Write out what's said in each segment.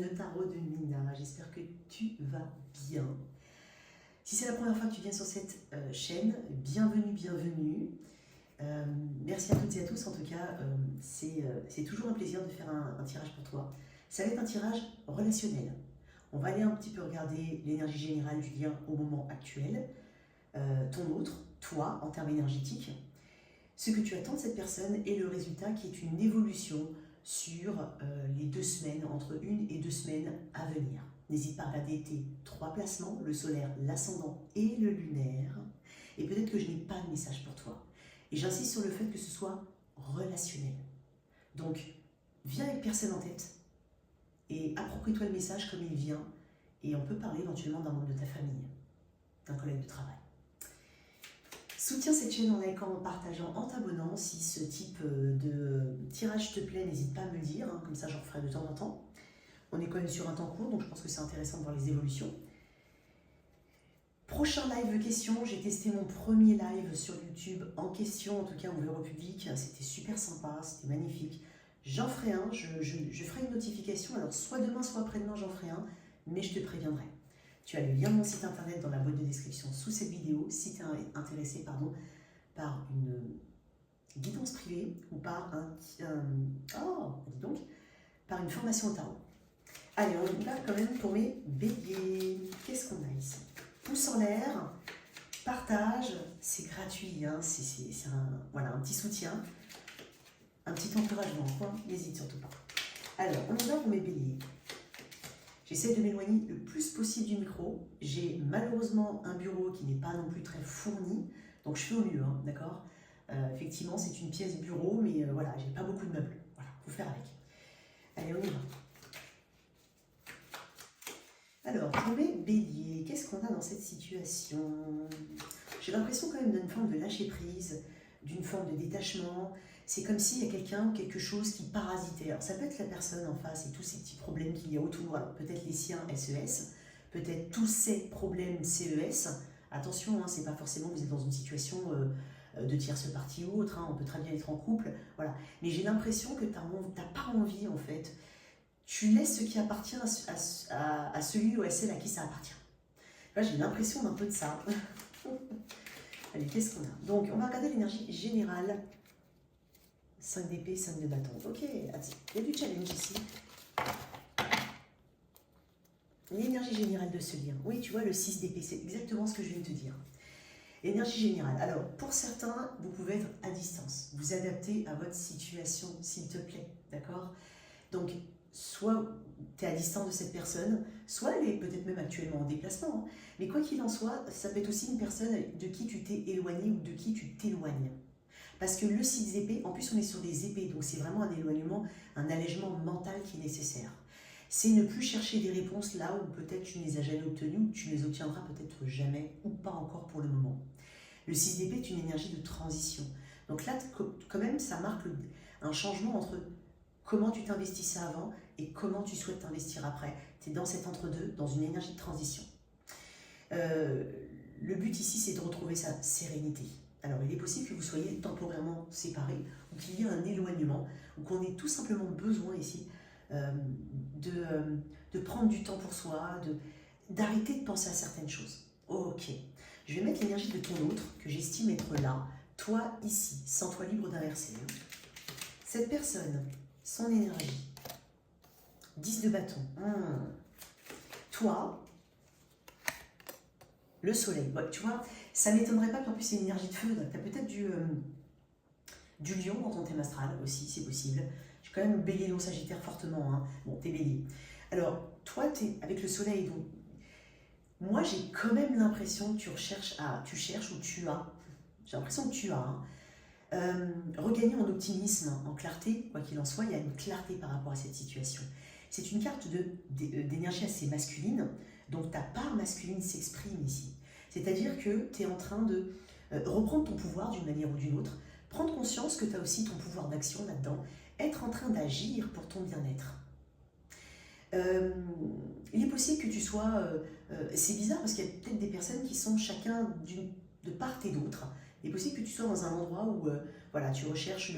de tarot de Nina, j'espère que tu vas bien. Si c'est la première fois que tu viens sur cette chaîne, bienvenue, bienvenue. Merci à toutes et à tous, en tout cas, c'est toujours un plaisir de faire un tirage pour toi. Ça va être un tirage relationnel. On va aller un petit peu regarder l'énergie générale du lien au moment actuel, ton autre, toi, en termes énergétiques, ce que tu attends de cette personne et le résultat qui est une évolution sur les 2 semaines, entre 1 et 2 semaines à venir. N'hésite pas à regarder tes 3 placements, le solaire, l'ascendant et le lunaire. Et peut-être que je n'ai pas de message pour toi. Et j'insiste sur le fait que ce soit relationnel. Donc, viens avec personne en tête et approprie-toi le message comme il vient. Et on peut parler éventuellement d'un membre de ta famille, d'un collègue de travail. Soutiens cette chaîne en likant, en partageant, en t'abonnant. Si ce type de tirage te plaît, n'hésite pas à me le dire, comme ça j'en ferai de temps en temps. On est quand même sur un temps court, donc je pense que c'est intéressant de voir les évolutions. Prochain live question, j'ai testé mon premier live sur YouTube en question, en tout cas ouvert au public. C'était super sympa, c'était magnifique. J'en ferai un, je ferai une notification, alors soit demain, soit après-demain j'en ferai un, mais je te préviendrai. Tu as le lien de mon site internet dans la boîte de description sous cette vidéo si tu es intéressé par une guidance privée ou par par une formation au tarot. Allez, on y va quand même pour mes béliers. Qu'est-ce qu'on a ici? Pouce en l'air, partage, c'est gratuit, hein, c'est un petit soutien, un petit encouragement, quoi. N'hésite surtout pas. Alors, on y va pour mes béliers. J'essaie de m'éloigner le plus possible du micro. J'ai malheureusement un bureau qui n'est pas non plus très fourni, donc je fais au mieux, hein, d'accord. Effectivement, c'est une pièce bureau, mais voilà, j'ai pas beaucoup de meubles. Voilà, faut faire avec. Allez, on y va. Alors, pour mes béliers, qu'est-ce qu'on a dans cette situation? J'ai l'impression quand même d'une forme de lâcher-prise, d'une forme de détachement. C'est comme s'il y a quelqu'un ou quelque chose qui parasitait. Alors, ça peut être la personne en face et tous ces petits problèmes qu'il y a autour. Alors, peut-être les siens SES, peut-être tous ces problèmes CES. Attention, hein, c'est pas forcément que vous êtes dans une situation de tierce partie ou autre. Hein, on peut très bien être en couple, voilà. Mais j'ai l'impression que tu n'as pas envie, en fait. Tu laisses ce qui appartient à celui ou à celle à qui ça appartient. Là, j'ai l'impression d'un peu de ça. Allez, qu'est-ce qu'on a? Donc, on va regarder l'énergie générale. 5 d'épée, 5 de bâton. Ok, il y a du challenge ici. L'énergie générale de ce lien. Oui, tu vois, le 6 d'épée, c'est exactement ce que je viens de te dire. L'énergie générale. Alors, pour certains, vous pouvez être à distance. Vous adaptez à votre situation, s'il te plaît. D'accord? Donc, soit tu es à distance de cette personne, soit elle est peut-être même actuellement en déplacement. Hein. Mais quoi qu'il en soit, ça peut être aussi une personne de qui tu t'es éloigné ou de qui tu t'éloignes. Parce que le 6 d'épée, en plus on est sur des épées, donc c'est vraiment un éloignement, un allègement mental qui est nécessaire. C'est ne plus chercher des réponses là où peut-être tu ne les as jamais obtenues, ou tu ne les obtiendras peut-être jamais, ou pas encore pour le moment. Le 6 d'épée est une énergie de transition. Donc là, quand même, ça marque un changement entre comment tu t'investissais avant et comment tu souhaites t'investir après. Tu es dans cet entre-deux, dans une énergie de transition. Le but ici, c'est de retrouver sa sérénité. Alors, il est possible que vous soyez temporairement séparés, ou qu'il y ait un éloignement, ou qu'on ait tout simplement besoin ici de prendre du temps pour soi, d'arrêter de penser à certaines choses. Ok, je vais mettre l'énergie de ton autre, que j'estime être là, toi ici, sans toi libre d'inverser. Cette personne, son énergie, 10 de bâton. Toi, le soleil. Bon, tu vois, ça ne m'étonnerait pas qu'en plus c'est une énergie de feu. Tu as peut-être du lion dans ton thème astral aussi, c'est possible. J'ai quand même bélier, lion, sagittaire fortement. Hein. Bon, t'es bélier. Alors, toi, tu es avec le soleil. Donc, moi, j'ai quand même l'impression que tu cherches ou tu as. J'ai l'impression que tu as. Regagner en optimisme, en clarté, quoi qu'il en soit, il y a une clarté par rapport à cette situation. C'est une carte d'énergie assez masculine, donc ta part masculine s'exprime ici. C'est-à-dire que tu es en train de reprendre ton pouvoir d'une manière ou d'une autre, prendre conscience que tu as aussi ton pouvoir d'action là-dedans, être en train d'agir pour ton bien-être. Il est possible que tu sois... c'est bizarre parce qu'il y a peut-être des personnes qui sont chacun de part et d'autre. Il est possible que tu sois dans un endroit où voilà, tu recherches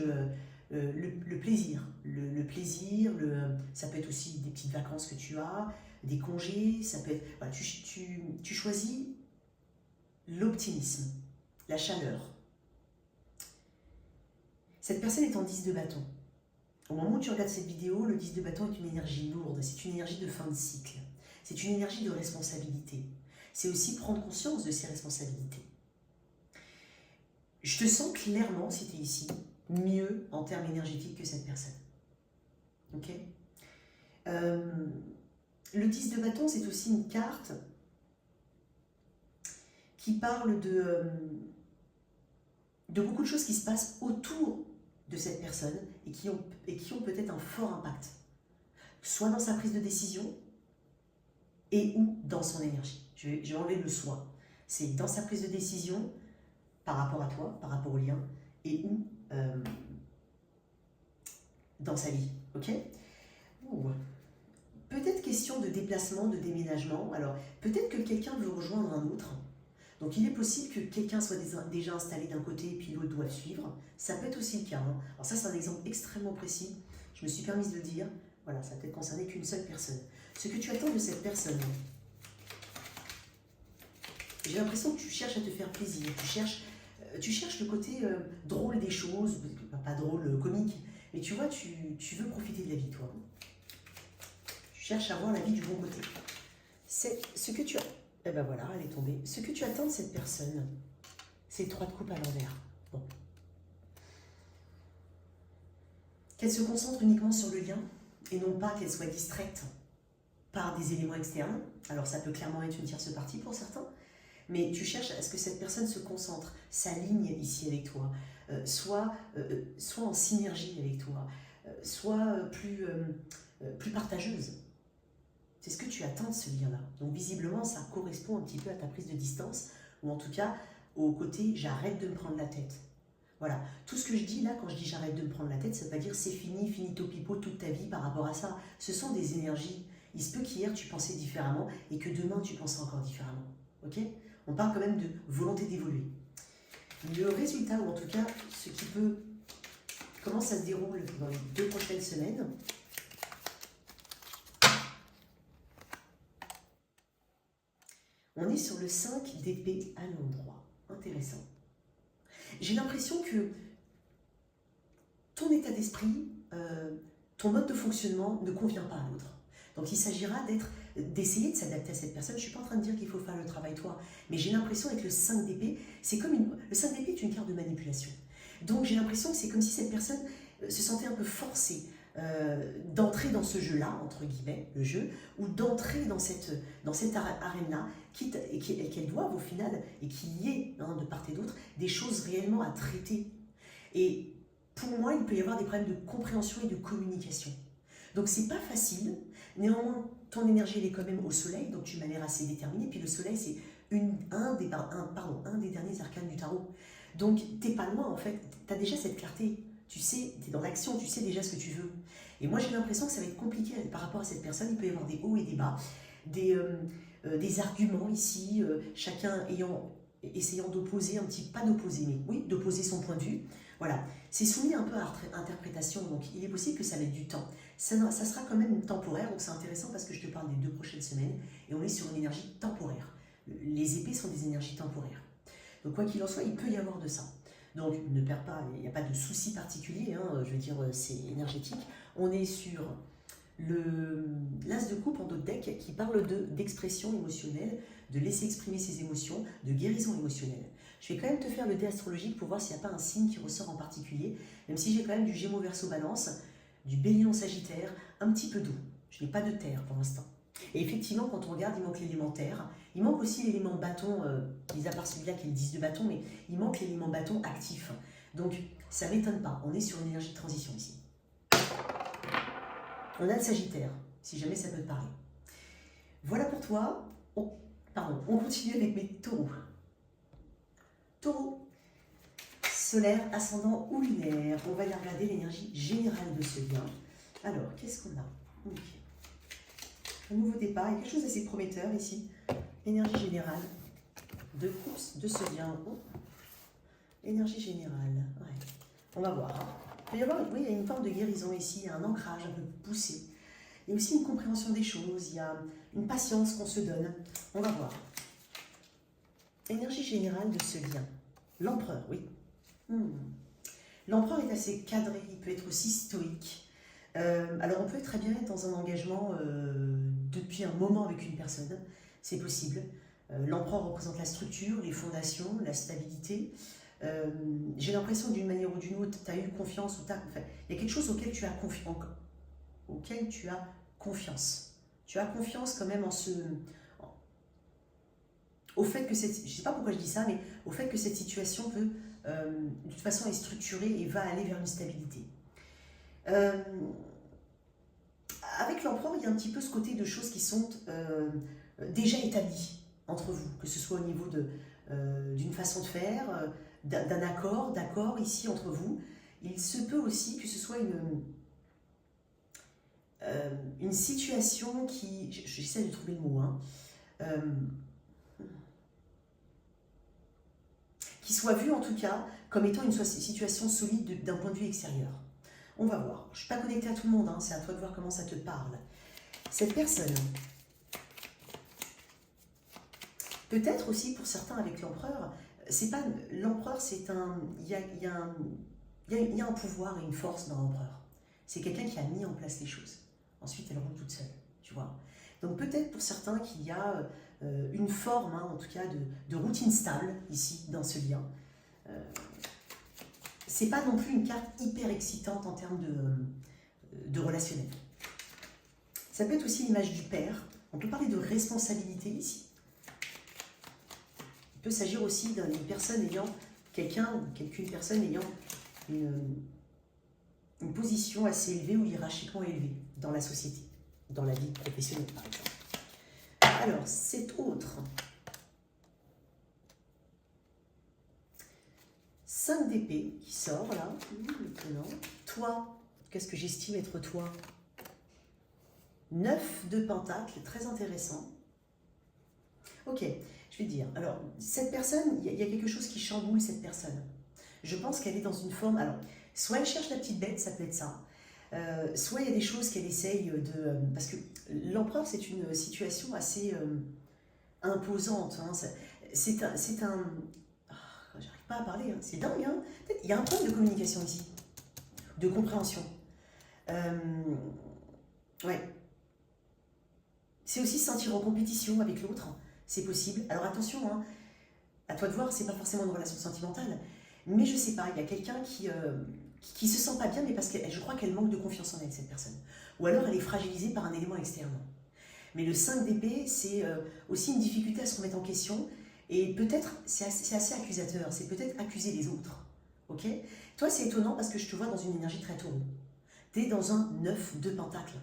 le plaisir. Le plaisir, ça peut être aussi des petites vacances que tu as, des congés, ça peut être... Voilà, tu choisis l'optimisme, la chaleur. Cette personne est en 10 de bâton. Au moment où tu regardes cette vidéo, le 10 de bâton est une énergie lourde, c'est une énergie de fin de cycle. C'est une énergie de responsabilité. C'est aussi prendre conscience de ses responsabilités. Je te sens clairement, si tu es ici, mieux en termes énergétiques que cette personne. Ok ? Le 10 de bâton, c'est aussi une carte qui parle de beaucoup de choses qui se passent autour de cette personne et qui ont peut-être un fort impact, soit dans sa prise de décision et ou dans son énergie. Je vais enlever le soit. C'est dans sa prise de décision par rapport à toi, par rapport au lien, et ou dans sa vie. Ok ? Peut-être question de déplacement, de déménagement. Alors, peut-être que quelqu'un veut rejoindre un autre. Donc, il est possible que quelqu'un soit déjà installé d'un côté et puis l'autre doit suivre. Ça peut être aussi le cas. Hein. Alors ça, c'est un exemple extrêmement précis. Je me suis permise de le dire. Voilà, ça peut être concerné qu'une seule personne. Ce que tu attends de cette personne, j'ai l'impression que tu cherches à te faire plaisir. Tu cherches le côté drôle des choses. Pas drôle, comique. Mais tu vois, tu veux profiter de la vie, toi. Tu cherches à voir la vie du bon côté. C'est ce que tu as... Eh ben voilà, elle est tombée. Ce que tu attends de cette personne, c'est 3 de coupe à l'envers. Bon. Qu'elle se concentre uniquement sur le lien et non pas qu'elle soit distraite par des éléments externes. Alors ça peut clairement être une tierce partie pour certains, mais tu cherches à ce que cette personne se concentre, s'aligne ici avec toi, soit en synergie avec toi, soit plus partageuse. C'est ce que tu attends de ce lien-là. Donc visiblement, ça correspond un petit peu à ta prise de distance, ou en tout cas au côté « j'arrête de me prendre la tête ». Voilà, tout ce que je dis là, quand je dis « j'arrête de me prendre la tête », ça ne veut pas dire « c'est fini, finito pipo toute ta vie par rapport à ça ». Ce sont des énergies. Il se peut qu'hier tu pensais différemment et que demain tu penses encore différemment. Ok ? On parle quand même de volonté d'évoluer. Le résultat, ou en tout cas ce qui peut... Comment ça se déroule dans les 2 prochaines semaines ? On est sur le 5 d'épée à l'endroit. Intéressant. J'ai l'impression que ton état d'esprit, ton mode de fonctionnement ne convient pas à l'autre. Donc il s'agira d'essayer de s'adapter à cette personne. Je ne suis pas en train de dire qu'il faut faire le travail toi, mais j'ai l'impression avec le 5 d'épée, c'est comme le 5 d'épée est une carte de manipulation. Donc j'ai l'impression que c'est comme si cette personne se sentait un peu forcée d'entrer dans ce jeu-là, entre guillemets, le jeu, ou d'entrer dans cette arène-là, qu'elle doive au final, et qu'il y ait, hein, de part et d'autre, des choses réellement à traiter. Et pour moi, il peut y avoir des problèmes de compréhension et de communication. Donc c'est pas facile, néanmoins, ton énergie elle est quand même au soleil, donc tu m'as l'air assez déterminé, puis le soleil c'est un des derniers arcanes du tarot. Donc t'es pas loin en fait, tu as déjà cette clarté. Tu sais, tu es dans l'action, tu sais déjà ce que tu veux. Et moi, j'ai l'impression que ça va être compliqué par rapport à cette personne. Il peut y avoir des hauts et des bas, des arguments ici, chacun essayant d'opposer un petit, pas d'opposer, mais oui, d'opposer son point de vue. Voilà, c'est soumis un peu à interprétation, donc il est possible que ça mette du temps. Ça sera quand même temporaire, donc c'est intéressant parce que je te parle des 2 prochaines semaines, et on est sur une énergie temporaire. Les épées sont des énergies temporaires. Donc quoi qu'il en soit, il peut y avoir de ça. Donc ne perds pas, il n'y a pas de souci particulier, hein, je veux dire, c'est énergétique. On est sur l'as de coupe en dos de deck qui parle d'expression émotionnelle, de laisser exprimer ses émotions, de guérison émotionnelle. Je vais quand même te faire le dé astrologique pour voir s'il n'y a pas un signe qui ressort en particulier, même si j'ai quand même du Gémeaux Verseau Balance, du Bélier en Sagittaire, un petit peu d'eau. Je n'ai pas de terre pour l'instant. Et effectivement, quand on regarde, il manque l'élément terre. Il manque aussi l'élément bâton, mis à part celui-là qui est le 10 de bâton, mais il manque l'élément bâton actif. Donc, ça ne m'étonne pas. On est sur une énergie de transition ici. On a le Sagittaire, si jamais ça peut te parler. Voilà pour toi. On continue avec mes taureaux. Taureau, solaire, ascendant ou lunaire. On va aller regarder l'énergie générale de ce lien. Alors, qu'est-ce qu'on a? Okay. Un nouveau départ, il y a quelque chose d'assez prometteur ici. Énergie générale de course de ce lien. Oh. Énergie générale, ouais. On va voir. Hein. peut y avoir, oui, il y a une forme de guérison ici, il y a un ancrage un peu poussé. Il y a aussi une compréhension des choses, il y a une patience qu'on se donne. On va voir. Énergie générale de ce lien. L'empereur, oui. L'empereur est assez cadré, il peut être aussi stoïque. Alors on peut très bien être dans un engagement depuis un moment avec une personne, c'est possible. L'empereur représente la structure, les fondations, la stabilité. J'ai l'impression d'une manière ou d'une autre, tu as eu confiance, ou enfin, il y a quelque chose auquel tu as confiance. Tu as confiance quand même au fait que cette, je ne sais pas pourquoi je dis ça, mais au fait que cette situation peut, de toute façon, est structurée et va aller vers une stabilité. Avec l'empereur, il y a un petit peu ce côté de choses qui sont déjà établies entre vous, que ce soit au niveau d'une façon de faire, d'un accord, d'accord ici entre vous. Il se peut aussi que ce soit une situation qui, j'essaie de trouver le mot, qui soit vue en tout cas comme étant une situation solide d'un point de vue extérieur. On va voir. Je ne suis pas connectée à tout le monde, c'est à toi de voir comment ça te parle. Cette personne, peut-être aussi pour certains avec l'empereur, c'est pas l'empereur, c'est un, il y a un pouvoir et une force dans l'empereur. C'est quelqu'un qui a mis en place les choses. Ensuite, elle roule toute seule, tu vois. Donc peut-être pour certains qu'il y a une forme, en tout cas, de routine stable ici dans ce lien. C'est pas non plus une carte hyper excitante en termes de relationnel. Ça peut être aussi l'image du père. On peut parler de responsabilité ici. Il peut s'agir aussi d'une personne ayant, qu'une personne ayant une position assez élevée ou hiérarchiquement élevée dans la société, dans la vie professionnelle par exemple. Alors, cet autre, 5 d'épée qui sort là, maintenant. Toi, qu'est-ce que j'estime être toi? 9 de pentacle, très intéressant. Ok, je vais te dire, alors, cette personne, il y a quelque chose qui chamboule cette personne. Je pense qu'elle est dans une forme, alors, soit elle cherche la petite bête, ça peut être ça, soit il y a des choses qu'elle essaye de... Parce que l'empereur, c'est une situation assez imposante. C'est un... J'arrive pas à parler, c'est dingue. Il y a un problème de communication ici, de compréhension. Ouais. C'est aussi se sentir en compétition avec l'autre, c'est possible. Alors attention, à toi de voir, c'est pas forcément une relation sentimentale, mais je sais pas, il y a quelqu'un qui se sent pas bien, mais parce que je crois qu'elle manque de confiance en elle, cette personne. Ou alors elle est fragilisée par un élément externe. Mais le 5 d'épée, c'est aussi une difficulté à se remettre en question, et peut-être, c'est assez accusateur, c'est peut-être accuser les autres. Ok? Toi, c'est étonnant parce que je te vois dans une énergie très taureau. Tu es dans un 9 de pentacle.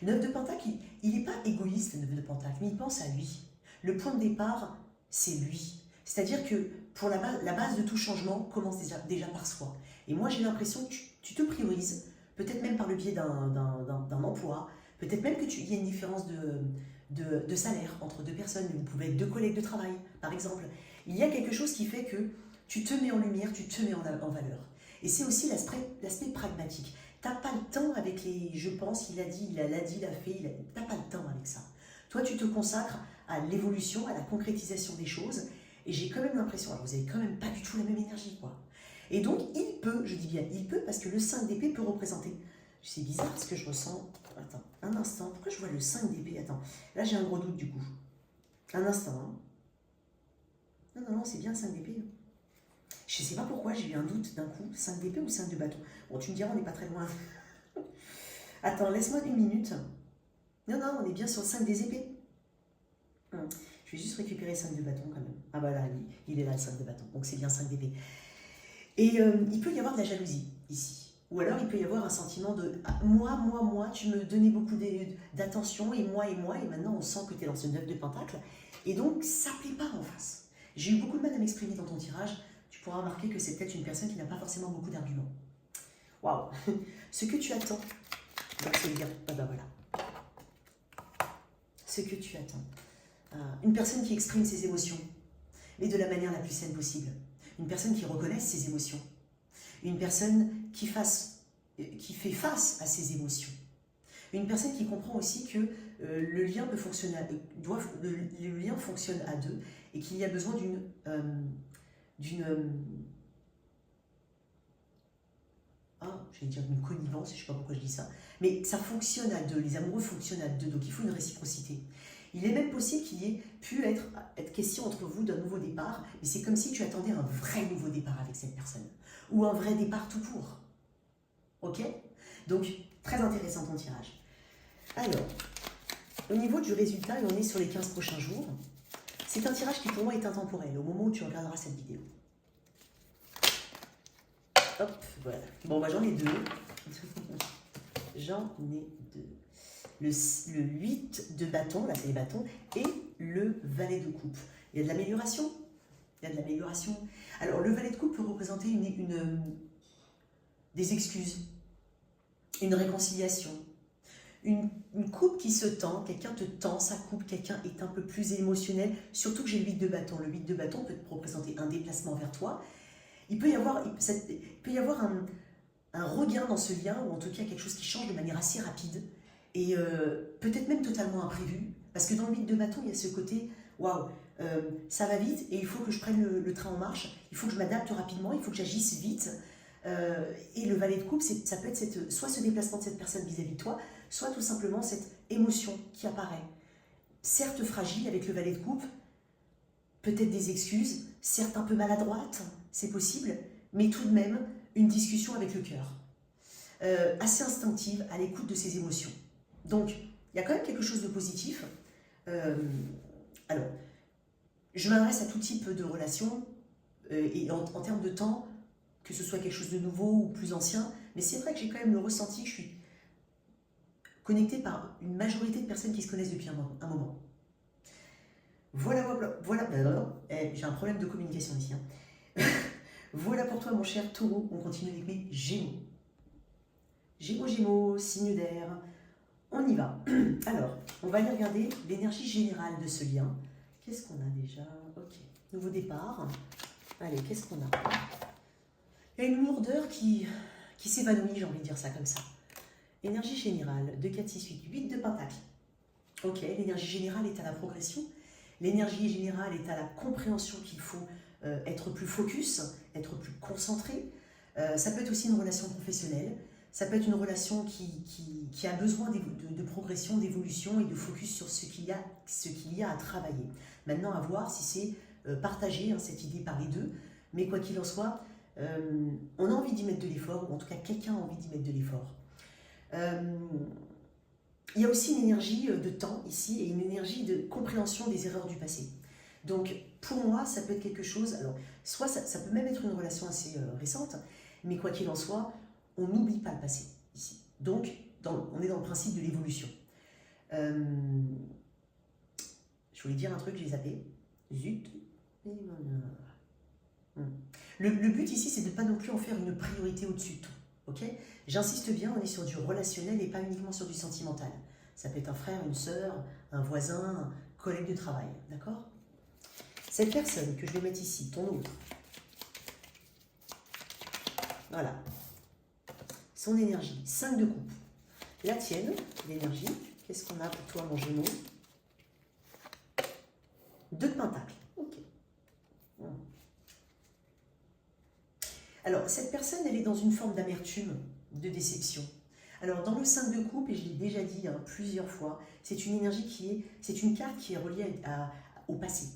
9 de pentacle, il n'est pas égoïste, le 9 de pentacle, mais il pense à lui. Le point de départ, c'est lui. C'est-à-dire que pour la base de tout changement commence déjà par soi. Et moi, j'ai l'impression que tu te priorises, peut-être même par le biais d'un emploi, peut-être même qu'il y a une différence de salaire entre deux personnes. Vous pouvez être deux collègues de travail, par exemple. Il y a quelque chose qui fait que tu te mets en lumière, tu te mets en valeur. Et c'est aussi l'aspect pragmatique. T'as pas le temps avec les je pense, il a dit, il a fait, t'as pas le temps avec ça. Toi, tu te consacres à l'évolution, à la concrétisation des choses. Et j'ai quand même l'impression, alors vous avez quand même pas du tout la même énergie, quoi. Et donc, il peut, je dis bien il peut, parce que le 5 d'épée peut représenter. C'est bizarre ce que je ressens. Attends, un instant. Pourquoi je vois le 5 d'épée? Attends, là j'ai un gros doute du coup. Un instant. Non, c'est bien 5 d'épée. Je sais pas pourquoi j'ai eu un doute d'un coup. 5 d'épée ou 5 de bâton? Bon, tu me diras, on n'est pas très loin. Attends, laisse-moi une minute. Non, on est bien sur le 5 des épées. Je vais juste récupérer 5 de bâton quand même. Ah bah là, il est là le 5 de bâton. Donc c'est bien 5 d'épée. Et il peut y avoir de la jalousie ici. Ou alors il peut y avoir un sentiment de moi, tu me donnais beaucoup d'attention et moi, et maintenant on sent que tu es dans ce 9 de pentacle. Et donc ça ne plaît pas en face. J'ai eu beaucoup de mal à m'exprimer dans ton tirage. Tu pourras remarquer que c'est peut-être une personne qui n'a pas forcément beaucoup d'arguments. Waouh. Ce que tu attends, c'est bien. Ah ben voilà. Ce que tu attends. Une personne qui exprime ses émotions, mais de la manière la plus saine possible. Une personne qui reconnaisse ses émotions. Une personne qui fait face à ses émotions. Une personne qui comprend aussi que le lien peut fonctionner le lien fonctionne à deux et qu'il y a besoin j'allais dire d'une connivence, je ne sais pas pourquoi je dis ça, mais ça fonctionne à deux, les amoureux fonctionnent à deux, donc il faut une réciprocité. Il est même possible qu'il y ait pu être question entre vous d'un nouveau départ, mais c'est comme si tu attendais un vrai nouveau départ avec cette personne, ou un vrai départ tout court. Ok? Donc, très intéressant ton tirage. Alors, au niveau du résultat, on est sur les 15 prochains jours. C'est un tirage qui pour moi est intemporel, au moment où tu regarderas cette vidéo. Hop, voilà. Bon, bah j'en ai deux. J'en ai deux. Le 8 de bâton, là c'est les bâtons, et le valet de coupe. Il y a de l'amélioration. Il y a de l'amélioration. Alors, le valet de coupe peut représenter des excuses, une réconciliation, une coupe qui se tend, quelqu'un te tend sa coupe, quelqu'un est un peu plus émotionnel, surtout que j'ai le 8 de bâton. Le 8 de bâton peut représenter un déplacement vers toi. Il peut y avoir un regain dans ce lien, ou en tout cas quelque chose qui change de manière assez rapide, et peut-être même totalement imprévu, parce que dans le 8 de bâton, il y a ce côté, waouh, ça va vite, et il faut que je prenne le train en marche, il faut que je m'adapte rapidement, il faut que j'agisse vite, et le valet de coupe, ça peut être soit ce déplacement de cette personne vis-à-vis de toi, soit tout simplement cette émotion qui apparaît. Certes fragile avec le valet de coupe, peut-être des excuses, certes un peu maladroite, c'est possible, mais tout de même une discussion avec le cœur. Assez instinctive, à l'écoute de ses émotions. Donc, il y a quand même quelque chose de positif. Alors, je m'adresse à tout type de relation, et en termes de temps, que ce soit quelque chose de nouveau ou plus ancien, mais c'est vrai que j'ai quand même le ressenti que je suis connectée par une majorité de personnes qui se connaissent depuis un moment. Voilà. J'ai un problème de communication ici. Hein. Voilà pour toi, mon cher taureau. On continue avec mes gémeaux. Gémeaux, signe d'air. On y va. Alors, on va aller regarder l'énergie générale de ce lien. Qu'est-ce qu'on a déjà? Ok. Nouveau départ. Allez, qu'est-ce qu'on a? Il y a une lourdeur qui s'évanouit, j'ai envie de dire ça comme ça. Énergie générale, 2, 4, 6, 8, 8 de pentacle. Ok, l'énergie générale est à la progression. L'énergie générale est à la compréhension qu'il faut être plus focus, être plus concentré. Ça peut être aussi une relation professionnelle. Ça peut être une relation qui a besoin de progression, d'évolution et de focus sur ce qu'il y a à travailler. Maintenant, à voir si c'est partagé, hein, cette idée par les deux. Mais quoi qu'il en soit, on a envie d'y mettre de l'effort, ou en tout cas quelqu'un a envie d'y mettre de l'effort. Il y a aussi une énergie de temps ici et une énergie de compréhension des erreurs du passé. Donc pour moi, ça peut être quelque chose, alors soit ça peut même être une relation assez récente, mais quoi qu'il en soit, on n'oublie pas le passé ici. Donc on est dans le principe de l'évolution. Je voulais dire un truc, j'ai zappé. Zut. Le but ici, c'est de ne pas non plus en faire une priorité au-dessus de tout. Okay, j'insiste bien, on est sur du relationnel et pas uniquement sur du sentimental. Ça peut être un frère, une sœur, un voisin, un collègue de travail, d'accord? Cette personne que je vais mettre ici, ton autre, voilà, son énergie, 5 de coupe. La tienne, l'énergie, qu'est-ce qu'on a pour toi, mon Gémeaux? 2 de pentacle, ok. Alors, cette personne, elle est dans une forme d'amertume, de déception. Alors, dans le 5 de coupe, et je l'ai déjà dit plusieurs fois, c'est une énergie c'est une carte qui est reliée au passé.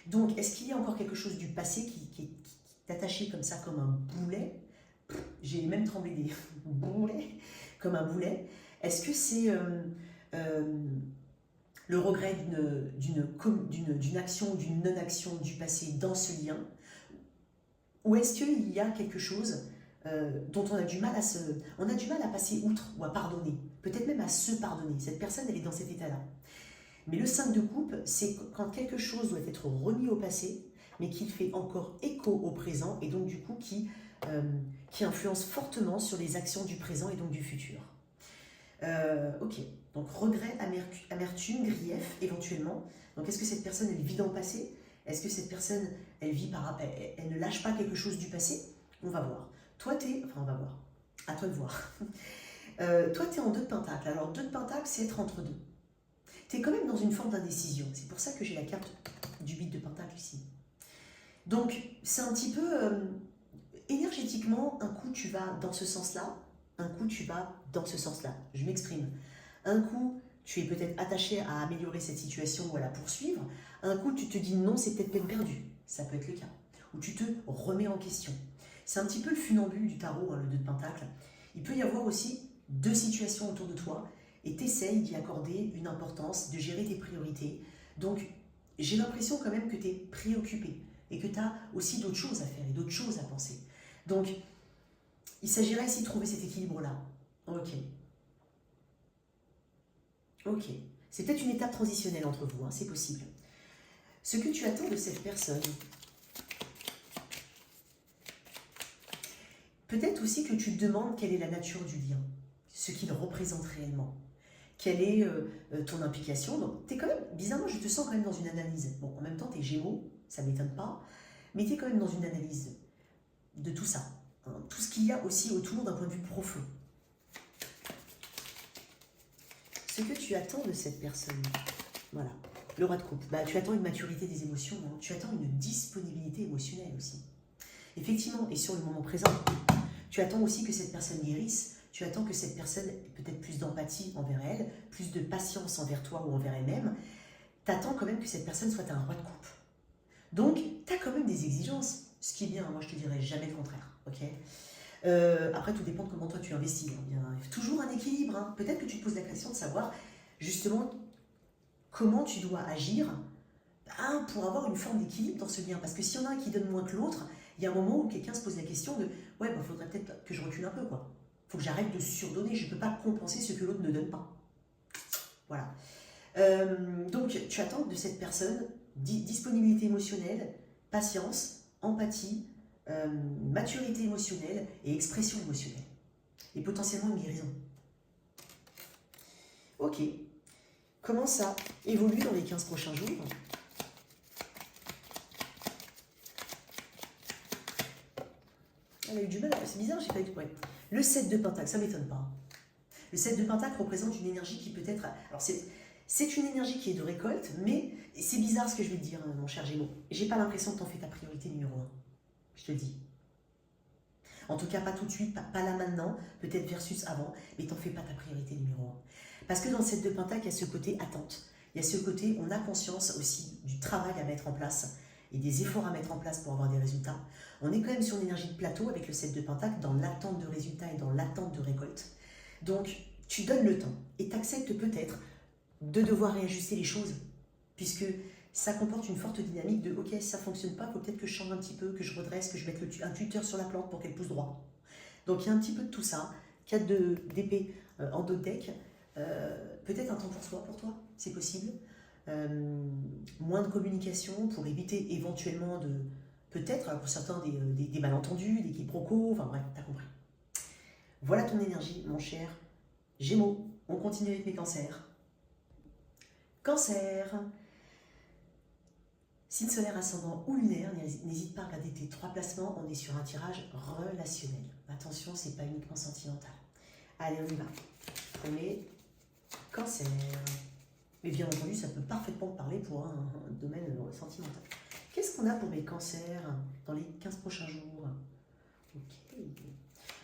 Donc, est-ce qu'il y a encore quelque chose du passé qui est attaché comme ça, comme un boulet? J'ai même tremblé des boulets, comme un boulet. Est-ce que c'est le regret d'une action ou d'une non-action du passé dans ce lien? Ou est-ce qu'il y a quelque chose dont on a du mal à passer outre ou à pardonner, peut-être même à se pardonner. Cette personne, elle est dans cet état-là. Mais le 5 de coupe, c'est quand quelque chose doit être remis au passé, mais qui fait encore écho au présent, et donc du coup qui influence fortement sur les actions du présent et donc du futur. Ok, donc regret, amertume, grief, éventuellement. Donc est-ce que cette personne, elle vit dans le passé? Est-ce que cette personne, elle ne lâche pas quelque chose du passé? On va voir. Toi, enfin, on va voir. À toi de voir. Toi, tu es en 2 de pentacle. Alors, 2 de pentacle, c'est être entre deux. Tu es quand même dans une forme d'indécision. C'est pour ça que j'ai la carte du 8 de pentacle ici. Donc, c'est un petit peu... énergétiquement, un coup, tu vas dans ce sens-là. Un coup, tu vas dans ce sens-là. Je m'exprime. Un coup, tu es peut-être attaché à améliorer cette situation ou à la poursuivre. Un coup, tu te dis non, c'est peut-être peine perdue. Ça peut être le cas. Ou tu te remets en question. C'est un petit peu le funambule du tarot, hein, le 2 de pentacle. Il peut y avoir aussi 2 situations autour de toi et tu essayes d'y accorder une importance, de gérer tes priorités. Donc, j'ai l'impression quand même que tu es préoccupé et que tu as aussi d'autres choses à faire et d'autres choses à penser. Donc, il s'agirait ici de trouver cet équilibre-là. Ok. Ok. C'est peut-être une étape transitionnelle entre vous, hein, c'est possible. Ce que tu attends de cette personne, peut-être aussi que tu te demandes quelle est la nature du lien, ce qu'il représente réellement. Quelle est ton implication. Donc, tu es quand même, bizarrement, je te sens quand même dans une analyse. Bon, en même temps, tu es Gémeaux, ça ne m'étonne pas, mais tu es quand même dans une analyse de tout ça. Hein, tout ce qu'il y a aussi autour d'un point de vue profond. Ce que tu attends de cette personne, voilà, le roi de coupe, bah, tu attends une maturité des émotions, hein, tu attends une disponibilité émotionnelle aussi. Effectivement, et sur le moment présent, tu attends aussi que cette personne guérisse, tu attends que cette personne ait peut-être plus d'empathie envers elle, plus de patience envers toi ou envers elle-même. Tu attends quand même que cette personne soit un roi de coupe. Donc, tu as quand même des exigences, ce qui est bien, moi je te dirais jamais le contraire, ok. Après, tout dépend de comment toi tu investis. Hein. Il y a toujours un équilibre. Hein. Peut-être que tu te poses la question de savoir justement comment tu dois agir pour avoir une forme d'équilibre dans ce lien. Parce que s'il y en a un qui donne moins que l'autre, il y a un moment où quelqu'un se pose la question de ouais, bah, faudrait peut-être que je recule un peu, quoi. Faut que j'arrête de surdonner, je ne peux pas compenser ce que l'autre ne donne pas. Voilà. Donc, tu attends de cette personne disponibilité émotionnelle, patience, empathie, maturité émotionnelle et expression émotionnelle. Et potentiellement une guérison. Ok. Comment ça évolue dans les 15 prochains jours? Elle a eu du mal, c'est bizarre, j'ai pas eu de... Ouais. Le 7 de pentacle, ça m'étonne pas. Le 7 de pentacle représente une énergie qui peut être... Alors c'est une énergie qui est de récolte, mais c'est bizarre ce que je vais te dire, mon cher Gémeaux. J'ai pas l'impression que t'en fais ta priorité numéro 1. Je te le dis. En tout cas, pas tout de suite, pas là maintenant, peut-être versus avant, mais t'en fais pas ta priorité numéro 1. Parce que dans le 7 de pentacle, il y a ce côté attente. Il y a ce côté, on a conscience aussi du travail à mettre en place et des efforts à mettre en place pour avoir des résultats. On est quand même sur une énergie de plateau avec le 7 de pentacle dans l'attente de résultats et dans l'attente de récolte. Donc, tu donnes le temps et tu acceptes peut-être de devoir réajuster les choses, puisque ça comporte une forte dynamique de « ok, ça ne fonctionne pas, il faut peut-être que je change un petit peu, que je redresse, que je mette un tuteur sur la plante pour qu'elle pousse droit. » Donc il y a un petit peu de tout ça. 4 d'épée en dos de deck. Peut-être un temps pour soi, pour toi, c'est possible. Moins de communication pour éviter éventuellement de... Peut-être, pour certains, des malentendus, des quiproquos, enfin bref, t'as compris. Voilà ton énergie, mon cher Gémeaux. On continue avec mes cancers. Cancer. Signe solaire, ascendant ou lunaire, n'hésite pas à regarder tes 3 placements. On est sur un tirage relationnel. Attention, c'est pas uniquement sentimental. Allez, on y va. Premier cancer. Mais bien entendu, ça peut parfaitement parler pour un domaine sentimental. Qu'est-ce qu'on a pour mes cancers dans les 15 prochains jours? Ok.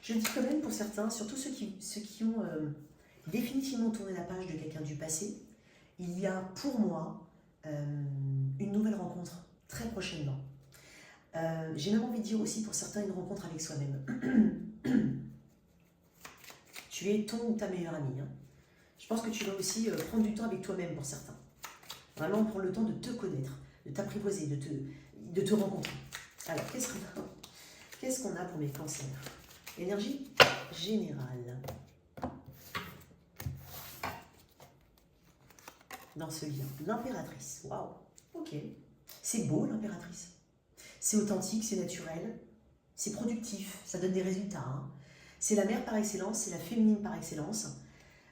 Je dis quand même pour certains, surtout ceux qui ont définitivement tourné la page de quelqu'un du passé, il y a pour moi une nouvelle rencontre très prochainement. J'ai même envie de dire aussi pour certains une rencontre avec soi-même. Tu es ton ou ta meilleure amie. Hein. Je pense que tu vas aussi prendre du temps avec toi-même pour certains. Vraiment prendre le temps de te connaître, de t'apprivoiser, de te rencontrer. Alors, qu'est-ce qu'on a pour mes cancers? Énergie générale. Dans ce lien. L'impératrice. Waouh. Ok. C'est beau, l'impératrice. C'est authentique, c'est naturel. C'est productif. Ça donne des résultats. Hein. C'est la mère par excellence, c'est la féminine par excellence.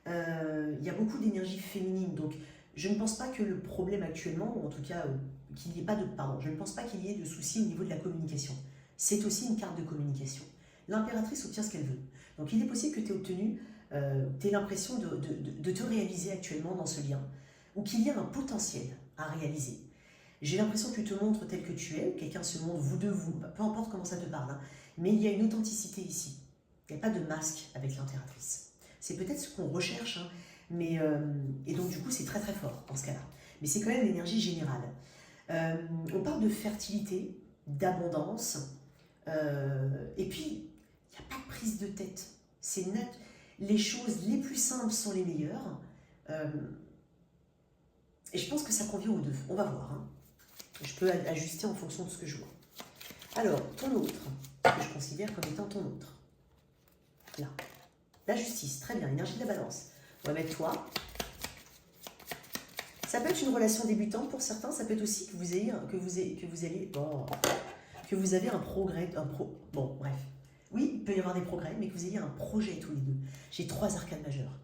Il y a beaucoup d'énergie féminine. Donc, je ne pense pas que le problème actuellement, ou en tout cas, je ne pense pas qu'il y ait de soucis au niveau de la communication. C'est aussi une carte de communication. l'impératrice obtient ce qu'elle veut. Donc il est possible que tu aies l'impression de te réaliser actuellement dans ce lien, ou qu'il y a un potentiel à réaliser. J'ai l'impression que tu te montres tel que tu es, quelqu'un se montre, vous deux, vous, peu importe comment ça te parle, hein, mais il y a une authenticité ici. Il n'y a pas de masque avec l'impératrice. C'est peut-être ce qu'on recherche, hein, et donc du coup c'est très très fort dans ce cas-là. Mais c'est quand même l'énergie générale. On parle de fertilité, d'abondance, et puis il n'y a pas de prise de tête. C'est net. Les choses les plus simples sont les meilleures. Et je pense que ça convient aux deux. On va voir. Hein. Je peux ajuster en fonction de ce que je vois. Alors, ton autre, ce que je considère comme étant ton autre. Là. La justice, très bien. Énergie de la balance. On va mettre toi. Ça peut être une relation débutante pour certains. Ça peut être aussi que vous avez un progrès. Bon, bref. Oui, il peut y avoir des progrès, mais que vous ayez un projet tous les deux. J'ai 3 arcanes majeures.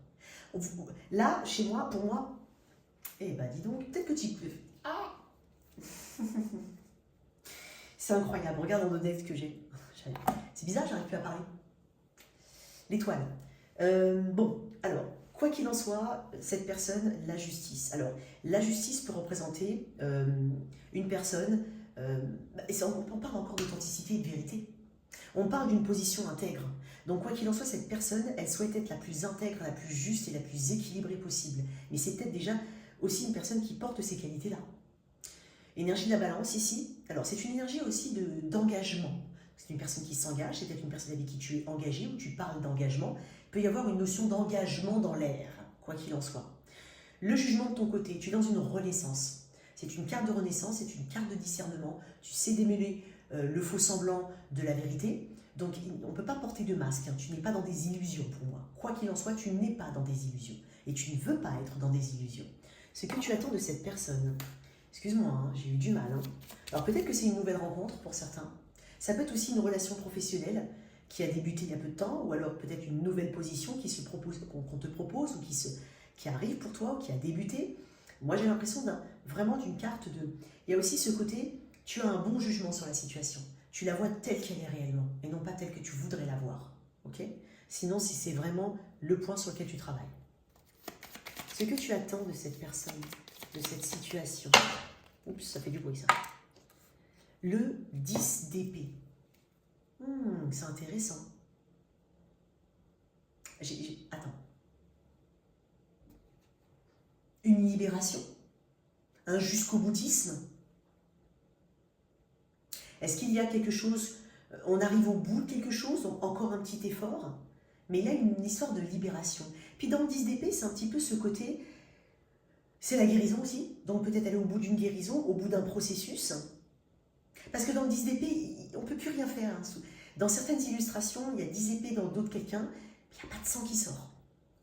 Là, chez moi, pour moi, eh ben dis donc, peut-être que tu peux. Ah. C'est incroyable, regarde dans le deck que j'ai. C'est bizarre, j'arrive plus à parler. L'étoile. Bon, alors, quoi qu'il en soit, cette personne, la justice. Alors, la justice peut représenter une personne, on parle encore d'authenticité et de vérité. On parle d'une position intègre. Donc, quoi qu'il en soit, cette personne, elle souhaite être la plus intègre, la plus juste et la plus équilibrée possible. Mais c'est peut-être déjà aussi une personne qui porte ces qualités-là. Énergie de la balance ici. Alors, c'est une énergie aussi d'engagement. C'est une personne qui s'engage, c'est peut-être une personne avec qui tu es engagé ou tu parles d'engagement. Il peut y avoir une notion d'engagement dans l'air, quoi qu'il en soit. Le jugement de ton côté, tu es dans une renaissance. C'est une carte de renaissance, c'est une carte de discernement. Tu sais démêler le faux semblant de la vérité. Donc, on ne peut pas porter de masque. Hein. Tu n'es pas dans des illusions pour moi. Quoi qu'il en soit, tu n'es pas dans des illusions. Et tu ne veux pas être dans des illusions. Ce que tu attends de cette personne, excuse-moi, hein, j'ai eu du mal. Hein. Alors peut-être que c'est une nouvelle rencontre pour certains. Ça peut être aussi une relation professionnelle qui a débuté il y a peu de temps, ou alors peut-être une nouvelle position qu'on te propose, ou qui arrive pour toi, ou qui a débuté. Moi j'ai l'impression vraiment d'une carte de... Il y a aussi ce côté, tu as un bon jugement sur la situation. Tu la vois telle qu'elle est réellement, et non pas telle que tu voudrais la voir. Okay. Sinon, si c'est vraiment le point sur lequel tu travailles. Ce que tu attends de cette personne, de cette situation. Oups, ça fait du bruit ça. Le 10 d'épée. C'est intéressant. Attends. Une libération? Un jusqu'au boutisme? Est-ce qu'il y a quelque chose, on arrive au bout de quelque chose, donc encore un petit effort, mais il y a une histoire de libération. Puis dans le 10 d'épée, c'est un petit peu ce côté, c'est la guérison aussi, donc peut-être aller au bout d'une guérison, au bout d'un processus. Parce que dans le 10 d'épée, on ne peut plus rien faire. Hein. Dans certaines illustrations, il y a 10 épées dans le dos de quelqu'un, il n'y a pas de sang qui sort.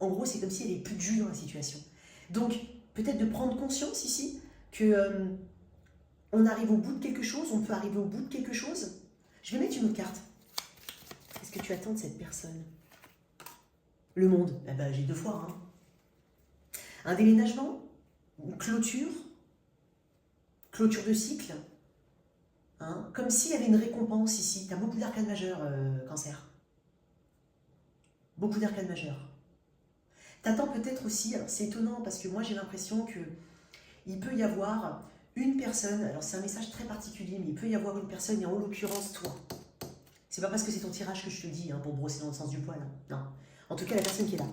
En gros, c'est comme s'il n'y avait plus de jus dans la situation. Donc, peut-être de prendre conscience ici que on arrive au bout de quelque chose, on peut arriver au bout de quelque chose. Je vais mettre une autre carte. Qu'est-ce que tu attends de cette personne? Le monde. Eh ben, j'ai 2 fois. Hein. Un déménagement, une clôture de cycle. Hein, comme s'il y avait une récompense ici. Tu as beaucoup d'arcanes majeures, Cancer. Beaucoup d'arcanes majeures. T'attends peut-être aussi, alors c'est étonnant parce que moi j'ai l'impression qu'il peut y avoir une personne, alors c'est un message très particulier, mais il peut y avoir une personne, et en l'occurrence toi. C'est pas parce que c'est ton tirage que je te le dis, hein, pour brosser dans le sens du poil. Hein. Non. En tout cas, la personne qui est là.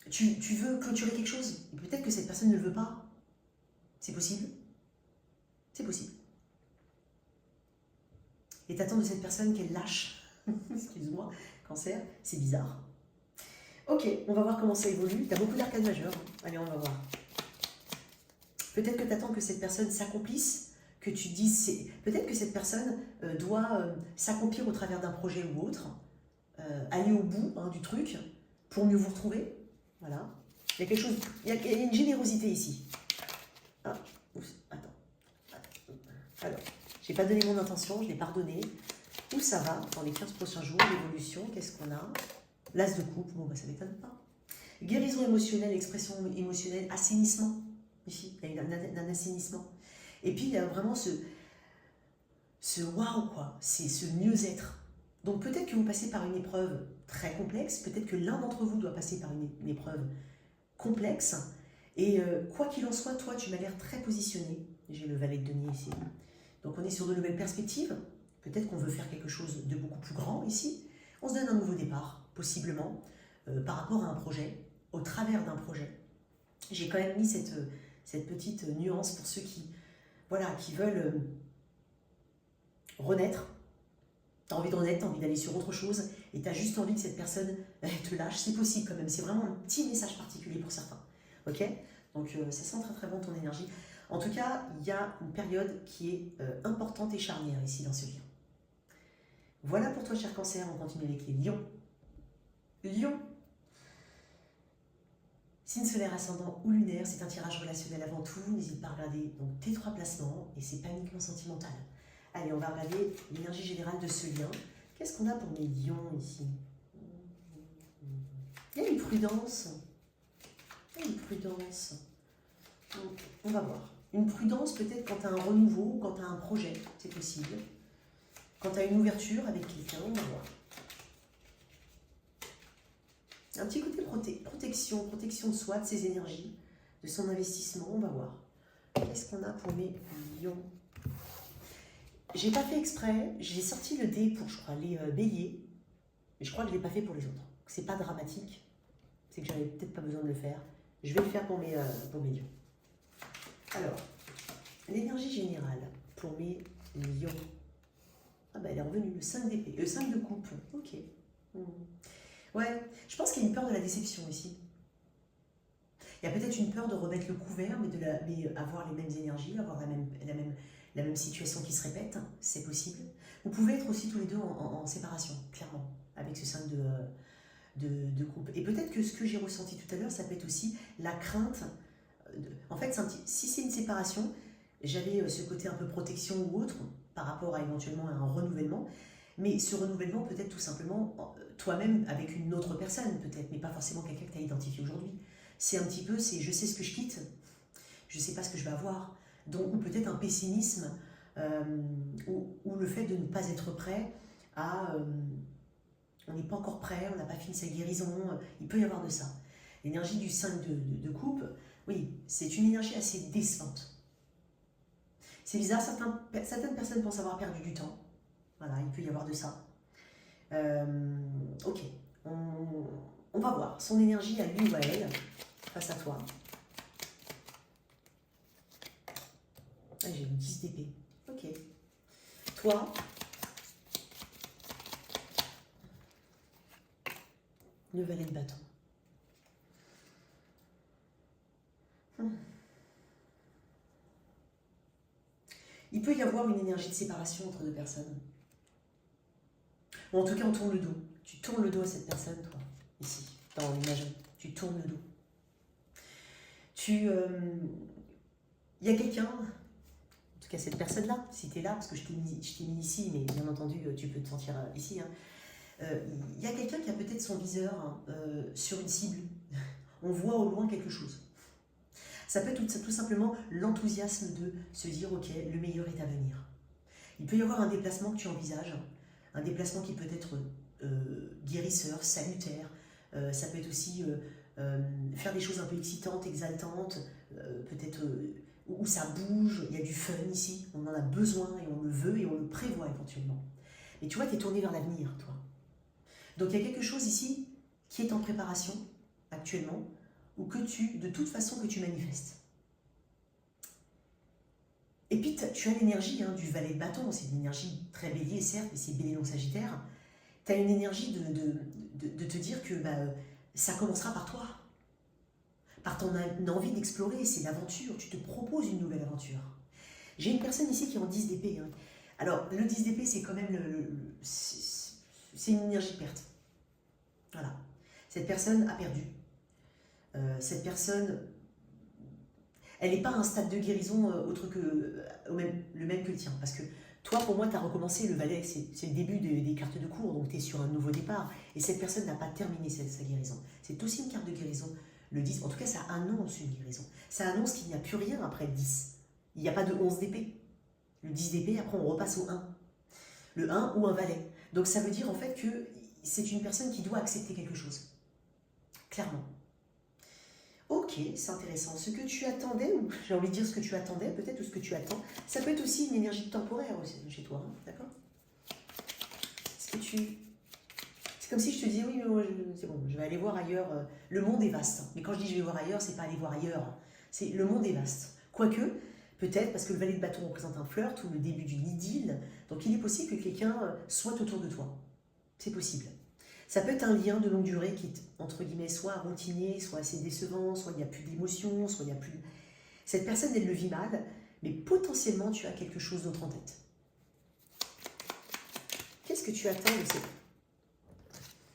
Tu veux clôturer quelque chose, et peut-être que cette personne ne le veut pas. C'est possible. C'est possible. Et t'attends de cette personne qu'elle lâche. Excuse-moi, Cancer, c'est bizarre. Ok, on va voir comment ça évolue. Tu as beaucoup d'arcanes majeures. Allez, on va voir. Peut-être que tu attends que cette personne s'accomplisse, que tu dises... Peut-être que cette personne doit s'accomplir au travers d'un projet ou autre, aller au bout du truc pour mieux vous retrouver. Voilà. Il y a quelque chose... Il y a une générosité ici. Ah, attends. Alors, je n'ai pas donné mon intention, je l'ai pardonné. Où ça va dans les 15 prochains jours, l'évolution, qu'est-ce qu'on a? L'as de coupe, bon, bah, ça ne m'étonne pas. Guérison émotionnelle, expression émotionnelle, assainissement. Ici, il y a un assainissement. Et puis, il y a vraiment ce ce waouh, quoi, c'est ce mieux-être. Donc peut-être que vous passez par une épreuve très complexe, peut-être que l'un d'entre vous doit passer par une épreuve complexe, et quoi qu'il en soit, toi, tu m'as l'air très positionné. J'ai le valet de denier ici. Donc on est sur de nouvelles perspectives. Peut-être qu'on veut faire quelque chose de beaucoup plus grand ici. On se donne un nouveau départ, possiblement, par rapport à un projet, au travers d'un projet. J'ai quand même mis cette petite nuance pour ceux qui, voilà, qui veulent renaître. Tu as envie de renaître, tu as envie d'aller sur autre chose, et tu as juste envie que cette personne te lâche. C'est possible quand même, c'est vraiment un petit message particulier pour certains. Ok? Donc ça sent très très bon ton énergie. En tout cas, il y a une période qui est importante et charnière ici dans ce lien. Voilà pour toi, cher Cancer. On continue avec les lions. Lion. Signe solaire, ascendant ou lunaire, c'est un tirage relationnel avant tout. N'hésite pas à regarder donc, tes 3 placements, et c'est pas uniquement sentimental. Allez, on va regarder l'énergie générale de ce lien. Qu'est-ce qu'on a pour mes lions ici? Il y a une prudence. Il y a une prudence. Donc, on va voir. Une prudence peut-être quand tu as un renouveau, quand tu as un projet, c'est possible. Quand tu as une ouverture avec quelqu'un, on va voir. Un petit côté protection de soi, de ses énergies, de son investissement, on va voir. Qu'est-ce qu'on a pour mes lions? J'ai pas fait exprès, j'ai sorti le dé pour, je crois, les béliers, mais je crois que je ne l'ai pas fait pour les autres. C'est pas dramatique, c'est que j'avais peut-être pas besoin de le faire. Je vais le faire pour mes lions. Alors, l'énergie générale pour mes lions. Ah bah elle est revenue, le 5 d'épée, le 5 de coupe, ok. Ouais, je pense qu'il y a une peur de la déception ici. Il y a peut-être une peur de remettre le couvert, mais avoir les mêmes énergies, avoir la même situation qui se répète, c'est possible. Vous pouvez être aussi tous les deux en séparation, clairement, avec ce 5 de coupe. Et peut-être que ce que j'ai ressenti tout à l'heure, ça peut être aussi la crainte. En fait, si c'est une séparation, j'avais ce côté un peu protection ou autre, par rapport à éventuellement un renouvellement, mais ce renouvellement peut être tout simplement toi-même avec une autre personne, peut-être, mais pas forcément quelqu'un que tu as identifié aujourd'hui. C'est un petit peu, c'est je sais ce que je quitte, je sais pas ce que je vais avoir, donc, ou peut-être un pessimisme, ou le fait de ne pas être prêt à... on n'est pas encore prêt, on n'a pas fini sa guérison, il peut y avoir de ça. L'énergie du 5 de coupe, oui, c'est une énergie assez décevante. C'est bizarre, certaines personnes pensent avoir perdu du temps. Voilà, il peut y avoir de ça. Ok, on va voir son énergie à lui ou à elle, face à toi. Ah, j'ai une 10 d'épée. Ok. Toi, le valet de bâton. Il peut y avoir une énergie de séparation entre deux personnes. Ou en tout cas, on tourne le dos. Tu tournes le dos à cette personne, toi, ici, dans l'image. Tu tournes le dos. Il y a quelqu'un, en tout cas cette personne-là, si tu es là, parce que je t'ai mis ici, mais bien entendu, tu peux te sentir ici. Il y a quelqu'un qui a peut-être son viseur sur une cible. On voit au loin quelque chose. Ça peut être tout simplement l'enthousiasme de se dire « Ok, le meilleur est à venir ». Il peut y avoir un déplacement que tu envisages, un déplacement qui peut être guérisseur, salutaire. Ça peut être aussi faire des choses un peu excitantes, exaltantes, peut-être où ça bouge, il y a du fun ici, on en a besoin et on le veut et on le prévoit éventuellement. Mais tu vois, tu es tourné vers l'avenir, toi. Donc il y a quelque chose ici qui est en préparation actuellement, ou de toute façon que tu manifestes. Et puis tu as l'énergie du valet de bâton, c'est une énergie très bélier certes, mais c'est bélier non sagittaire. Tu as une énergie de te dire que ça commencera par toi, par ton envie d'explorer, c'est l'aventure, tu te proposes une nouvelle aventure. J'ai une personne ici qui est en 10 d'épée. Alors le 10 d'épée c'est quand même c'est une énergie de perte. Voilà, cette personne a perdu. Cette personne, elle n'est pas à un stade de guérison autre que le même que le tien. Parce que toi, pour moi, tu as recommencé, le valet, c'est le début des cartes de cours, donc tu es sur un nouveau départ. Et cette personne n'a pas terminé sa guérison. C'est aussi une carte de guérison. Le 10, en tout cas, ça annonce une guérison. Ça annonce qu'il n'y a plus rien après le 10. Il n'y a pas de 11 d'épée. Le 10 d'épée, après, on repasse au 1. le 1 ou un valet. Donc ça veut dire en fait que c'est une personne qui doit accepter quelque chose. Clairement. Ok, c'est intéressant. Ce que tu attendais, ou j'ai envie de dire ce que tu attendais, peut-être, ou ce que tu attends, ça peut être aussi une énergie temporaire aussi, chez toi, hein, d'accord? Ce que tu... C'est comme si je te disais, oui, mais moi, c'est bon, je vais aller voir ailleurs. Le monde est vaste. Hein. Mais quand je dis je vais voir ailleurs, c'est pas aller voir ailleurs. C'est le monde est vaste. Quoique, peut-être, parce que le valet de bâton représente un flirt ou le début d'une idylle, donc il est possible que quelqu'un soit autour de toi. C'est possible. Ça peut être un lien de longue durée qui est, entre guillemets, soit routinier, soit assez décevant, soit il n'y a plus d'émotion, soit il n'y a plus... Cette personne, elle le vit mal, mais potentiellement, tu as quelque chose d'autre en tête. Qu'est-ce que tu attends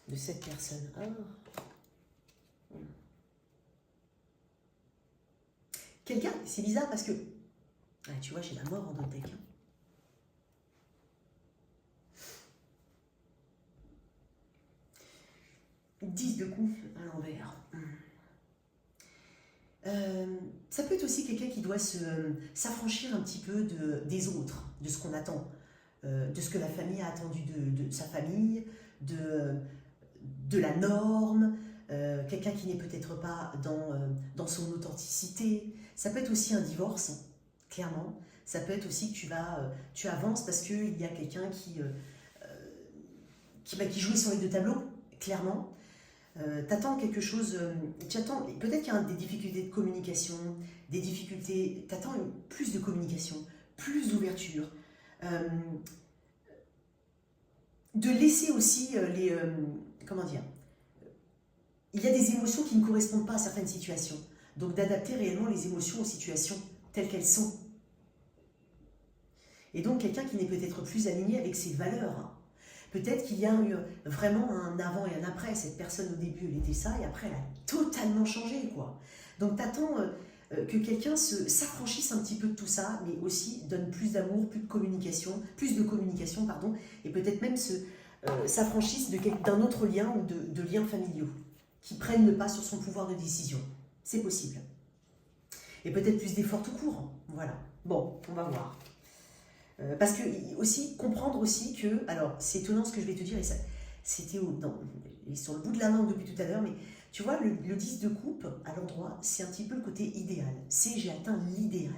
de cette personne? Quelqu'un, c'est bizarre parce que... Ah, tu vois, j'ai la mort en d'autres decks. 10 de coups à l'envers. Ça peut être aussi quelqu'un qui doit s'affranchir un petit peu des autres, de ce qu'on attend, de ce que la famille a attendu de sa famille, de la norme, quelqu'un qui n'est peut-être pas dans son authenticité. Ça peut être aussi un divorce, clairement. Ça peut être aussi que tu avances parce qu'il y a quelqu'un qui joue sur les deux tableaux, clairement. T'attends quelque chose, peut-être qu'il y a des difficultés de communication, des difficultés, t'attends plus de communication, plus d'ouverture, de laisser aussi comment dire, il y a des émotions qui ne correspondent pas à certaines situations, donc d'adapter réellement les émotions aux situations telles qu'elles sont. Et donc quelqu'un qui n'est peut-être plus aligné avec ses valeurs. Peut-être qu'il y a eu vraiment un avant et un après. Cette personne, au début, elle était ça, et après, elle a totalement changé, quoi. Donc, t'attends que quelqu'un s'affranchisse un petit peu de tout ça, mais aussi donne plus d'amour, plus de communication, pardon, et peut-être même s'affranchisse d'un autre lien ou de liens familiaux, qui prennent le pas sur son pouvoir de décision. C'est possible. Et peut-être plus d'efforts tout court. Voilà. Bon, on va voir. Parce que aussi comprendre aussi que, alors c'est étonnant ce que je vais te dire, et c'était sur le bout de la langue depuis tout à l'heure, mais tu vois, le 10 de coupe à l'endroit, c'est un petit peu le côté idéal. C'est j'ai atteint l'idéal.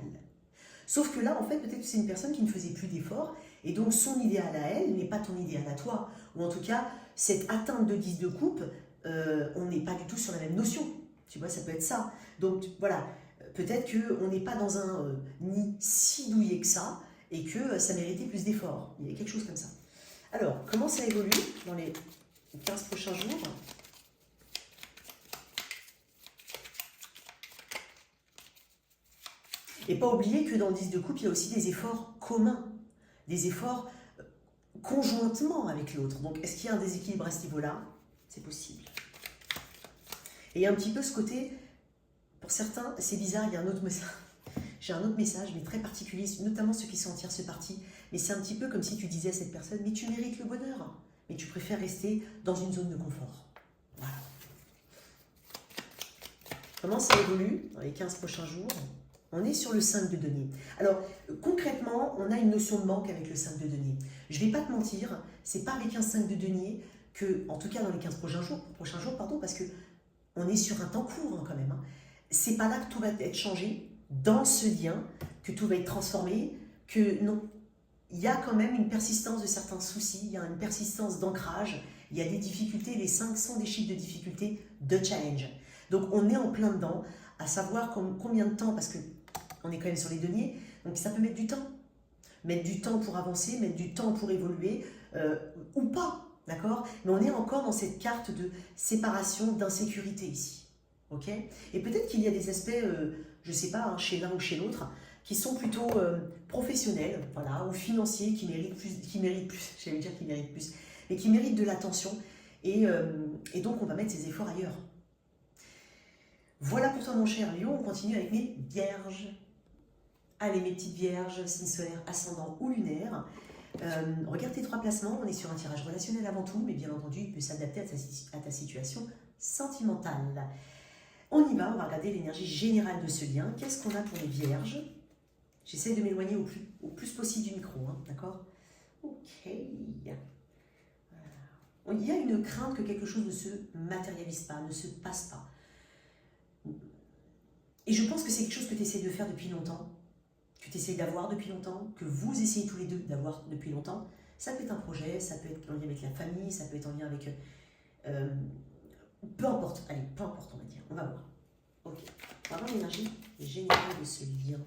Sauf que là, en fait, peut-être que c'est une personne qui ne faisait plus d'efforts, et donc son idéal à elle n'est pas ton idéal à toi. Ou en tout cas, cette atteinte de 10 de coupe, on n'est pas du tout sur la même notion. Tu vois, ça peut être ça. Donc voilà, peut-être qu'on n'est pas dans un nid si douillet que ça, et que ça méritait plus d'efforts. Il y a quelque chose comme ça. Alors, comment ça évolue dans les 15 prochains jours? Et pas oublier que dans le 10 de coupe, il y a aussi des efforts communs, des efforts conjointement avec l'autre. Donc, est-ce qu'il y a un déséquilibre à ce niveau-là? C'est possible. Et il y a un petit peu ce côté, pour certains, c'est bizarre, il y a un autre message. J'ai un autre message, mais très particulier, notamment ceux qui sont en tierce partie. Mais c'est un petit peu comme si tu disais à cette personne, mais tu mérites le bonheur. Mais tu préfères rester dans une zone de confort. Voilà. Comment ça évolue dans les 15 prochains jours? On est sur le 5 de denier. Alors, concrètement, on a une notion de manque avec le 5 de denier. Je ne vais pas te mentir, c'est pas avec un 5 de denier que, en tout cas dans les 15 prochains jours, parce que on est sur un temps court hein, quand même. Hein. C'est pas là que tout va être changé. Dans ce lien, que tout va être transformé, que non, il y a quand même une persistance de certains soucis, il y a une persistance d'ancrage, il y a des difficultés, les 5 sont des chiffres de difficulté, de challenge. Donc on est en plein dedans, à savoir combien de temps, parce qu'on est quand même sur les deniers, donc ça peut mettre du temps. Mettre du temps pour avancer, mettre du temps pour évoluer, ou pas, d'accord? Mais on est encore dans cette carte de séparation, d'insécurité ici. Ok? Et peut-être qu'il y a des aspects, je ne sais pas, hein, chez l'un ou chez l'autre, qui sont plutôt professionnels, voilà, ou financiers, qui méritent plus, j'allais dire qui méritent plus, mais qui méritent de l'attention, et donc on va mettre ses efforts ailleurs. Voilà pour toi mon cher Lion, on continue avec mes vierges. Allez mes petites vierges, signe solaire, ascendant ou lunaire. Regarde tes 3 placements, on est sur un tirage relationnel avant tout, mais bien entendu il peut s'adapter à ta situation sentimentale. On y va, on va regarder l'énergie générale de ce lien. Qu'est-ce qu'on a pour les vierges? J'essaie de m'éloigner au plus possible du micro, hein, d'accord? Ok. Il y a une crainte que quelque chose ne se matérialise pas, ne se passe pas. Et je pense que c'est quelque chose que tu essaies de faire depuis longtemps, que tu essaies d'avoir depuis longtemps, que vous essayez tous les deux d'avoir depuis longtemps. Ça peut être un projet, ça peut être en lien avec la famille, ça peut être en lien avec... peu importe, allez, peu importe on va dire, on va voir. Ok, on va voir l'énergie générale de ce lien.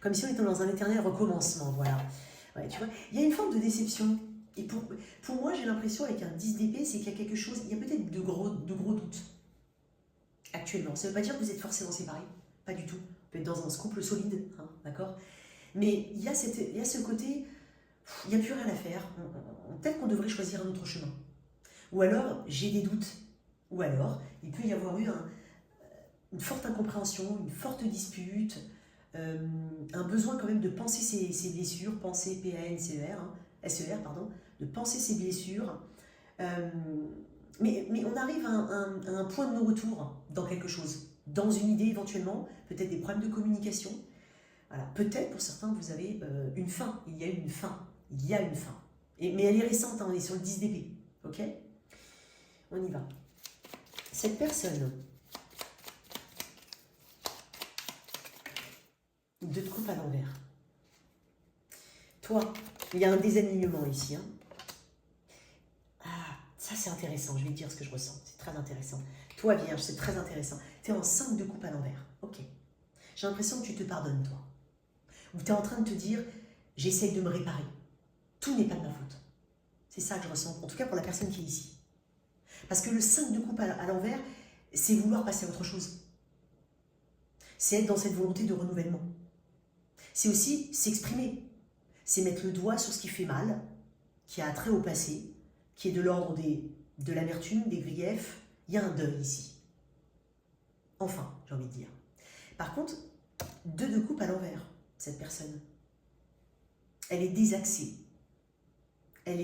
Comme si on était dans un éternel recommencement, voilà. Ouais, tu vois, il y a une forme de déception. Et pour moi, j'ai l'impression avec un 10 d'épée, c'est qu'il y a quelque chose, il y a peut-être de gros doutes actuellement. Ça ne veut pas dire que vous êtes forcément séparés, pas du tout. Vous pouvez être dans un couple solide, hein, d'accord. Mais il y a ce côté, il n'y a plus rien à faire, peut-être qu'on devrait choisir un autre chemin. Ou alors, j'ai des doutes. Ou alors, il peut y avoir eu une forte incompréhension, une forte dispute, un besoin quand même de penser ses blessures, penser P-A-N-C-E-R, hein, S-E-R, pardon, de penser ses blessures. Mais on arrive à un point de non-retour dans quelque chose, dans une idée éventuellement, peut-être des problèmes de communication. Voilà. Peut-être pour certains, vous avez une fin, il y a une fin, mais elle est récente, hein, on est sur le 10 d'épée, ok? On y va. Cette personne, 2 de coupe à l'envers. Toi, il y a un désalignement ici. Hein. Ah, ça c'est intéressant, je vais te dire ce que je ressens, c'est très intéressant. Toi, Vierge, c'est très intéressant. Tu es en 5 de coupe à l'envers. Ok. J'ai l'impression que tu te pardonnes, toi. Ou tu es en train de te dire, j'essaye de me réparer. Tout n'est pas de ma faute. C'est ça que je ressens, en tout cas pour la personne qui est ici. Parce que le 5 de coupe à l'envers, c'est vouloir passer à autre chose. C'est être dans cette volonté de renouvellement. C'est aussi s'exprimer. C'est mettre le doigt sur ce qui fait mal, qui a trait au passé, qui est de l'ordre de l'amertume, des griefs. Il y a un deuil ici. Enfin, j'ai envie de dire. Par contre, 2 de coupe à l'envers, cette personne. Elle est désaxée. Elle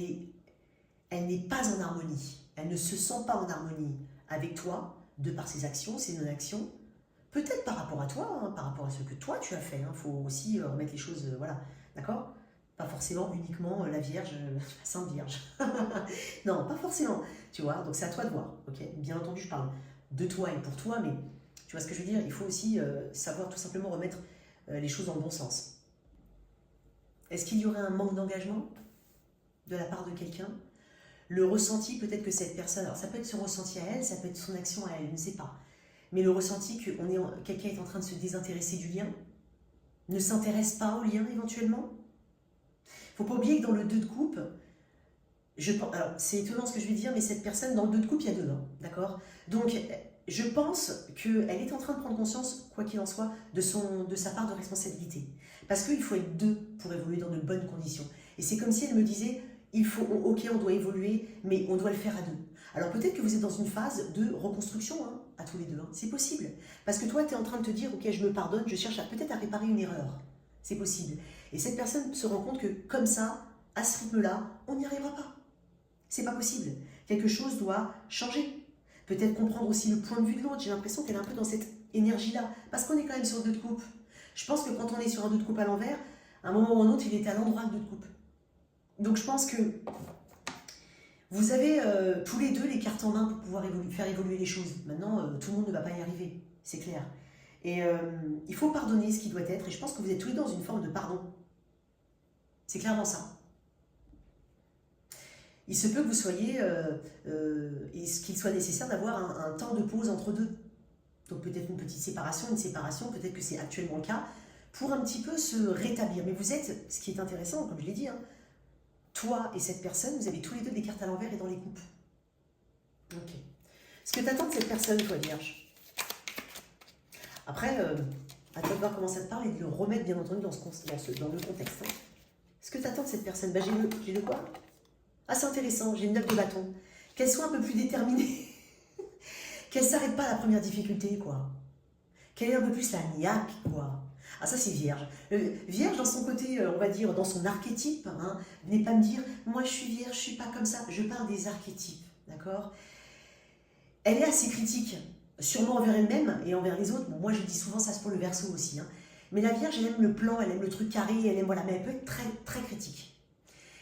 n'est pas en harmonie. Elle ne se sent pas en harmonie avec toi, de par ses actions, ses non-actions. Peut-être par rapport à toi, hein, par rapport à ce que toi tu as fait. Il faut aussi remettre les choses, voilà, d'accord? Pas forcément uniquement la Vierge, la Sainte Vierge. Non, pas forcément, tu vois, donc c'est à toi de voir, ok? Bien entendu, je parle de toi et pour toi, mais tu vois ce que je veux dire? Il faut aussi savoir tout simplement remettre les choses dans le bon sens. Est-ce qu'il y aurait un manque d'engagement de la part de quelqu'un? Le ressenti, peut-être que cette personne, alors ça peut être son ressenti à elle, ça peut être son action à elle, je ne sais pas. Mais le ressenti que quelqu'un est en train de se désintéresser du lien, ne s'intéresse pas au lien éventuellement. Il ne faut pas oublier que dans le 2 de coupe, alors c'est étonnant ce que je vais dire, mais cette personne, dans le 2 de coupe, il y a 2, hein, d'accord? Donc je pense qu'elle est en train de prendre conscience, quoi qu'il en soit, de sa part de responsabilité. Parce qu'il faut être 2 pour évoluer dans de bonnes conditions. Et c'est comme si elle me disait, ok, on doit évoluer, mais on doit le faire à 2. Alors peut-être que vous êtes dans une phase de reconstruction, hein, à tous les 2, hein. C'est possible. Parce que toi, tu es en train de te dire, ok, je me pardonne, je cherche peut-être à réparer une erreur. C'est possible. Et cette personne se rend compte que comme ça, à ce rythme-là, on n'y arrivera pas. C'est pas possible. Quelque chose doit changer. Peut-être comprendre aussi le point de vue de l'autre. J'ai l'impression qu'elle est un peu dans cette énergie-là. Parce qu'on est quand même sur 2 de coupe. Je pense que quand on est sur un 2 de coupe à l'envers, à un moment ou à un autre, il est à l'endroit de 2 de coupe. Donc je pense que vous avez tous les 2 les cartes en main pour pouvoir faire évoluer les choses. Maintenant, tout le monde ne va pas y arriver, c'est clair. Et il faut pardonner ce qui doit être, et je pense que vous êtes tous les deux dans une forme de pardon. C'est clairement ça. Il se peut que vous soyez, et qu'il soit nécessaire d'avoir un temps de pause entre 2. Donc peut-être une petite séparation, peut-être que c'est actuellement le cas, pour un petit peu se rétablir. Mais vous êtes, ce qui est intéressant, comme je l'ai dit, hein, toi et cette personne, vous avez tous les 2 des cartes à l'envers et dans les coupes. Ok. Ce que tu attends de cette personne, toi, Vierge. Après, à toi de voir comment ça te parle et de le remettre, bien entendu, dans le contexte. Hein. Ce que tu attends de cette personne, bah, j'ai le quoi? Ah, c'est intéressant, j'ai une 9 de bâton. Qu'elle soit un peu plus déterminée. Qu'elle ne s'arrête pas à la première difficulté, quoi. Qu'elle ait un peu plus la niaque, quoi. Ah, ça, c'est Vierge. Vierge, dans son côté, on va dire, dans son archétype, hein, venez pas me dire, moi, je suis Vierge, je suis pas comme ça. Je parle des archétypes, d'accord? Elle est assez critique, sûrement envers elle-même et envers les autres. Bon, moi, je dis souvent, ça c'est pour le Verseau aussi. Hein. Mais la Vierge, elle aime le plan, elle aime le truc carré, elle aime, voilà, mais elle peut être très, très critique.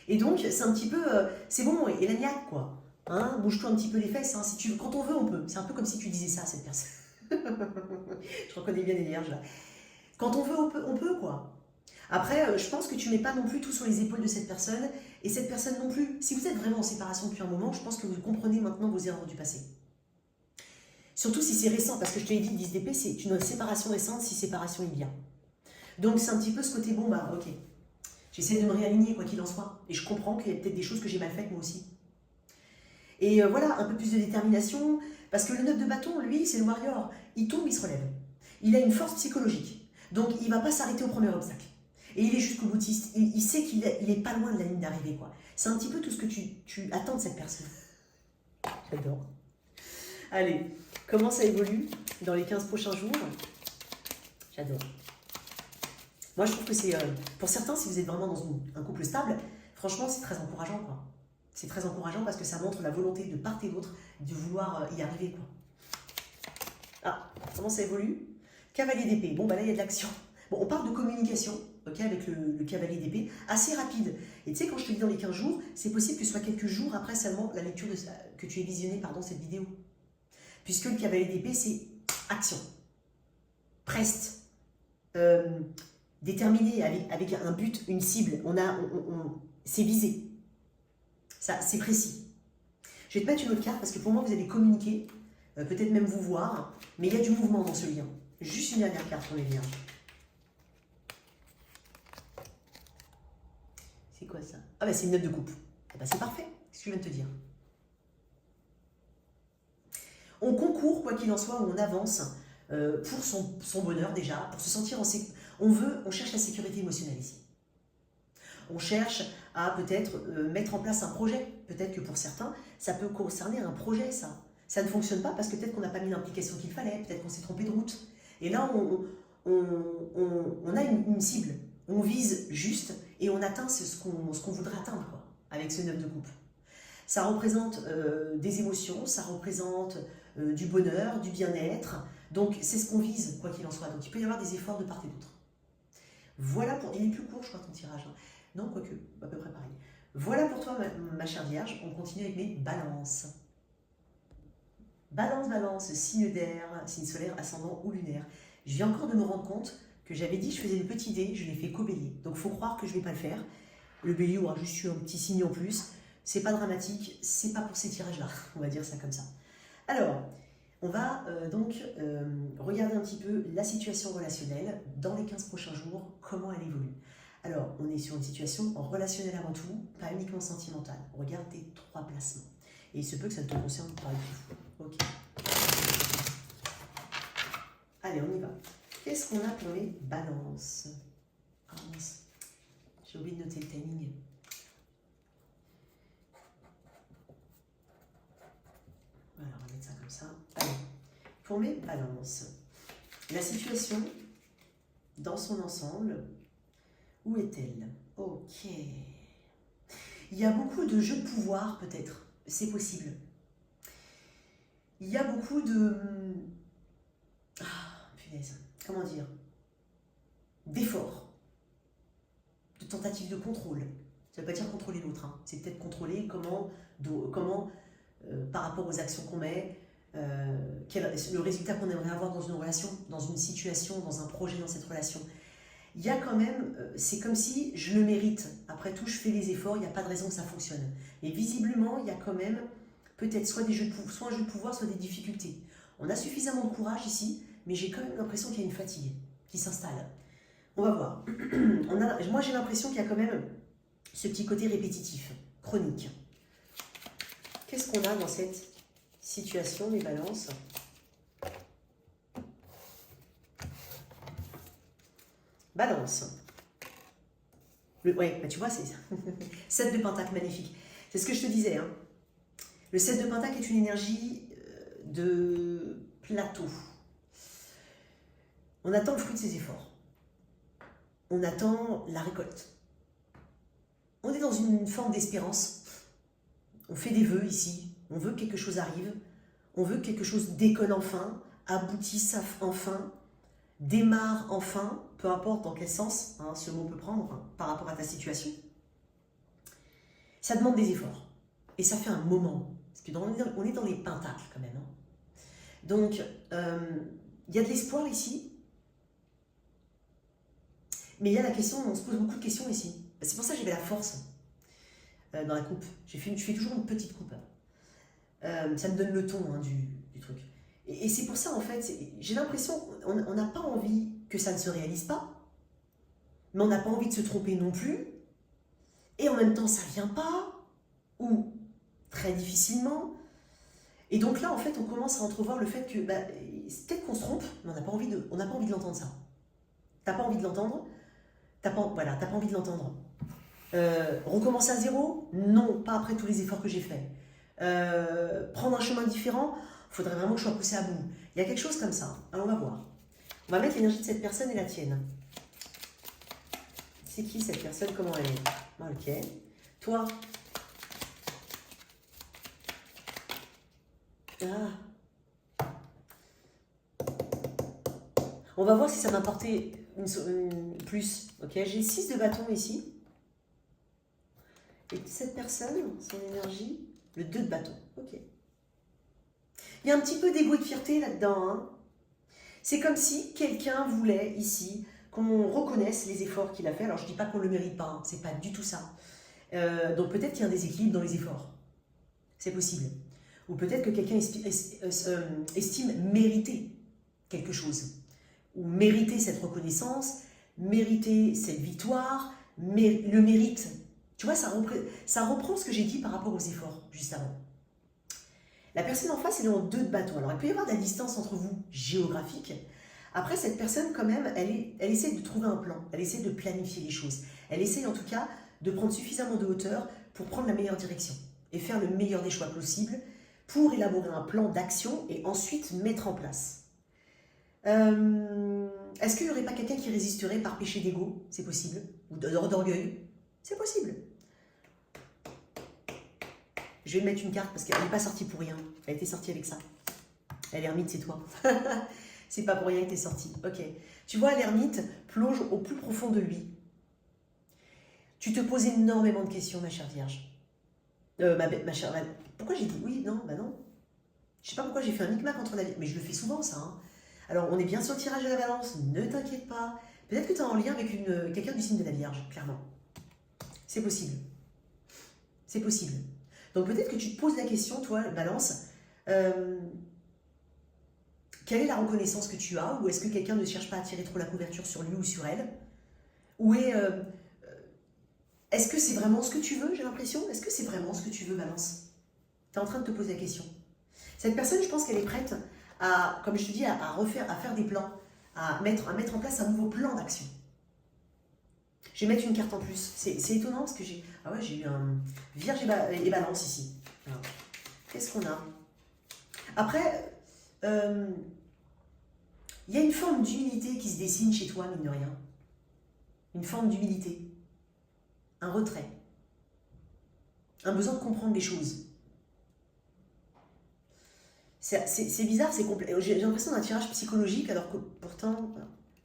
Et donc, c'est un petit peu, c'est bon, et la niaque, quoi. Hein, bouge-toi un petit peu les fesses, hein, si tu veux. Quand on veut, on peut. C'est un peu comme si tu disais ça à cette personne. Je reconnais bien les vierges, là. Quand on veut, on peut, quoi. Après, je pense que tu mets pas non plus tout sur les épaules de cette personne, et cette personne non plus. Si vous êtes vraiment en séparation depuis un moment, je pense que vous comprenez maintenant vos erreurs du passé. Surtout si c'est récent, parce que je te l'ai dit, 10 d'épée, c'est une séparation récente si séparation il y a. Donc c'est un petit peu ce côté, bon bah ok, j'essaie de me réaligner quoi qu'il en soit, et je comprends qu'il y a peut-être des choses que j'ai mal faites moi aussi. Et voilà, un peu plus de détermination, parce que le 9 de bâton, lui, c'est le warrior, il tombe, il se relève. Il a une force psychologique, donc il va pas s'arrêter au premier obstacle. Et il est jusqu'au boutiste, il sait qu'il est pas loin de la ligne d'arrivée, quoi. C'est un petit peu tout ce que tu attends de cette personne. J'adore. Allez, comment ça évolue dans les 15 prochains jours? J'adore. Moi, je trouve que c'est, pour certains, si vous êtes vraiment dans un couple stable, franchement, c'est très encourageant, quoi. C'est très encourageant parce que ça montre la volonté de part et d'autre de vouloir y arriver, quoi. Ah, comment ça évolue? Cavalier d'épée. Bon, bah là, il y a de l'action. Bon, on parle de communication, ok, avec le cavalier d'épée, assez rapide. Et tu sais, quand je te dis dans les 15 jours, c'est possible que ce soit quelques jours après seulement la lecture que tu aies visionné, pardon, cette vidéo. Puisque le cavalier d'épée, c'est action. Preste. Déterminé avec un but, une cible. C'est visé. Ça, c'est précis. Je vais te mettre une autre carte parce que pour moi, vous allez communiquer, peut-être même vous voir, mais il y a du mouvement dans ce lien. Juste une dernière carte pour les vierges. C'est quoi ça? Ah bah c'est une 9 de coupe. Ah bah c'est parfait, c'est ce que je viens de te dire. On concourt, quoi qu'il en soit, ou on avance pour son bonheur déjà, pour se sentir en sécurité. On cherche la sécurité émotionnelle ici. On cherche à peut-être mettre en place un projet. Peut-être que pour certains, ça peut concerner un projet, ça. Ça ne fonctionne pas parce que peut-être qu'on n'a pas mis l'implication qu'il fallait, peut-être qu'on s'est trompé de route. Et là, on a une cible. On vise juste et on atteint ce qu'on voudrait atteindre, quoi, avec ce 9 de coupe. Ça représente des émotions, ça représente du bonheur, du bien-être. Donc, c'est ce qu'on vise, quoi qu'il en soit. Donc, il peut y avoir des efforts de part et d'autre. Voilà pour... Il est plus court, je crois, ton tirage. Non, quoique, à peu près pareil. Voilà pour toi, ma chère Vierge. On continue avec mes balances. Balance, balance, signe d'air, signe solaire, ascendant ou lunaire. Je viens encore de me rendre compte que j'avais dit que je faisais le petit dé, je l'ai fait qu'au bélier. Donc, il faut croire que je ne vais pas le faire. Le bélier aura juste eu un petit signe en plus. C'est pas dramatique, c'est pas pour ces tirages-là. On va dire ça comme ça. Alors, on va regarder un petit peu la situation relationnelle dans les 15 prochains jours, comment elle évolue. Alors, on est sur une situation relationnelle avant tout, pas uniquement sentimentale. Regarde tes 3 placements. Et il se peut que ça ne te concerne pas du tout. Ok. Allez, on y va. Qu'est-ce qu'on a pour les balances? Ah mince, j'ai oublié de noter le timing. Voilà, on va mettre ça comme ça. Allez, pour mes balances, la situation dans son ensemble, où est-elle? Ok. Il y a beaucoup de jeux de pouvoir, peut-être. C'est possible. Il y a beaucoup de... Ah, punaise. Comment dire? D'efforts. De tentatives de contrôle. Ça ne veut pas dire contrôler l'autre. Hein. C'est peut-être contrôler comment par rapport aux actions qu'on met, le résultat qu'on aimerait avoir dans une relation, dans une situation, dans un projet, dans cette relation. Il y a quand même, c'est comme si je le mérite. Après tout, je fais les efforts, il n'y a pas de raison que ça fonctionne. Et visiblement, il y a quand même peut-être soit un jeu de pouvoir, soit des difficultés. On a suffisamment de courage ici, mais j'ai quand même l'impression qu'il y a une fatigue qui s'installe. On va voir. Moi, j'ai l'impression qu'il y a quand même ce petit côté répétitif, chronique. Qu'est-ce qu'on a dans cette situation, les balances? Balance. Ouais, bah tu vois, c'est 7 de pentacle, magnifique. C'est ce que je te disais. Hein. Le 7 de pentacle est une énergie de plateau. On attend le fruit de ses efforts. On attend la récolte. On est dans une forme d'espérance. On fait des vœux ici. On veut que quelque chose arrive. On veut que quelque chose décolle enfin, aboutisse enfin, démarre enfin, peu importe dans quel sens ce mot peut prendre par rapport à ta situation. ça demande des efforts. Et ça fait un moment. Parce que on est dans les pentacles quand même. Hein. Donc, il y a de l'espoir ici. Mais il y a la question, on se pose beaucoup de questions ici. C'est pour ça que j'avais la force dans la coupe. Je fais toujours une petite coupe. Ça me donne le ton hein, du truc. Et c'est pour ça, en fait, j'ai l'impression qu'on n'a pas envie que ça ne se réalise pas, mais on n'a pas envie de se tromper non plus. Et en même temps, ça vient pas, ou très difficilement. Et donc là, en fait, on commence à entrevoir le fait que c'est peut-être qu'on se trompe, mais on n'a pas envie de l'entendre ça. T'as pas envie de l'entendre, t'as pas envie de l'entendre. Recommencer à zéro? Non, pas après tous les efforts que j'ai faits. Prendre un chemin différent? Il faudrait vraiment que je sois poussée à bout. Il y a quelque chose comme ça. Alors on va voir. On va mettre l'énergie de cette personne et la tienne. C'est qui cette personne? Comment elle est? Ok. Toi? Ah. On va voir si ça m'a apporté une plus. Ok, j'ai 6 de bâton ici. Et cette personne, son énergie, le 2 de bâton. Ok. Il y a un petit peu d'ego et de fierté là-dedans. Hein. C'est comme si quelqu'un voulait ici qu'on reconnaisse les efforts qu'il a fait. Alors je ne dis pas qu'on ne le mérite pas, hein. C'est pas du tout ça. Donc peut-être qu'il y a un déséquilibre dans les efforts. C'est possible. Ou peut-être que quelqu'un estime mériter quelque chose. Ou mériter cette reconnaissance, mériter cette victoire, le mérite. Tu vois, ça reprend ce que j'ai dit par rapport aux efforts, juste avant. La personne en face, elle est en 2 de bâton. Alors, il peut y avoir de la distance entre vous, géographique. Après, cette personne, quand même, elle essaie de trouver un plan. Elle essaie de planifier les choses. Elle essaie, en tout cas, de prendre suffisamment de hauteur pour prendre la meilleure direction et faire le meilleur des choix possibles pour élaborer un plan d'action et ensuite mettre en place. Est-ce qu'il n'y aurait pas quelqu'un qui résisterait par péché d'ego? C'est possible. Ou d'orgueil? C'est possible. Je vais mettre une carte parce qu'elle n'est pas sortie pour rien. Elle était sortie avec ça. L'ermite, c'est toi. C'est pas pour rien que t'es sortie. Ok. Tu vois, l'ermite plonge au plus profond de lui. Tu te poses énormément de questions, ma chère Vierge. Ma chère... Pourquoi j'ai dit oui? Non, bah non. Je sais pas pourquoi j'ai fait un micmac entre la vie. Mais je le fais souvent, ça. Hein. Alors, on est bien sur le tirage de la balance. Ne t'inquiète pas. Peut-être que tu es en lien avec quelqu'un du signe de la Vierge, clairement. C'est possible. C'est possible. Donc peut-être que tu te poses la question, toi, balance, quelle est la reconnaissance que tu as? Ou est-ce que quelqu'un ne cherche pas à tirer trop la couverture sur lui ou sur elle? Ou est-ce que c'est vraiment ce que tu veux, j'ai l'impression? Est-ce que c'est vraiment ce que tu veux, balance? Tu es en train de te poser la question. Cette personne, je pense qu'elle est prête à, comme je te dis, à faire des plans, à mettre en place un nouveau plan d'action. Je vais mettre une carte en plus. C'est étonnant parce que j'ai eu un Vierge et Balance ici. Qu'est-ce qu'on a? Après, il y a une forme d'humilité qui se dessine chez toi, mine de rien. Une forme d'humilité. Un retrait. Un besoin de comprendre les choses. C'est bizarre, c'est complet. J'ai l'impression d'un tirage psychologique alors que pourtant...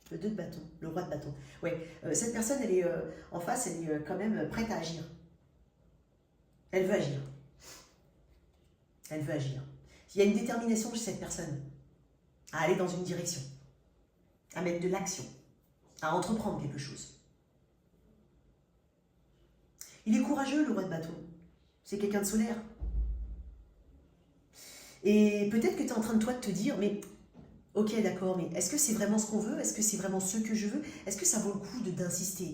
Le 2 de bâton, le roi de bâton. Ouais, cette personne, elle est en face, elle est quand même prête à agir. Elle veut agir. Elle veut agir. Il y a une détermination chez cette personne à aller dans une direction, à mettre de l'action, à entreprendre quelque chose. Il est courageux, le roi de bâton. C'est quelqu'un de solaire. Et peut-être que tu es en train de toi de te dire, mais... Ok, d'accord, mais est-ce que c'est vraiment ce qu'on veut? Est-ce que c'est vraiment ce que je veux? Est-ce que ça vaut le coup d'insister?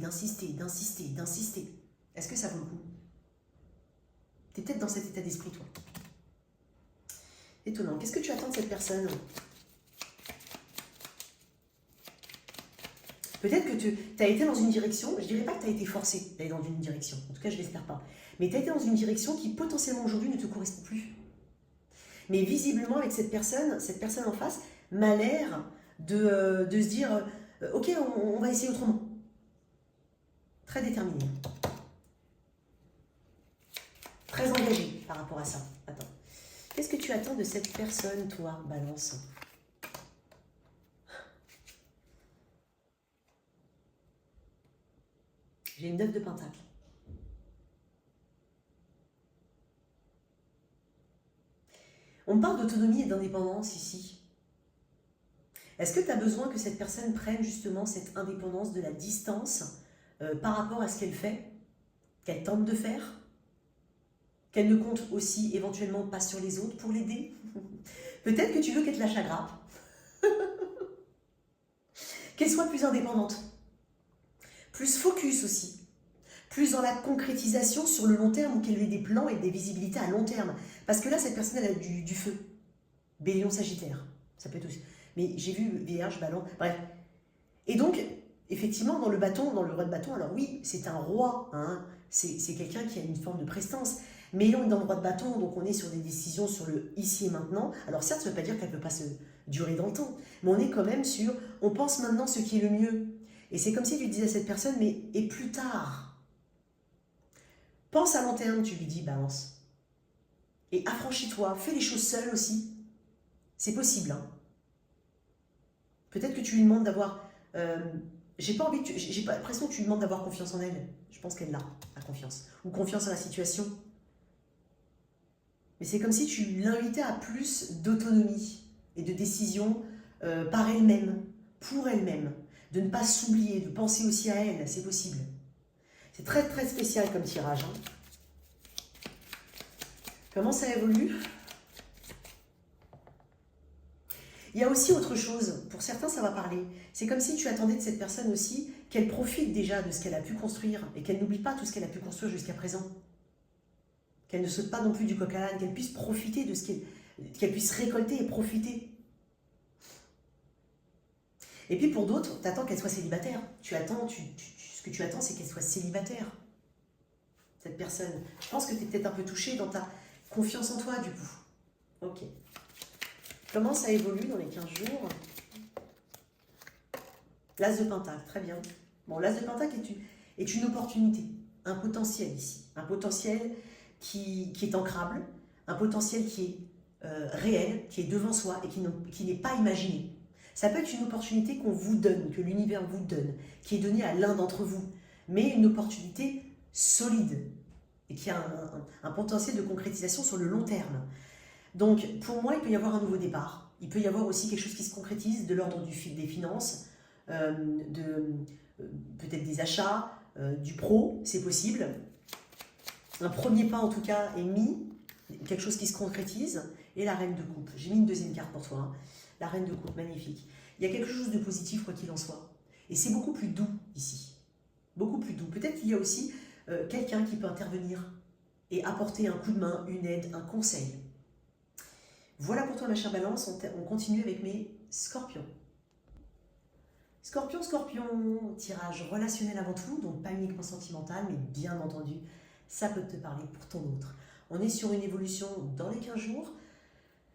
Est-ce que ça vaut le coup? Tu es peut-être dans cet état d'esprit, toi. Étonnant. Qu'est-ce que tu attends de cette personne? Peut-être que tu as été dans une direction, je ne dirais pas que tu as été forcé d'aller dans une direction, en tout cas je ne l'espère pas, mais tu as été dans une direction qui potentiellement aujourd'hui ne te correspond plus. Mais visiblement avec cette personne en face, m'a l'air de se dire ok, on va essayer autrement. Très déterminé. Très engagé par rapport à ça. Attends. Qu'est-ce que tu attends de cette personne, toi, Balance? J'ai une 9 de pentacle. On me parle d'autonomie et d'indépendance ici. Est-ce que tu as besoin que cette personne prenne justement cette indépendance de la distance par rapport à ce qu'elle fait, qu'elle tente de faire, qu'elle ne compte aussi éventuellement pas sur les autres pour l'aider? Peut-être que tu veux qu'elle te lâche la grappe, qu'elle soit plus indépendante, plus focus aussi, plus dans la concrétisation sur le long terme ou qu'elle ait des plans et des visibilités à long terme. Parce que là, cette personne, elle a du feu. Bélion, Sagittaire, ça peut être aussi. Mais j'ai vu Vierge, Balance, bref. Et donc, effectivement, dans le bâton, dans le roi de bâton, alors oui, c'est un roi, hein, c'est quelqu'un qui a une forme de prestance. Mais on est dans le roi de bâton, donc on est sur des décisions sur le ici et maintenant. Alors certes, ça ne veut pas dire qu'elle ne peut pas se durer dans le temps, mais on est quand même sur, on pense maintenant ce qui est le mieux. Et c'est comme si tu disais à cette personne, mais et plus tard, pense à long terme, tu lui dis, Balance. Et affranchis-toi, fais les choses seule aussi. C'est possible, hein. Peut-être que tu lui demandes d'avoir... j'ai pas l'impression que tu lui demandes d'avoir confiance en elle. Je pense qu'elle l'a, la confiance. Ou confiance en la situation. Mais c'est comme si tu l'invitais à plus d'autonomie et de décision par elle-même, pour elle-même. De ne pas s'oublier, de penser aussi à elle, c'est possible. C'est très très spécial comme tirage, hein. Comment ça évolue? Il y a aussi autre chose, pour certains ça va parler. C'est comme si tu attendais de cette personne aussi qu'elle profite déjà de ce qu'elle a pu construire et qu'elle n'oublie pas tout ce qu'elle a pu construire jusqu'à présent. Qu'elle ne saute pas non plus du coq à l'âne, qu'elle puisse profiter de ce qu'elle puisse récolter et profiter. Et puis pour d'autres, tu attends qu'elle soit célibataire. Ce que tu attends, c'est qu'elle soit célibataire, cette personne. Je pense que tu es peut-être un peu touché dans ta confiance en toi, du coup. Ok. Comment ça évolue dans les 15 jours? L'As de Pentacle, très bien. Bon, l'As de Pentacle est une opportunité, un potentiel ici. Un potentiel qui est ancrable, un potentiel qui est réel, qui est devant soi et qui n'est pas imaginé. Ça peut être une opportunité qu'on vous donne, que l'univers vous donne, qui est donnée à l'un d'entre vous, mais une opportunité solide et qui a un potentiel de concrétisation sur le long terme. Donc, pour moi, il peut y avoir un nouveau départ. Il peut y avoir aussi quelque chose qui se concrétise de l'ordre des finances, peut-être des achats, du pro, c'est possible. Un premier pas, en tout cas, est mis, quelque chose qui se concrétise, et la reine de coupe. J'ai mis une deuxième carte pour toi, hein. La reine de coupe, magnifique. Il y a quelque chose de positif, quoi qu'il en soit. Et c'est beaucoup plus doux, ici. Beaucoup plus doux. Peut-être qu'il y a aussi quelqu'un qui peut intervenir et apporter un coup de main, une aide, un conseil. Voilà pour toi, ma chère Balance. On continue avec mes scorpions. Scorpion, scorpion, tirage relationnel avant tout, donc pas uniquement sentimental, mais bien entendu, ça peut te parler pour ton autre. On est sur une évolution dans les 15 jours.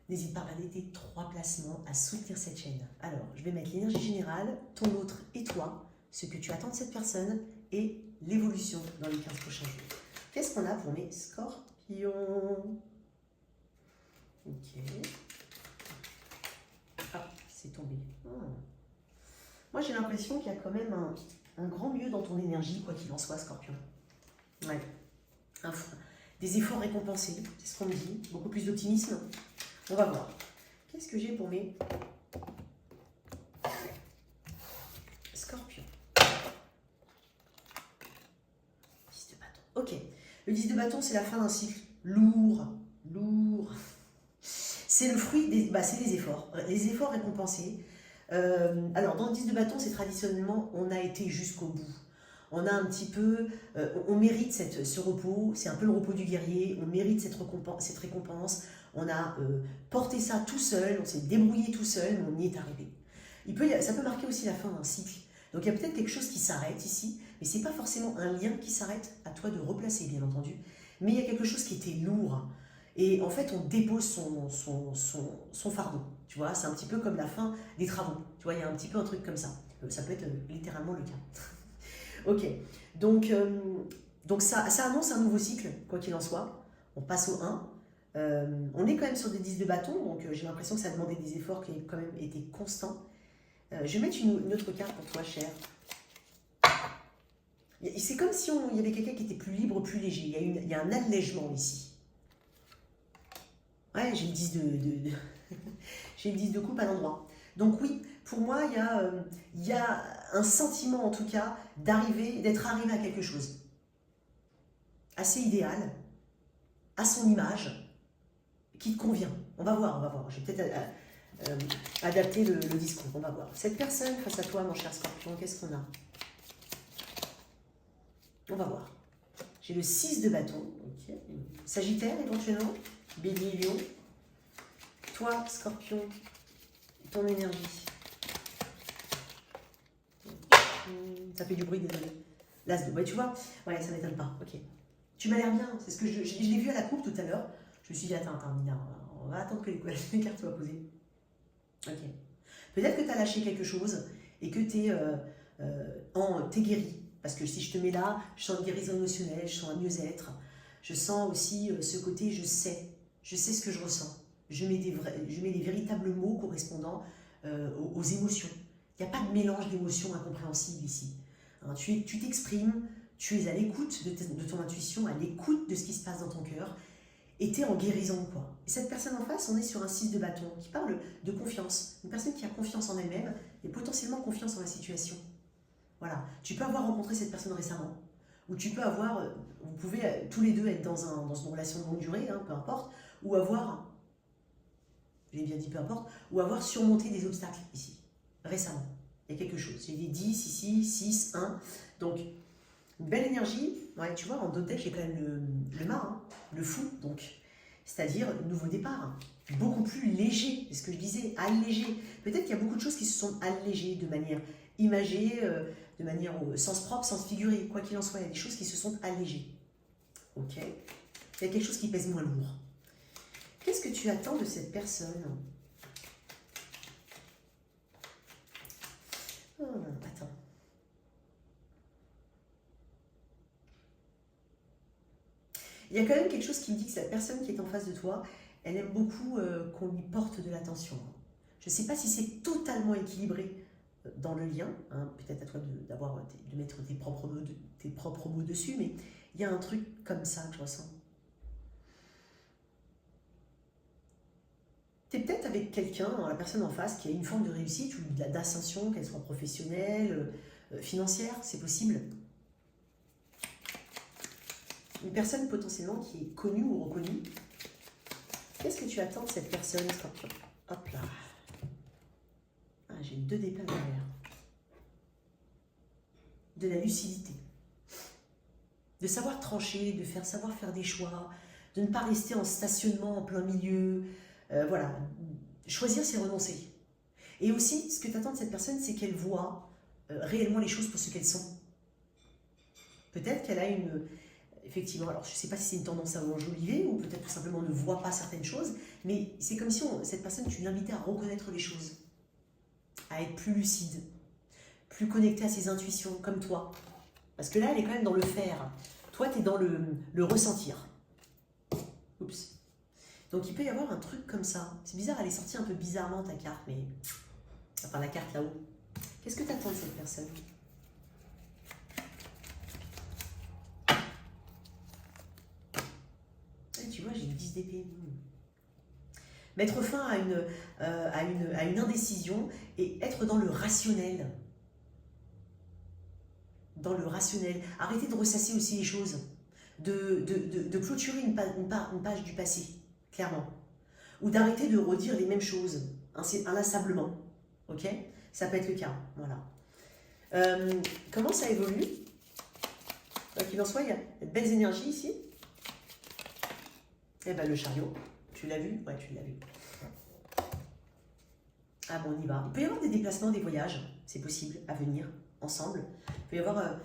N'hésite pas à regarder tes 3 placements, à soutenir cette chaîne. Alors, je vais mettre l'énergie générale, ton autre et toi, ce que tu attends de cette personne et l'évolution dans les 15 prochains jours. Qu'est-ce qu'on a pour mes scorpions? Ok. Ah, c'est tombé. Moi, j'ai l'impression qu'il y a quand même un grand mieux dans ton énergie, quoi qu'il en soit, Scorpion. Ouais. Des efforts récompensés, c'est ce qu'on me dit. Beaucoup plus d'optimisme. On va voir. Qu'est-ce que j'ai pour mes Scorpions? 10 de bâton. Ok. Le 10 de bâton, c'est la fin d'un cycle lourd. Lourd. C'est le fruit c'est les efforts. Les efforts récompensés. Alors, dans le 10 de bâton, c'est traditionnellement, on a été jusqu'au bout. On a un petit peu, on mérite ce repos, c'est un peu le repos du guerrier, on mérite cette récompense. On a porté ça tout seul, on s'est débrouillé tout seul, mais on y est arrivé. Ça peut marquer aussi la fin d'un cycle. Donc, il y a peut-être quelque chose qui s'arrête ici, mais ce n'est pas forcément un lien qui s'arrête, à toi de replacer, bien entendu. Mais il y a quelque chose qui était lourd. Et en fait, on dépose son fardeau. Tu vois, c'est un petit peu comme la fin des travaux. Tu vois, il y a un petit peu un truc comme ça. Ça peut être littéralement le cas. Ok. Donc ça annonce un nouveau cycle, quoi qu'il en soit. On passe au 1. On est quand même sur des 10 de bâton, donc j'ai l'impression que ça a demandé des efforts qui ont quand même été constants. Je vais mettre une autre carte pour toi, cher. C'est comme si il y avait quelqu'un qui était plus libre, plus léger. Il y a un allègement ici. Ouais, j'ai le 10 j'ai le 10 de coupe à l'endroit. Donc oui, pour moi, il y a un sentiment en tout cas d'être arrivé à quelque chose. Assez idéal, à son image, qui te convient. On va voir, on va voir. Je vais peut-être adapter le discours, on va voir. Cette personne face à toi, mon cher Scorpion, qu'est-ce qu'on a? On va voir. J'ai le 6 de bâton. Okay. Sagittaire éventuellement. Bélier, Lion. Toi, Scorpion, ton énergie. Ça fait du bruit, désolé. L'as de... Ouais, tu vois, ouais, ça m'étonne pas. Ok. Tu m'as l'air bien. C'est ce que je l'ai vu à la coupe tout à l'heure. Je me suis dit, attends, Mina, on va attendre que les cartes soient posées. Ok. Peut-être que tu as lâché quelque chose et que tu es guéri. Parce que si je te mets là, je sens une guérison émotionnelle, je sens un mieux-être. Je sens aussi ce côté, je sais ce que je ressens. Je mets des véritables mots correspondant aux émotions. Il n'y a pas de mélange d'émotions incompréhensibles ici. Hein, tu t'exprimes, tu es à l'écoute de ton intuition, à l'écoute de ce qui se passe dans ton cœur, et tu es en guérison, quoi. Et cette personne en face, on est sur un 6 de bâton qui parle de confiance. Une personne qui a confiance en elle-même et potentiellement confiance en la situation. Voilà. Tu peux avoir rencontré cette personne récemment, ou tu peux avoir, vous pouvez tous les deux être dans une relation de longue durée, hein, peu importe, ou avoir, j'ai bien dit peu importe, ou avoir surmonté des obstacles ici, récemment. Il y a quelque chose. J'ai des 10 ici, 6, 1. Donc, une belle énergie. Ouais, tu vois, en d'autres decks, j'ai quand même le mât, hein, le fou, donc. C'est-à-dire, nouveau départ. Beaucoup plus léger, c'est ce que je disais, allégé. Peut-être qu'il y a beaucoup de choses qui se sont allégées de manière imagée, de manière au sens propre, sens figuré. Quoi qu'il en soit, il y a des choses qui se sont allégées. Ok. Il y a quelque chose qui pèse moins lourd. Qu'est-ce que tu attends de cette personne? Attends. Il y a quand même quelque chose qui me dit que cette personne qui est en face de toi, elle aime beaucoup qu'on lui porte de l'attention. Je ne sais pas si c'est totalement équilibré dans le lien, hein, peut-être à toi de mettre tes propres mots dessus, mais il y a un truc comme ça que je ressens. Tu es peut-être avec quelqu'un, la personne en face, qui a une forme de réussite ou d'ascension, qu'elle soit professionnelle, financière, c'est possible. Une personne potentiellement qui est connue ou reconnue. Qu'est-ce que tu attends de cette personne, Scorpion? Hop là. Ah, j'ai 2 d'épée derrière. De la lucidité. De savoir trancher, savoir faire des choix, de ne pas rester en stationnement en plein milieu. Voilà. Choisir, c'est renoncer. Et aussi, ce que tu attends de cette personne, c'est qu'elle voit réellement les choses pour ce qu'elles sont. Peut-être qu'elle a effectivement, alors je ne sais pas si c'est une tendance à enjoliver ou peut-être tout simplement ne voit pas certaines choses, mais c'est comme si cette personne, tu l'invitais à reconnaître les choses, à être plus lucide, plus connectée à ses intuitions, comme toi. Parce que là, elle est quand même dans le faire. Toi, tu es dans le ressentir. Oups. Donc il peut y avoir un truc comme ça. C'est bizarre, elle est sortie un peu bizarrement ta carte, mais... Enfin, la carte là-haut. Qu'est-ce que tu attends de cette personne? Tu vois, j'ai le 10 d'épée. Mettre fin à une indécision et être dans le rationnel. Dans le rationnel. Arrêter de ressasser aussi les choses. De clôturer une page du passé, clairement. Ou d'arrêter de redire les mêmes choses, inlassablement. Ok? Ça peut être le cas. Voilà. Comment ça évolue? Quoi qu'il en soit, il y a de belles énergies ici. Eh ben, le chariot, tu l'as vu? Ouais, tu l'as vu. Ah bon, on y va. Il peut y avoir des déplacements, des voyages, c'est possible, à venir, ensemble. Il peut y avoir...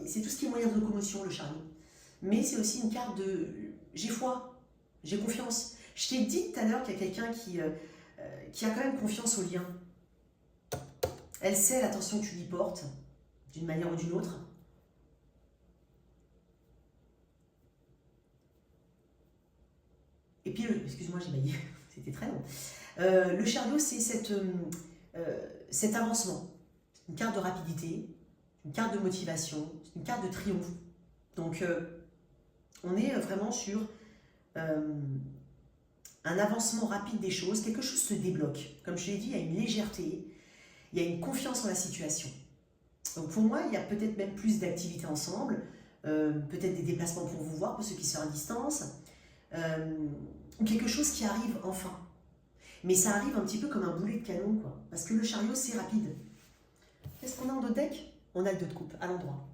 c'est tout ce qui est moyen de locomotion, le chariot. Mais c'est aussi une carte de... J'ai foi, j'ai confiance. Je t'ai dit tout à l'heure qu'il y a quelqu'un qui a quand même confiance au lien. Elle sait l'attention que tu lui portes, d'une manière ou d'une autre. Et puis, excuse-moi, j'ai baillé, c'était très long. Le chariot, c'est cet avancement. C'est une carte de rapidité, une carte de motivation, une carte de triomphe. Donc, on est vraiment sur un avancement rapide des choses, quelque chose se débloque. Comme je l'ai dit, il y a une légèreté, il y a une confiance en la situation. Donc pour moi, il y a peut-être même plus d'activités ensemble, peut-être des déplacements pour vous voir, pour ceux qui sont à distance, ou quelque chose qui arrive enfin. Mais ça arrive un petit peu comme un boulet de canon, quoi. Parce que le chariot, c'est rapide. Qu'est-ce qu'on a en notre deck? On a le 2 de coupe, à l'endroit.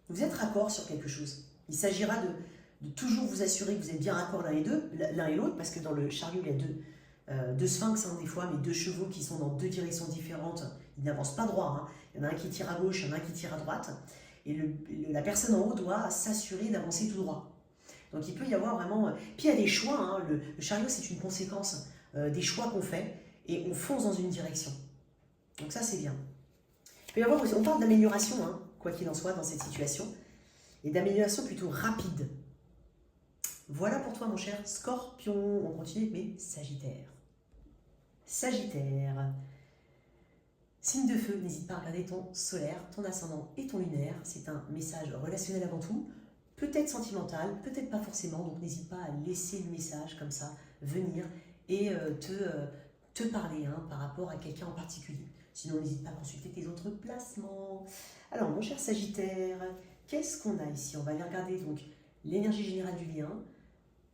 Vous êtes raccord sur quelque chose. Il s'agira de toujours vous assurer que vous êtes bien raccord l'un et l'autre, parce que dans le chariot, il y a deux sphinx des fois, mais deux chevaux qui sont dans deux directions différentes. Ils n'avancent pas droit. Il y en a un qui tire à gauche, il y en a un qui tire à droite. Et la personne en haut doit s'assurer d'avancer tout droit. Donc il peut y avoir vraiment... Puis il y a des choix. Le chariot, c'est une conséquence des choix qu'on fait, et on fonce dans une direction. Donc ça, c'est bien. Il peut y avoir aussi, on parle d'amélioration, quoi qu'il en soit, dans cette situation, et d'amélioration plutôt rapide. Voilà pour toi, mon cher Scorpion. On continue avec mes Sagittaires. Sagittaire. Signe de feu, n'hésite pas à regarder ton solaire, ton ascendant et ton lunaire. C'est un message relationnel avant tout, peut-être sentimental, peut-être pas forcément, donc n'hésite pas à laisser le message comme ça venir et te parler par rapport à quelqu'un en particulier. Sinon, n'hésite pas à consulter tes autres placements. Alors, mon cher Sagittaire, qu'est-ce qu'on a ici? On va aller regarder donc l'énergie générale du lien,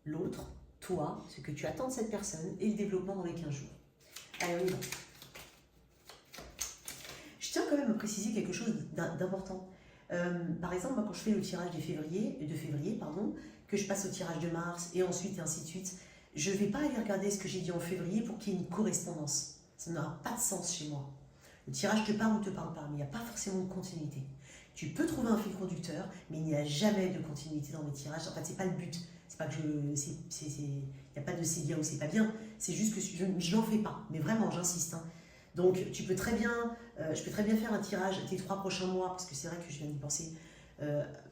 l'autre, toi, ce que tu attends de cette personne et le développement dans les 15 jours. Allez, on y va. Je tiens quand même à préciser quelque chose d'important. Par exemple, moi, quand je fais le tirage de février, que je passe au tirage de mars et ensuite et ainsi de suite, je ne vais pas aller regarder ce que j'ai dit en février pour qu'il y ait une correspondance. Ça n'aura pas de sens chez moi. Le tirage te parle ou te parle pas, mais il n'y a pas forcément de continuité. Tu peux trouver un fil conducteur, mais il n'y a jamais de continuité dans mes tirages. En fait, c'est pas le but. C'est pas que il n'y a pas de c'est bien ou c'est pas bien. C'est juste que je n'en fais pas. Mais vraiment, j'insiste. Donc, tu peux très bien, je peux très bien faire un tirage tes 3 prochains mois, parce que c'est vrai que je viens d'y penser,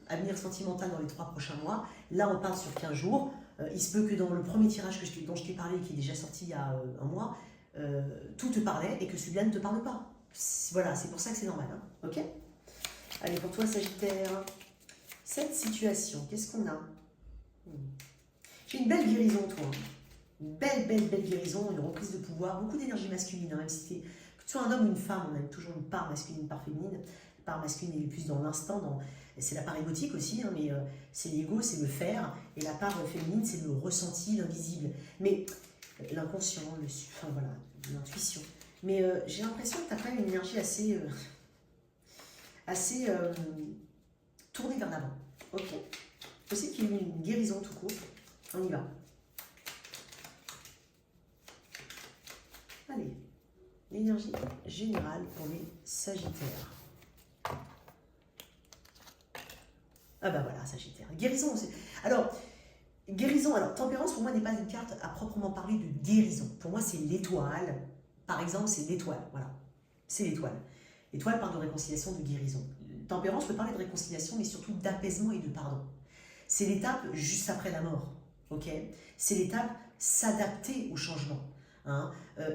avenir sentimental dans les 3 prochains mois. Là, on parle sur 15 jours. Il se peut que dans le premier tirage dont je t'ai parlé, qui est déjà sorti il y a un mois, tout te parlait et que celui-là ne te parle pas. Voilà, c'est pour ça que c'est normal. Ok? Allez, pour toi, Sagittaire, cette situation, qu'est-ce qu'on a? J'ai une belle guérison, toi. Une belle guérison, une reprise de pouvoir, beaucoup d'énergie masculine, même si que tu sois un homme ou une femme, on a toujours une part masculine, une part féminine. La part masculine, elle est plus dans l'instant, c'est la part égotique aussi, mais c'est l'ego, c'est le faire, et la part féminine, c'est le ressenti, l'invisible. Mais l'inconscient, voilà, l'intuition. Mais j'ai l'impression que tu as quand même une énergie assez tournée vers l'avant. Ok? Possible qu'il y ait une guérison tout court. On y va. Allez, l'énergie générale pour les Sagittaires. Ah bah voilà, Sagittaire. Guérison aussi. Alors, tempérance pour moi n'est pas une carte à proprement parler de guérison. Pour moi, c'est l'étoile. Par exemple, c'est l'étoile. Voilà, c'est l'étoile. L'étoile parle de réconciliation, de guérison. Tempérance peut parler de réconciliation, mais surtout d'apaisement et de pardon. C'est l'étape juste après la mort. Ok? C'est l'étape s'adapter au changement.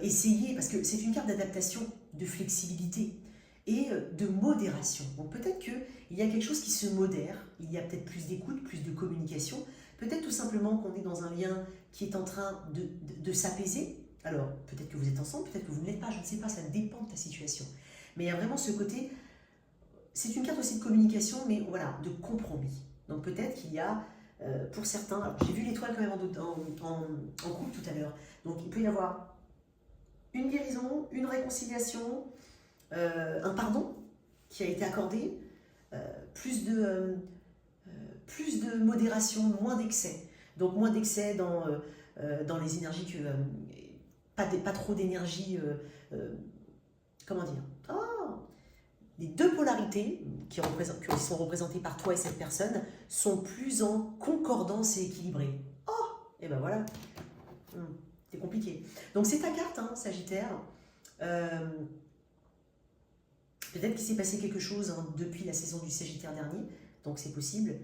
Essayer, parce que c'est une carte d'adaptation, de flexibilité et de modération. Donc peut-être qu'il y a quelque chose qui se modère, il y a peut-être plus d'écoute, plus de communication, peut-être tout simplement qu'on est dans un lien qui est en train de s'apaiser. Alors peut-être que vous êtes ensemble, peut-être que vous ne l'êtes pas, je ne sais pas, ça dépend de ta situation. Mais il y a vraiment ce côté, c'est une carte aussi de communication, mais voilà, de compromis. Donc peut-être qu'il y a, pour certains, j'ai vu l'étoile quand même en couple tout à l'heure, donc il peut y avoir une guérison, une réconciliation, un pardon qui a été accordé, plus de modération, moins d'excès. Donc moins d'excès dans les énergies que... pas trop d'énergie... comment dire? Les deux polarités qui sont représentées par toi et cette personne sont plus en concordance et équilibrées. Oh! Et ben voilà. C'est compliqué. Donc c'est ta carte, Sagittaire. Peut-être qu'il s'est passé quelque chose depuis la saison du Sagittaire dernier, donc c'est possible.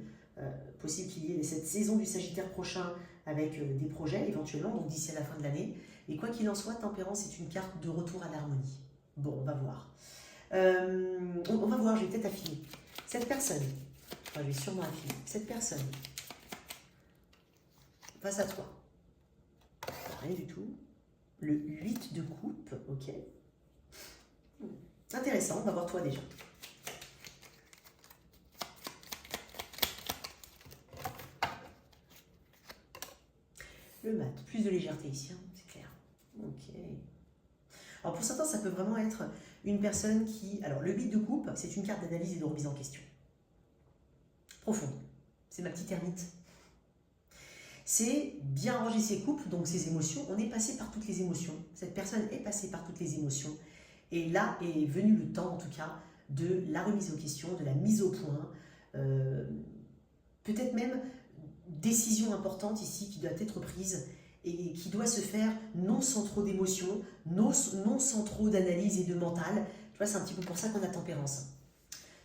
Possible qu'il y ait cette saison du Sagittaire prochain avec des projets éventuellement, donc d'ici à la fin de l'année. Et quoi qu'il en soit, Tempérance est une carte de retour à l'harmonie. Bon, on va voir. On va voir, je vais peut-être affiner. Cette personne, je vais sûrement affiner. Cette personne face à toi. Rien du tout. Le 8 de coupe, ok. Intéressant, on va voir toi déjà. Le mat, plus de légèreté ici, hein, c'est clair. Ok. Alors pour certains, ça peut vraiment être une personne qui... Alors le 8 de coupe, c'est une carte d'analyse et de remise en question. Profonde. C'est ma petite ermite. C'est bien ranger ses coupes, donc ses émotions. On est passé par toutes les émotions. Cette personne est passée par toutes les émotions. Et là est venu le temps, en tout cas, de la remise en question, de la mise au point. Peut-être même décision importante ici qui doit être prise et qui doit se faire non sans trop d'émotions, non sans trop d'analyse et de mental. Tu vois, c'est un petit peu pour ça qu'on a tempérance.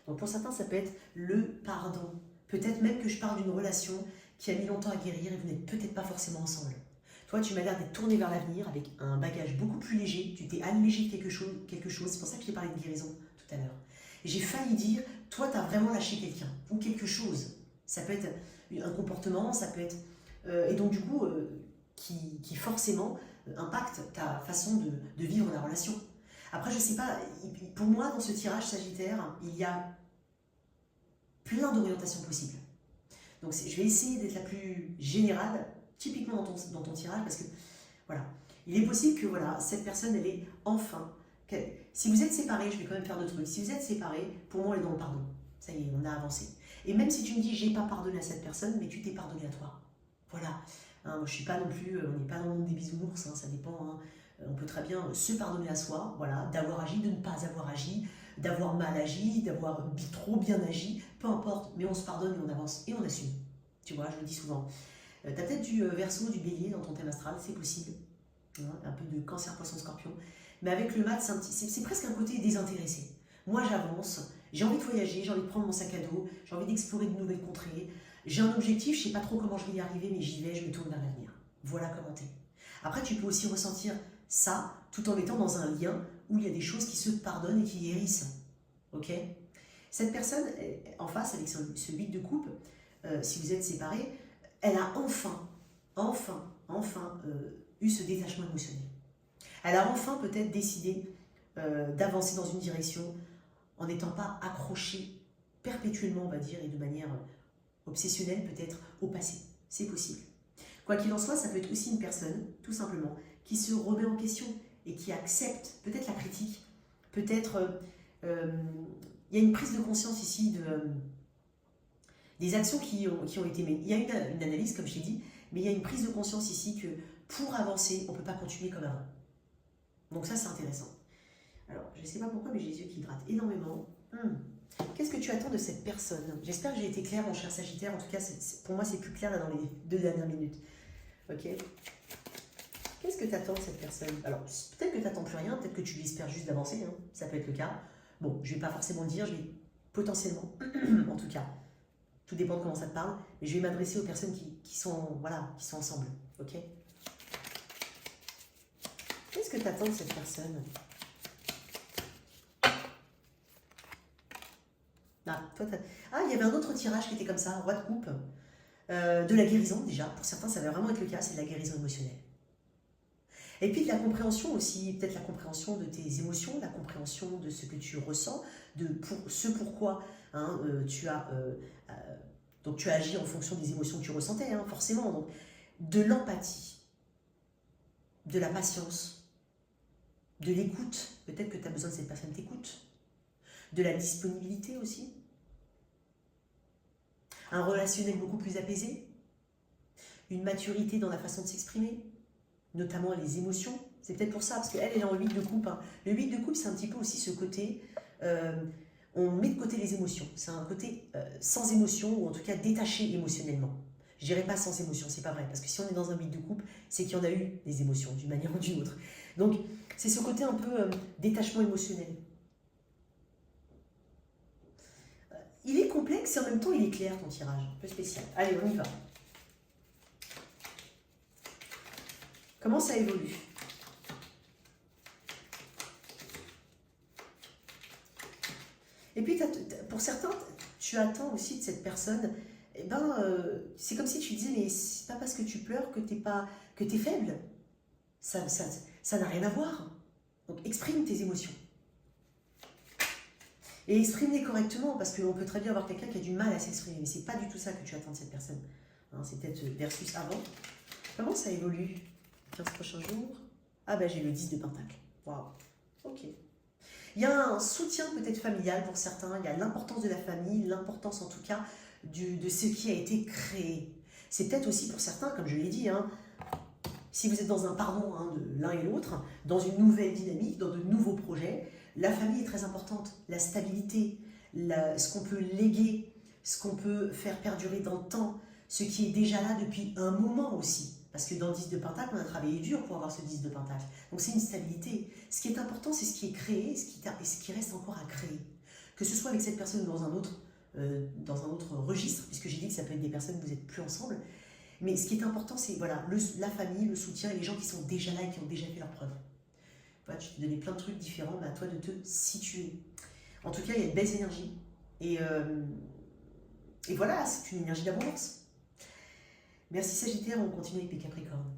Donc pour certains, ça peut être le pardon. Peut-être même que je parle d'une relation qui a mis longtemps à guérir et vous n'êtes peut-être pas forcément ensemble. Toi, tu m'as l'air d'être tourné vers l'avenir avec un bagage beaucoup plus léger. Tu t'es allégé de quelque chose. C'est pour ça que j'ai parlé de guérison tout à l'heure. J'ai failli dire, toi, tu as vraiment lâché quelqu'un ou quelque chose. Ça peut être un comportement, ça peut être... et donc, du coup, qui forcément impacte ta façon de vivre la relation. Après, je ne sais pas, pour moi, dans ce tirage Sagittaire, il y a plein d'orientations possibles. Donc, je vais essayer d'être la plus générale, typiquement dans ton tirage, parce que, voilà, il est possible que, voilà, cette personne, elle est enfin... Si vous êtes séparés, je vais quand même faire deux trucs. Si vous êtes séparés, pour moi, elle est dans le pardon. Ça y est, on a avancé. Et même si tu me dis, j'ai pas pardonné à cette personne, mais tu t'es pardonné à toi. Voilà. Hein, moi, je suis pas non plus, on n'est pas dans le monde des bisounours, hein, ça dépend. Hein. On peut très bien se pardonner à soi, voilà, d'avoir agi, de ne pas avoir agi, d'avoir mal agi, d'avoir trop bien agi, peu importe, mais on se pardonne et on avance et on assume. Tu vois, je le dis souvent. Tu as peut-être du Verseau, du Bélier dans ton thème astral, c'est possible. Hein, un peu de Cancer, Poisson, Scorpion. Mais avec le mat, c'est presque un côté désintéressé. Moi, j'avance, j'ai envie de voyager, j'ai envie de prendre mon sac à dos, j'ai envie d'explorer de nouvelles contrées. J'ai un objectif, je ne sais pas trop comment je vais y arriver, mais j'y vais, je me tourne vers l'avenir. Voilà comment t'es. Après, tu peux aussi ressentir ça tout en étant dans un lien où il y a des choses qui se pardonnent et qui guérissent. Ok? Cette personne en face, avec ce 8 de coupe, si vous êtes séparés, elle a enfin eu ce détachement émotionnel. Elle a enfin peut-être décidé d'avancer dans une direction en n'étant pas accrochée perpétuellement, on va dire, et de manière obsessionnelle peut-être au passé. C'est possible. Quoi qu'il en soit, ça peut être aussi une personne, tout simplement, qui se remet en question et qui accepte peut-être la critique, peut-être il y a une prise de conscience ici des actions qui ont été menées. Il y a une analyse, comme je t'ai dit, mais il y a une prise de conscience ici que pour avancer, on ne peut pas continuer comme avant. Donc ça, c'est intéressant. Alors, je ne sais pas pourquoi, mais j'ai les yeux qui hydratent énormément. Qu'est-ce que tu attends de cette personne? J'espère que j'ai été claire, mon cher Sagittaire. En tout cas, pour moi, c'est plus clair là dans les 2 dernières minutes. Ok. Qu'est-ce que tu attends de cette personne? Alors, peut-être que tu n'attends plus rien, peut-être que tu lui espères juste d'avancer. Hein. Ça peut être le cas. Bon, je ne vais pas forcément le dire, je vais potentiellement, en tout cas, tout dépend de comment ça te parle, mais je vais m'adresser aux personnes qui sont ensemble. Ok. Qu'est-ce que tu attends de cette personne? Il y avait un autre tirage qui était comme ça, roi de coupe, de la guérison déjà. Pour certains, ça va vraiment être le cas, c'est de la guérison émotionnelle. Et puis de la compréhension aussi, peut-être la compréhension de tes émotions, la compréhension de ce que tu ressens, ce pourquoi hein, donc tu as agi en fonction des émotions que tu ressentais, hein, forcément. Donc, de l'empathie, de la patience, de l'écoute. Peut-être que tu as besoin de cette personne t'écoute. De la disponibilité aussi. Un relationnel beaucoup plus apaisé. Une maturité dans la façon de s'exprimer. Notamment les émotions. C'est peut-être pour ça, parce qu'elle est en 8 de coupe. Hein. Le 8 de coupe, c'est un petit peu aussi ce côté... on met de côté les émotions. C'est un côté sans émotion, ou en tout cas détaché émotionnellement. Je dirais pas sans émotion, c'est pas vrai. Parce que si on est dans un 8 de coupe, c'est qu'il y en a eu des émotions, d'une manière ou d'une autre. Donc, c'est ce côté un peu détachement émotionnel. Il est complexe et en même temps, il est clair, ton tirage. Un peu spécial. Allez, on y va. Comment ça évolue? Et puis, pour certains, tu attends aussi de cette personne eh ben, c'est comme si tu disais, mais c'est pas parce que tu pleures que t'es faible. Ça n'a rien à voir. Donc exprime tes émotions. Et exprime-les correctement, parce qu'on peut très bien avoir quelqu'un qui a du mal à s'exprimer, mais c'est pas du tout ça que tu attends de cette personne. Hein, c'est peut-être versus avant. Comment ça évolue 15 prochains jours? Ah ben j'ai le 10 de Pentacle. Waouh. Ok. Il y a un soutien peut-être familial pour certains, il y a l'importance de la famille, l'importance en tout cas de ce qui a été créé. C'est peut-être aussi pour certains, comme je l'ai dit, hein, si vous êtes dans un pardon hein, de l'un et l'autre, dans une nouvelle dynamique, dans de nouveaux projets, la famille est très importante. La stabilité, ce qu'on peut léguer, ce qu'on peut faire perdurer dans le temps, ce qui est déjà là depuis un moment aussi. Parce que dans le 10 de Pentacle, on a travaillé dur pour avoir ce 10 de Pentacle. Donc c'est une stabilité. Ce qui est important, c'est ce qui est créé et ce qui reste encore à créer. Que ce soit avec cette personne dans un autre registre, puisque j'ai dit que ça peut être des personnes où vous n'êtes plus ensemble. Mais ce qui est important, c'est voilà, la famille, le soutien et les gens qui sont déjà là et qui ont déjà fait leurs preuves. Voilà, je t'ai donné plein de trucs différents, mais à toi de te situer. En tout cas, il y a de belles énergies. Et voilà, c'est une énergie d'abondance. Merci Sagittaire, on continue avec les Capricornes.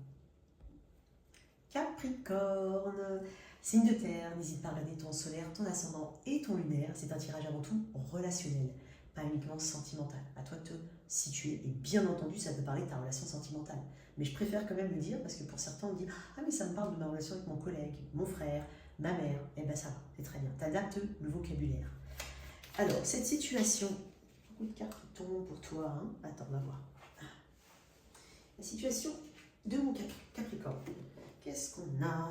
Capricorne, signe de terre, n'hésite pas à regarder ton solaire, ton ascendant et ton lunaire. C'est un tirage avant tout relationnel, pas uniquement sentimental. À toi de te situer. Et bien entendu, ça peut parler de ta relation sentimentale. Mais je préfère quand même le dire parce que pour certains, on dit « Ah mais ça me parle de ma relation avec mon collègue, mon frère, ma mère. » Eh bien ça va, c'est très bien. Tu adaptes le vocabulaire. Alors, cette situation, beaucoup de cartes tombent pour toi. Hein. Attends, on va voir. La situation de mon Capricorne. Qu'est-ce qu'on a?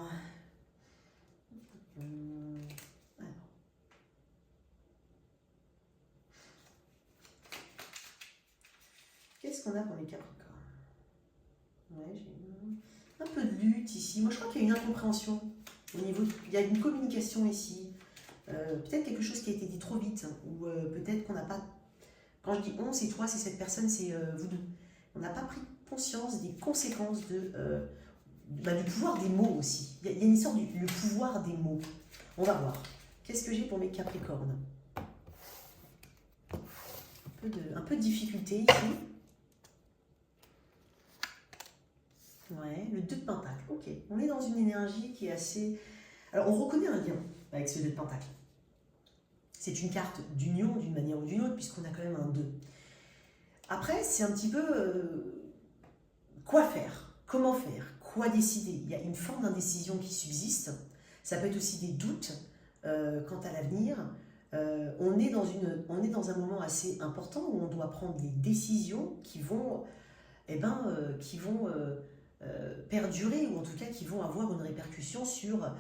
Alors. Qu'est-ce qu'on a pour les Capricornes? Ouais, j'ai un peu de lutte ici. Moi, je crois qu'il y a une incompréhension au niveau. Il y a une communication ici. Peut-être quelque chose qui a été dit trop vite. Ou peut-être qu'on n'a pas. Quand je dis on, c'est toi, c'est cette personne, c'est vous deux. On n'a pas pris conscience des conséquences du pouvoir des mots aussi. Il y a une histoire du le pouvoir des mots. On va voir. Qu'est-ce que j'ai pour mes Capricornes? Un peu de difficulté ici. Ouais, le 2 de Pentacle. Ok, on est dans une énergie qui est assez... Alors, on reconnaît un lien avec ce 2 de Pentacle. C'est une carte d'union d'une manière ou d'une autre, puisqu'on a quand même un 2. Après, c'est un petit peu... quoi faire? Comment faire? Quoi décider? Il y a une forme d'indécision qui subsiste. Ça peut être aussi des doutes quant à l'avenir. On est dans un moment assez important où on doit prendre des décisions qui vont, perdurer ou en tout cas qui vont avoir une répercussion sur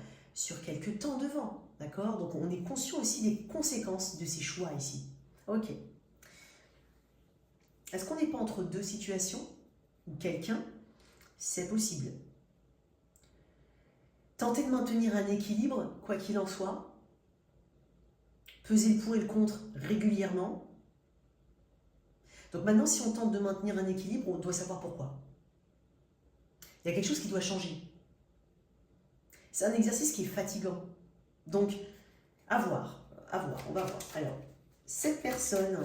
quelques temps devant. D'accord? Donc on est conscient aussi des conséquences de ces choix ici. Ok. Est-ce qu'on n'est pas entre deux situations ou quelqu'un? C'est possible. Tenter de maintenir un équilibre, quoi qu'il en soit. Peser le pour et le contre régulièrement. Donc maintenant, si on tente de maintenir un équilibre, on doit savoir pourquoi. Il y a quelque chose qui doit changer. C'est un exercice qui est fatigant. Donc, à voir, on va voir. Alors, cette personne...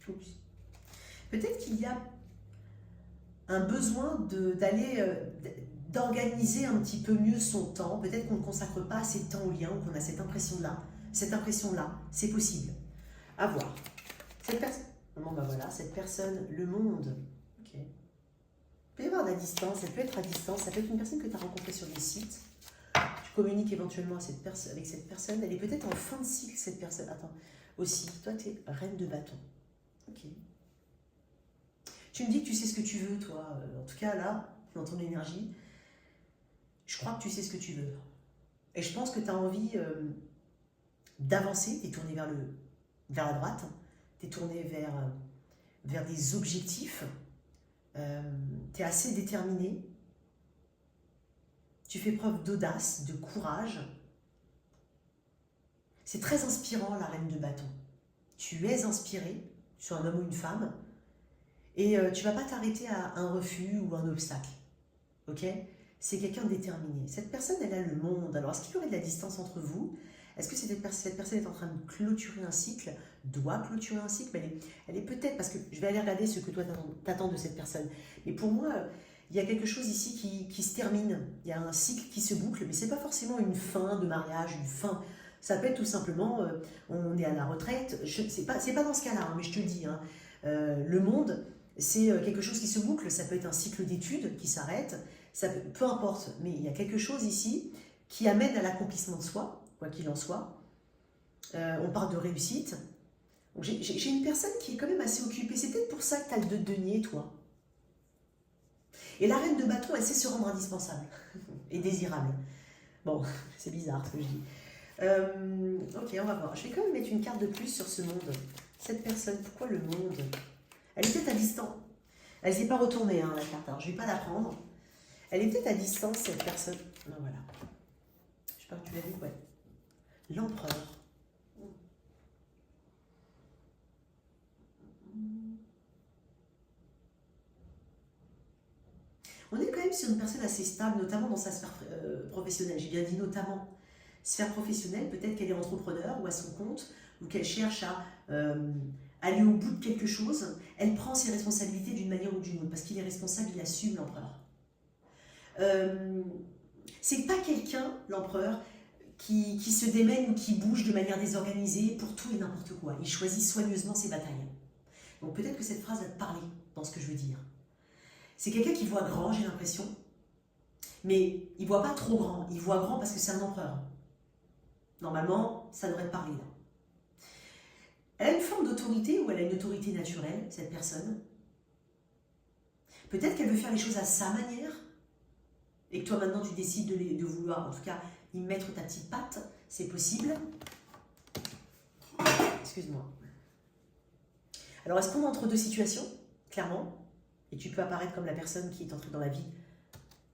Oups. Peut-être qu'il y a un besoin d'organiser un petit peu mieux son temps. Peut-être qu'on ne consacre pas assez de temps au lien, ou qu'on a cette impression-là. C'est possible. À voir. Cette personne... Bon, ben voilà, cette personne, le monde... Ok. Il peut y avoir de la distance, elle peut être à distance, ça peut être une personne que tu as rencontrée sur des sites. Tu communiques éventuellement avec cette personne. Elle est peut-être en fin de cycle, cette personne. Attends, aussi, toi, tu es reine de bâton. Ok. Tu me dis que tu sais ce que tu veux, toi. En tout cas, là, dans ton énergie, je crois que tu sais ce que tu veux. Et je pense que tu as envie d'avancer. Tu es tourné vers la droite. Tu es tourné vers des objectifs. Tu es assez déterminé. Tu fais preuve d'audace, de courage. C'est très inspirant, la reine de bâton. Tu es inspiré, tu sois un homme ou une femme, et tu ne vas pas t'arrêter à un refus ou un obstacle. Ok? c'est quelqu'un de déterminé. Cette personne, elle a le monde. Alors, est-ce qu'il y aurait de la distance entre vous? Est-ce que cette personne est en train de clôturer un cycle, doit clôturer un cycle? Elle est peut-être, parce que je vais aller regarder ce que toi t'attends de cette personne. Mais pour moi, il y a quelque chose ici qui se termine. Il y a un cycle qui se boucle, mais c'est pas forcément une fin de mariage, une fin. Ça peut être tout simplement, on est à la retraite. C'est pas dans ce cas-là, hein, mais je te le dis. Hein, le monde, c'est quelque chose qui se boucle. Ça peut être un cycle d'études qui s'arrête. Peu importe, mais il y a quelque chose ici qui amène à l'accomplissement de soi, quoi qu'il en soit. On parle de réussite. J'ai une personne qui est quand même assez occupée. C'est peut-être pour ça que tu as le 2 de denier, toi. Et la reine de bâton, elle sait se rendre indispensable et désirable. Bon, c'est bizarre ce que je dis. Ok, on va voir. Je vais quand même mettre une carte de plus sur ce monde. Cette personne, pourquoi le monde? Elle est peut-être à distance. Elle ne s'est pas retournée, hein, la carte. Alors, je ne vais pas la prendre. Elle est peut-être à distance, cette personne. Non, voilà. Je sais pas que tu l'as vu, ouais. L'empereur. On est quand même sur une personne assez stable, notamment dans sa sphère professionnelle. J'ai bien dit notamment. Sphère professionnelle, peut-être qu'elle est entrepreneur ou à son compte, ou qu'elle cherche à aller au bout de quelque chose. Elle prend ses responsabilités d'une manière ou d'une autre, parce qu'il est responsable, il assume, l'empereur. C'est pas quelqu'un, l'empereur, qui se démène ou qui bouge de manière désorganisée pour tout et n'importe quoi. Il choisit soigneusement ses batailles. Donc peut-être que cette phrase va te parler dans ce que je veux dire. C'est quelqu'un qui voit grand, j'ai l'impression, mais il voit pas trop grand. Il voit grand parce que c'est un empereur. Normalement, ça devrait te parler là. Elle a une forme d'autorité ou elle a une autorité naturelle, cette personne. Peut-être qu'elle veut faire les choses à sa manière et que toi maintenant tu décides de vouloir, en tout cas, y mettre ta petite patte. C'est possible. Excuse-moi. Alors, est-ce qu'on est entre deux situations? Clairement. Et tu peux apparaître comme la personne qui est entrée dans la vie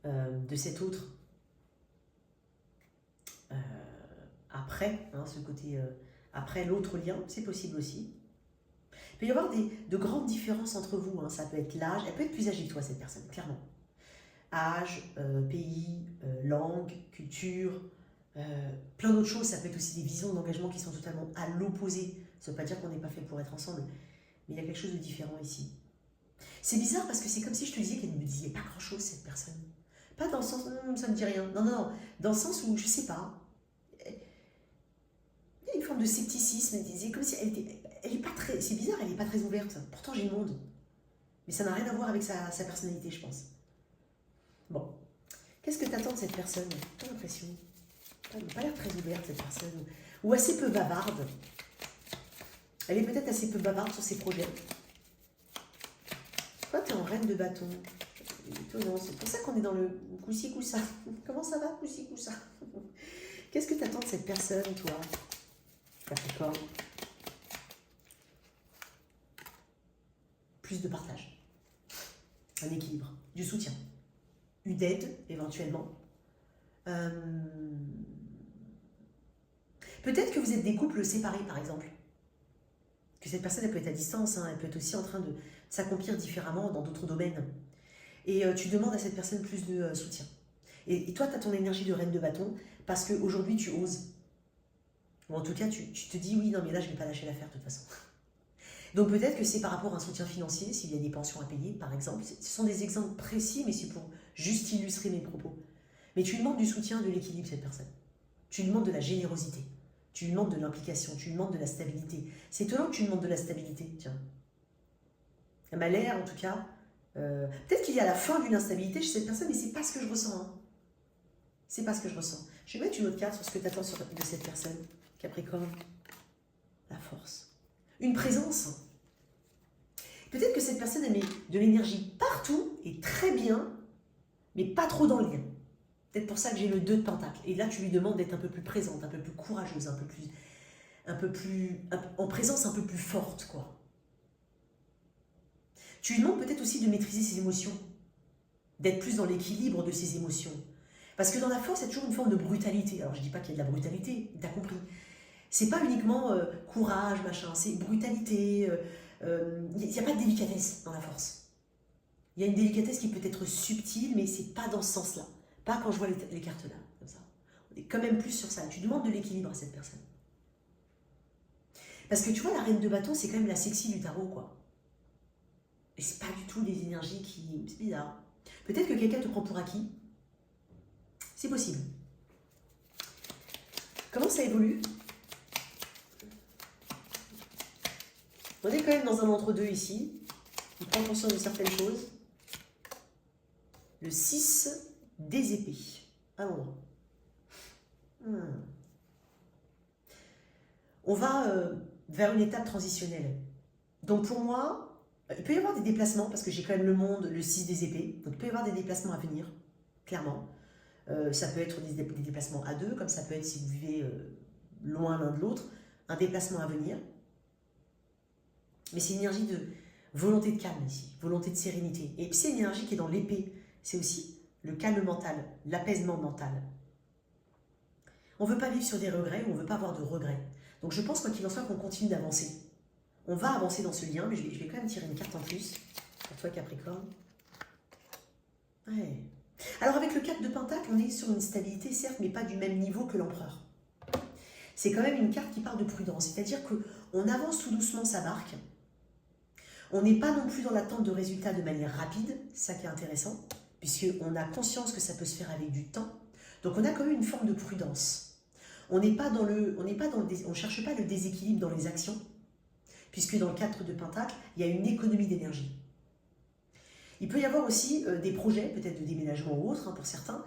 de cet autre après, hein, ce côté après l'autre lien, c'est possible aussi. Il peut y avoir de grandes différences entre vous, hein. Ça peut être l'âge, elle peut être plus âgée que toi, cette personne, clairement. Âge, pays, langue, culture, plein d'autres choses. Ça peut être aussi des visions d'engagement qui sont totalement à l'opposé. Ça ne veut pas dire qu'on n'est pas fait pour être ensemble, mais il y a quelque chose de différent ici. C'est bizarre parce que c'est comme si je te disais qu'elle ne me disait pas grand-chose, cette personne. Pas dans le sens, ça ne me dit rien. Non, non, non. Dans le sens où, je ne sais pas, il y a une forme de scepticisme. Elle disait comme si elle est pas très, c'est bizarre, elle n'est pas très ouverte. Pourtant, j'ai le monde. Mais ça n'a rien à voir avec sa personnalité, je pense. Bon. Qu'est-ce que tu attends de cette personne? J'ai l'impression. Elle n'a pas l'air très ouverte, cette personne. Ou assez peu bavarde. Elle est peut-être assez peu bavarde sur ses projets. Toi, tu es en reine de bâton. C'est étonnant. C'est pour ça qu'on est dans le coussi-coussa. Comment ça va, coussi-coussa? Qu'est-ce que tu attends de cette personne, toi, Capricorne? Plus de partage. Un équilibre. Du soutien. Une aide, éventuellement. Peut-être que vous êtes des couples séparés, par exemple. Que cette personne, elle peut être à distance, hein, elle peut être aussi en train de s'accomplir différemment dans d'autres domaines. Et tu demandes à cette personne plus de soutien. Et toi, tu as ton énergie de reine de bâton parce qu'aujourd'hui, tu oses. Ou en tout cas, tu te dis, oui, non, mais là, je ne vais pas lâcher l'affaire de toute façon. Donc peut-être que c'est par rapport à un soutien financier, s'il y a des pensions à payer, par exemple. Ce sont des exemples précis, mais c'est pour juste illustrer mes propos. Mais tu lui demandes du soutien, de l'équilibre, cette personne. Tu lui demandes de la générosité. Tu lui demandes de l'implication, tu lui demandes de la stabilité. C'est étonnant que tu lui demandes de la stabilité, tiens. Elle m'a l'air, en tout cas, peut-être qu'il y a la fin d'une instabilité chez cette personne, mais c'est pas ce que je ressens. Hein. C'est pas ce que je ressens. Je vais mettre une autre carte sur ce que tu attends de cette personne, Capricorne. La force. Une présence. Peut-être que cette personne, elle met de l'énergie partout et très bien, mais pas trop dans le lien. Peut-être pour ça que j'ai le 2 de Pentacle. Et là, tu lui demandes d'être un peu plus présente, un peu plus courageuse, en présence un peu plus forte, quoi. Tu lui demandes peut-être aussi de maîtriser ses émotions, d'être plus dans l'équilibre de ses émotions. Parce que dans la force, il y a toujours une forme de brutalité. Alors, je ne dis pas qu'il y a de la brutalité, t'as compris. C'est pas uniquement courage, machin, c'est brutalité. Il n'y a pas de délicatesse dans la force. Il y a une délicatesse qui peut être subtile, mais c'est pas dans ce sens-là. Pas quand je vois les cartes là, comme ça. On est quand même plus sur ça. Tu demandes de l'équilibre à cette personne. Parce que tu vois, la reine de bâton, c'est quand même la sexy du tarot, quoi. Et c'est pas du tout les énergies qui... C'est bizarre. Peut-être que quelqu'un te prend pour acquis. C'est possible. Comment ça évolue? On est quand même dans un entre-deux ici. Il prend conscience de certaines choses. Le 6 des épées. Allons. On va vers une étape transitionnelle. Donc pour moi, il peut y avoir des déplacements, parce que j'ai quand même le monde, le 6 des épées. Donc il peut y avoir des déplacements à venir, clairement. Ça peut être des déplacements à deux, comme ça peut être si vous vivez loin l'un de l'autre, un déplacement à venir. Mais c'est une énergie de volonté de calme ici, volonté de sérénité. Et puis c'est une énergie qui est dans l'épée, c'est aussi le calme mental, l'apaisement mental. On ne veut pas vivre sur des regrets, on ne veut pas avoir de regrets. Donc je pense quoi qu'il en soit qu'on continue d'avancer. On va avancer dans ce lien, mais je vais quand même tirer une carte en plus, pour toi Capricorne. Ouais. Alors avec le 4 de Pentacle, on est sur une stabilité certes, mais pas du même niveau que l'Empereur. C'est quand même une carte qui parle de prudence, c'est-à-dire qu'on avance tout doucement sa barque. On n'est pas non plus dans l'attente de résultats de manière rapide, c'est ça qui est intéressant, puisqu'on a conscience que ça peut se faire avec du temps. Donc on a quand même une forme de prudence. On ne cherche pas le déséquilibre dans les actions, puisque dans le 4 de Pentacle, il y a une économie d'énergie. Il peut y avoir aussi des projets, peut-être de déménagement ou autre, pour certains,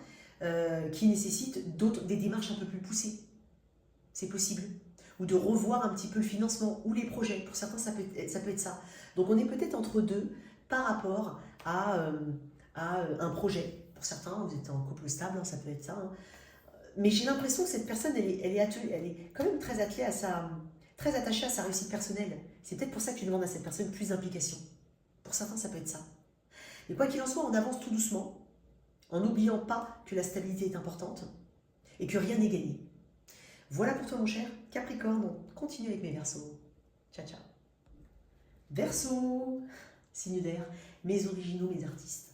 qui nécessitent des démarches un peu plus poussées. C'est possible. Ou de revoir un petit peu le financement ou les projets. Pour certains, ça peut être ça. Donc on est peut-être entre deux par rapport à un projet. Pour certains, vous êtes en couple stable, ça peut être ça. Mais j'ai l'impression que cette personne, elle est quand même très attachée à sa réussite personnelle. C'est peut-être pour ça que tu demandes à cette personne plus d'implication. Pour certains, ça peut être ça. Mais quoi qu'il en soit, on avance tout doucement, en n'oubliant pas que la stabilité est importante et que rien n'est gagné. Voilà pour toi, mon cher Capricorne. On continue avec mes Verseaux. Ciao, ciao. Verseau, signe d'air, mes originaux, mes artistes.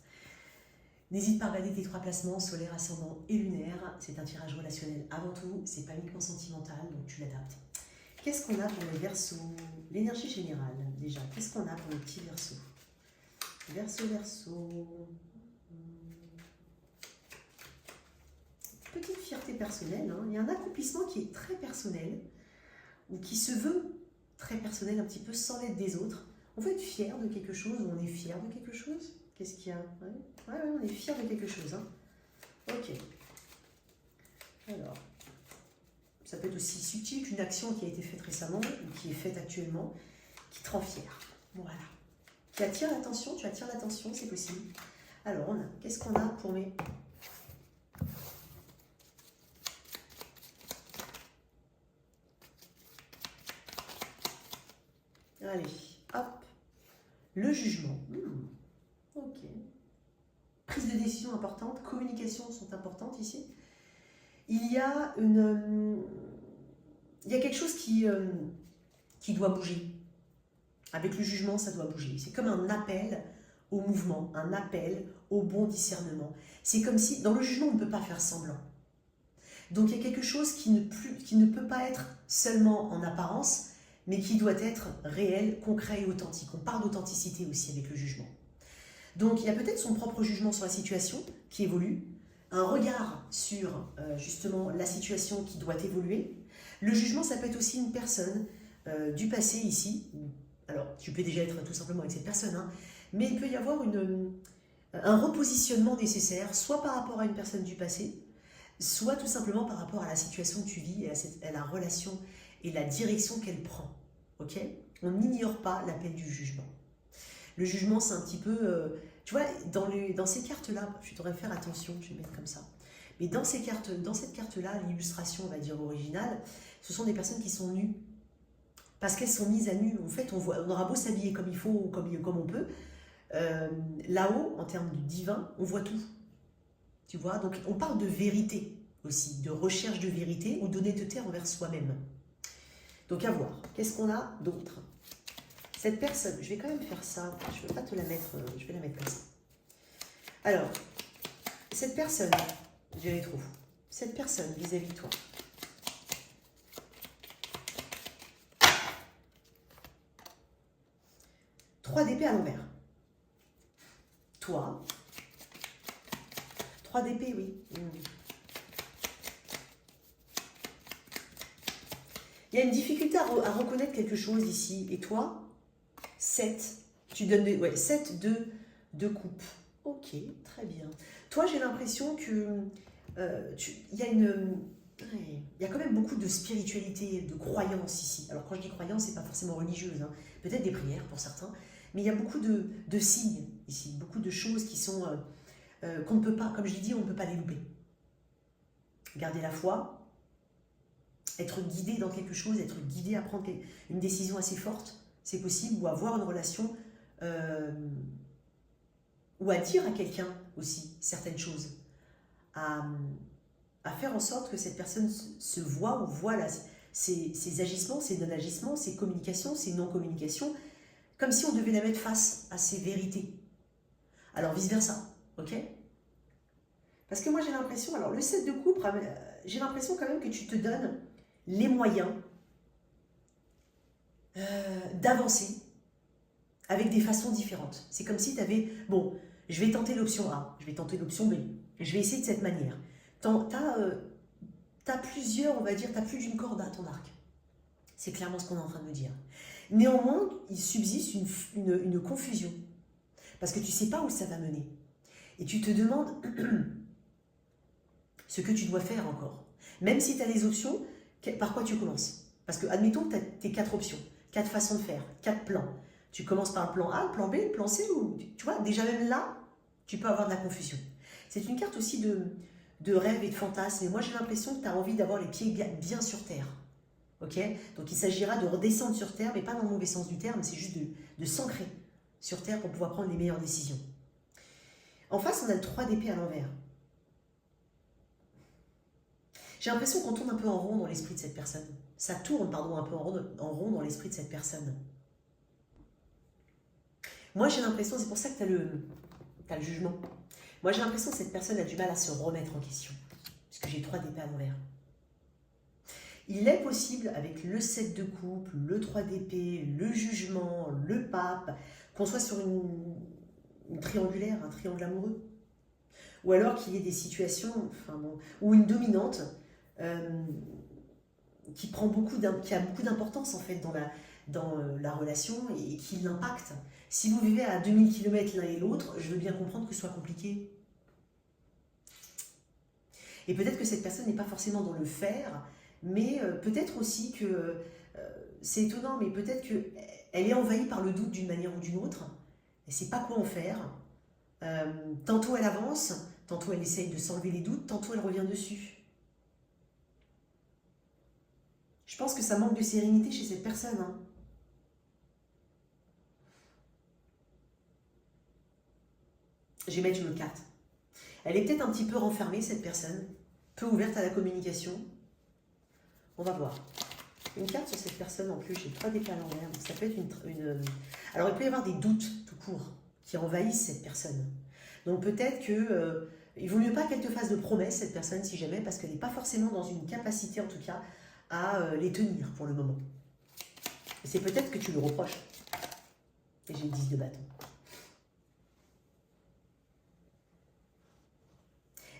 N'hésite pas à regarder tes 3 placements, solaire, ascendant et lunaire. C'est un tirage relationnel avant tout, c'est pas uniquement sentimental, donc tu l'adaptes. Qu'est-ce qu'on a pour les Verseaux? L'énergie générale, déjà. Qu'est-ce qu'on a pour les petits Verseaux? Verseau. Petite fierté personnelle, il y a un accomplissement qui est très personnel, ou qui se veut très personnel un petit peu sans l'aide des autres. On veut être fier de quelque chose, ou on est fier de quelque chose. Qu'est-ce qu'il y a? Ouais, on est fier de quelque chose. Ok. Alors, ça peut être aussi subtil qu'une action qui a été faite récemment, ou qui est faite actuellement, qui te rend fier. Voilà. Tu attires l'attention, c'est possible. Alors, qu'est-ce qu'on a pour mes... Allez, hop. Le jugement. Ok. Prise de décision importante, communication sont importantes ici. Il y a quelque chose qui doit bouger. Avec le jugement, ça doit bouger. C'est comme un appel au mouvement, un appel au bon discernement. C'est comme si, dans le jugement, on ne peut pas faire semblant. Donc il y a quelque chose qui ne peut pas être seulement en apparence, mais qui doit être réel, concret et authentique. On parle d'authenticité aussi avec le jugement. Donc il y a peut-être son propre jugement sur la situation qui évolue, un regard sur justement la situation qui doit évoluer. Le jugement, ça peut être aussi une personne du passé ici. Alors tu peux déjà être tout simplement avec cette personne, mais il peut y avoir un repositionnement nécessaire, soit par rapport à une personne du passé, soit tout simplement par rapport à la situation que tu vis et à la relation et la direction qu'elle prend. Ok? On n'ignore pas l'appel du jugement. Le jugement, c'est un petit peu... tu vois, dans ces cartes-là, je devrais faire attention, je vais mettre comme ça. Mais dans cette carte-là, l'illustration, on va dire originale, ce sont des personnes qui sont nues. Parce qu'elles sont mises à nu. En fait, on aura beau s'habiller comme il faut ou comme on peut. Là-haut, en termes de divin, on voit tout. Tu vois, donc on parle de vérité aussi, de recherche de vérité ou d'honnêteté envers soi-même. Donc à voir. Qu'est-ce qu'on a d'autre? Cette personne, je vais quand même faire ça. Je ne vais pas te la mettre, je vais la mettre comme ça. Alors, cette personne du rétro. Cette personne vis-à-vis de toi. Trois d'épée à l'envers. Toi. 3 d'épée, oui. Il y a une difficulté à reconnaître quelque chose ici. Et toi, 7. Tu donnes 7 de coupe. Ok, très bien. Toi, j'ai l'impression que il y a quand même beaucoup de spiritualité, de croyance ici. Alors quand je dis croyance, c'est pas forcément religieuse, hein. Peut-être des prières pour certains, mais il y a beaucoup de signes ici, beaucoup de choses qui sont qu'on ne peut pas, comme je l'ai dit, on ne peut pas les louper. Garder la foi, être guidé dans quelque chose, être guidé à prendre une décision assez forte, c'est possible, ou avoir une relation, ou à dire à quelqu'un aussi certaines choses, à faire en sorte que cette personne se voit ou voit ses agissements, ses non-agissements, ses communications, ses non-communications, comme si on devait la mettre face à ses vérités. Alors vice-versa, ok? Parce que moi j'ai l'impression, alors le 7 de coupe, j'ai l'impression quand même que tu te donnes les moyens d'avancer avec des façons différentes. C'est comme si tu avais, bon, je vais tenter l'option A, je vais tenter l'option B, je vais essayer de cette manière. T'as plusieurs, on va dire, t'as plus d'une corde à ton arc. C'est clairement ce qu'on est en train de me dire. Néanmoins, il subsiste une confusion. Parce que tu ne sais pas où ça va mener. Et tu te demandes ce que tu dois faire encore. Même si tu as les options, par quoi tu commences? Parce que, admettons que tu as tes 4 options, 4 façons de faire, 4 plans. Tu commences par le plan A, le plan B, le plan C, ou tu vois, déjà même là, tu peux avoir de la confusion. C'est une carte aussi de rêve et de fantasme. Et moi, j'ai l'impression que tu as envie d'avoir les pieds bien sur terre. Ok? Donc, il s'agira de redescendre sur terre, mais pas dans le mauvais sens du terme, c'est juste de s'ancrer sur terre pour pouvoir prendre les meilleures décisions. En face, on a le 3 d'épée à l'envers. J'ai l'impression qu'on tourne un peu en rond dans l'esprit de cette personne. Ça tourne, pardon, un peu en rond dans l'esprit de cette personne. Moi, j'ai l'impression, c'est pour ça que tu as le jugement. Moi, j'ai l'impression que cette personne a du mal à se remettre en question. Puisque j'ai 3 d'épée à l'envers. Il est possible, avec le 7 de coupe, le 3 d'épée, le jugement, le pape, qu'on soit sur une triangulaire, un triangle amoureux. Ou alors qu'il y ait des situations, enfin bon, ou une dominante qui a beaucoup d'importance en fait dans la relation et qui l'impacte. Si vous vivez à 2000 km l'un et l'autre, je veux bien comprendre que ce soit compliqué. Et peut-être que cette personne n'est pas forcément dans le faire, mais peut-être aussi que, c'est étonnant, mais peut-être qu'elle est envahie par le doute d'une manière ou d'une autre, elle ne sait pas quoi en faire. Tantôt elle avance, tantôt elle essaye de s'enlever les doutes, tantôt elle revient dessus. Je pense que ça manque de sérénité chez cette personne. Hein. Je vais mettre une autre carte. Elle est peut-être un petit peu renfermée, cette personne, peu ouverte à la communication. On va voir. Une carte sur cette personne en plus, j'ai 3 d'épée à l'envers. Ça peut être une... Alors il peut y avoir des doutes tout court qui envahissent cette personne. Donc peut-être que il vaut mieux pas qu'elle te fasse de promesses, cette personne, si jamais, parce qu'elle n'est pas forcément dans une capacité, en tout cas, à les tenir pour le moment. Et c'est peut-être que tu le reproches. Et j'ai le 10 de bâton.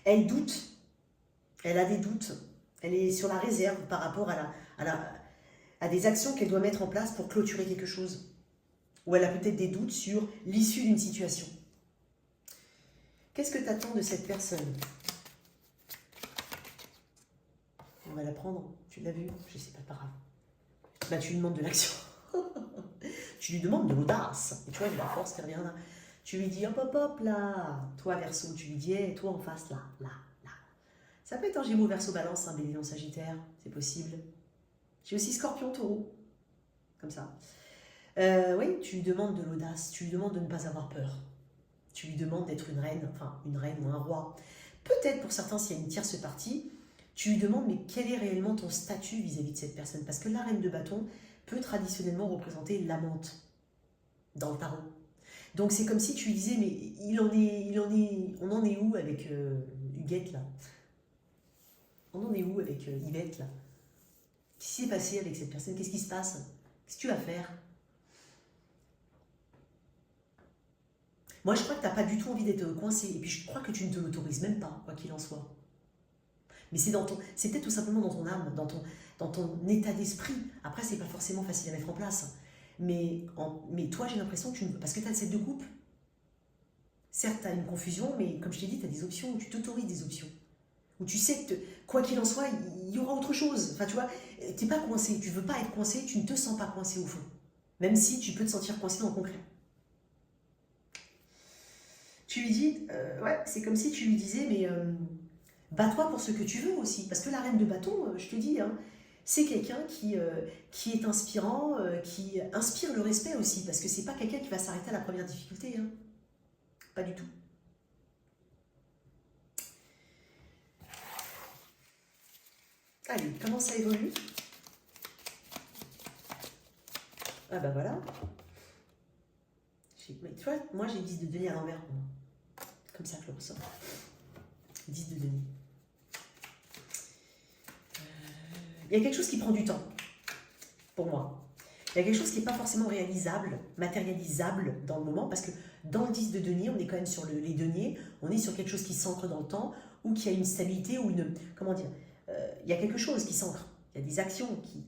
Elle doute. Elle a des doutes. Elle est sur la réserve par rapport à des actions qu'elle doit mettre en place pour clôturer quelque chose. Ou elle a peut-être des doutes sur l'issue d'une situation. Qu'est-ce que tu attends de cette personne? On va la prendre. Tu l'as vu? Je sais pas, pas grave. Bah, tu lui demandes de l'action. Tu lui demandes de l'audace. Et tu vois, il y a la force qui revient là. Tu lui dis hop hop hop là. Toi Verseau, tu lui dis hey, toi en face là, là, là. Ça peut être un Gémeaux, Verseau, Balance, un Bélier, Sagittaire. C'est possible. J'ai aussi Scorpion, Taureau. Comme ça. Oui, tu lui demandes de l'audace. Tu lui demandes de ne pas avoir peur. Tu lui demandes d'être une reine, enfin une reine ou un roi. Peut-être pour certains, s'il y a une tierce partie, tu lui demandes mais quel est réellement ton statut vis-à-vis de cette personne? Parce que la reine de bâton peut traditionnellement représenter l'amante dans le tarot. Donc c'est comme si tu lui disais mais on en est où avec Huguette là? On en est où avec Yvette, là? Qu'est-ce qui s'est passé avec cette personne? Qu'est-ce qui se passe? Qu'est-ce que tu vas faire? Moi, je crois que tu n'as pas du tout envie d'être coincé. Et puis, je crois que tu ne te l'autorises même pas, quoi qu'il en soit. Mais c'est peut-être tout simplement dans ton âme, dans ton état d'esprit. Après, c'est pas forcément facile à mettre en place. Mais toi, j'ai l'impression que parce que tu as cette de coupe, certes, tu as une confusion, mais comme je t'ai dit, tu as des options, tu t'autorises des options. Où tu sais que, quoi qu'il en soit, il y aura autre chose. Enfin, tu vois, tu n'es pas coincé, tu veux pas être coincé, tu ne te sens pas coincé au fond. Même si tu peux te sentir coincé dans le concret. Tu lui dis, ouais, c'est comme si tu lui disais, mais bats-toi pour ce que tu veux aussi. Parce que la reine de bâton, je te dis, hein, c'est quelqu'un qui est inspirant, qui inspire le respect aussi. Parce que c'est pas quelqu'un qui va s'arrêter à la première difficulté. Hein. Pas du tout. Allez, comment ça évolue? Ah bah voilà. Mais tu vois, moi j'ai 10 de denier à l'envers pour moi. Comme ça que je le ressens. 10 de denier. Il y a quelque chose qui prend du temps, pour moi. Il y a quelque chose qui n'est pas forcément réalisable, matérialisable dans le moment, parce que dans le 10 de denier, on est quand même sur les deniers, on est sur quelque chose qui s'ancre dans le temps, ou qui a une stabilité, ou une... Comment dire il y a quelque chose qui s'ancre. Il y a des actions qui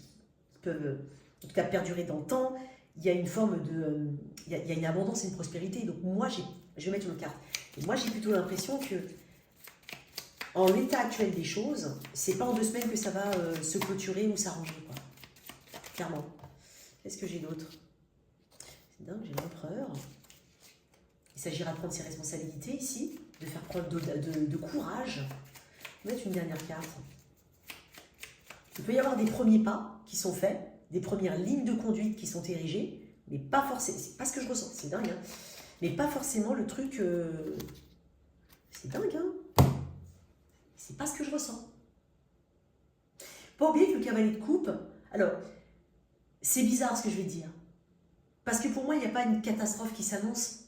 peuvent, en tout cas, perdurer dans le temps. Il y a une forme de... il y a une abondance et une prospérité. Donc moi, je vais mettre une carte. Et moi, j'ai plutôt l'impression que, en l'état actuel des choses, c'est pas en 2 semaines que ça va se clôturer ou s'arranger, quoi. Clairement. Qu'est-ce que j'ai d'autre? C'est dingue, j'ai l'empereur. Il s'agira de prendre ses responsabilités ici, de faire preuve de courage. On va mettre une dernière carte. Il peut y avoir des premiers pas qui sont faits, des premières lignes de conduite qui sont érigées, mais pas forcément, c'est pas ce que je ressens, c'est dingue, hein, mais pas forcément le truc, c'est dingue, hein, c'est pas ce que je ressens. Pas oublier que le cavalier de coupe, alors, c'est bizarre ce que je vais dire, parce que pour moi, il n'y a pas une catastrophe qui s'annonce,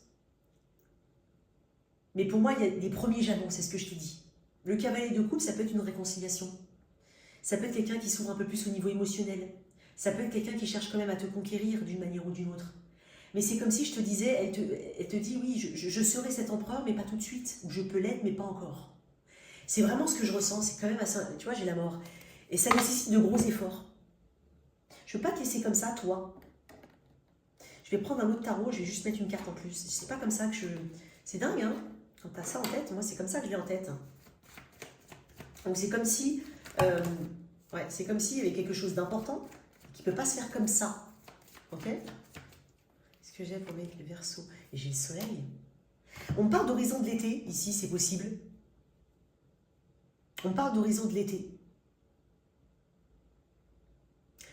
mais pour moi, il y a des premiers jalons, c'est ce que je te dis. Le cavalier de coupe, ça peut être une réconciliation. Ça peut être quelqu'un qui s'ouvre un peu plus au niveau émotionnel. Ça peut être quelqu'un qui cherche quand même à te conquérir d'une manière ou d'une autre. Mais c'est comme si je te disais, elle te dit, oui, je serai cet empereur, mais pas tout de suite. Ou je peux l'être, mais pas encore. C'est vraiment ce que je ressens. C'est quand même assez... Tu vois, j'ai la mort. Et ça nécessite de gros efforts. Je ne veux pas te laisser comme ça, toi. Je vais prendre un autre tarot, je vais juste mettre une carte en plus. C'est pas comme ça que je... C'est dingue, hein? Quand tu as ça en tête, moi, c'est comme ça que je l'ai en tête. Donc c'est comme si... ouais, c'est comme s'il y avait quelque chose d'important qui ne peut pas se faire comme ça. Ok? Qu'est-ce que j'ai pour mettre le Verseau? Et j'ai le soleil. On parle d'horizon de l'été, ici, c'est possible. On parle d'horizon de l'été.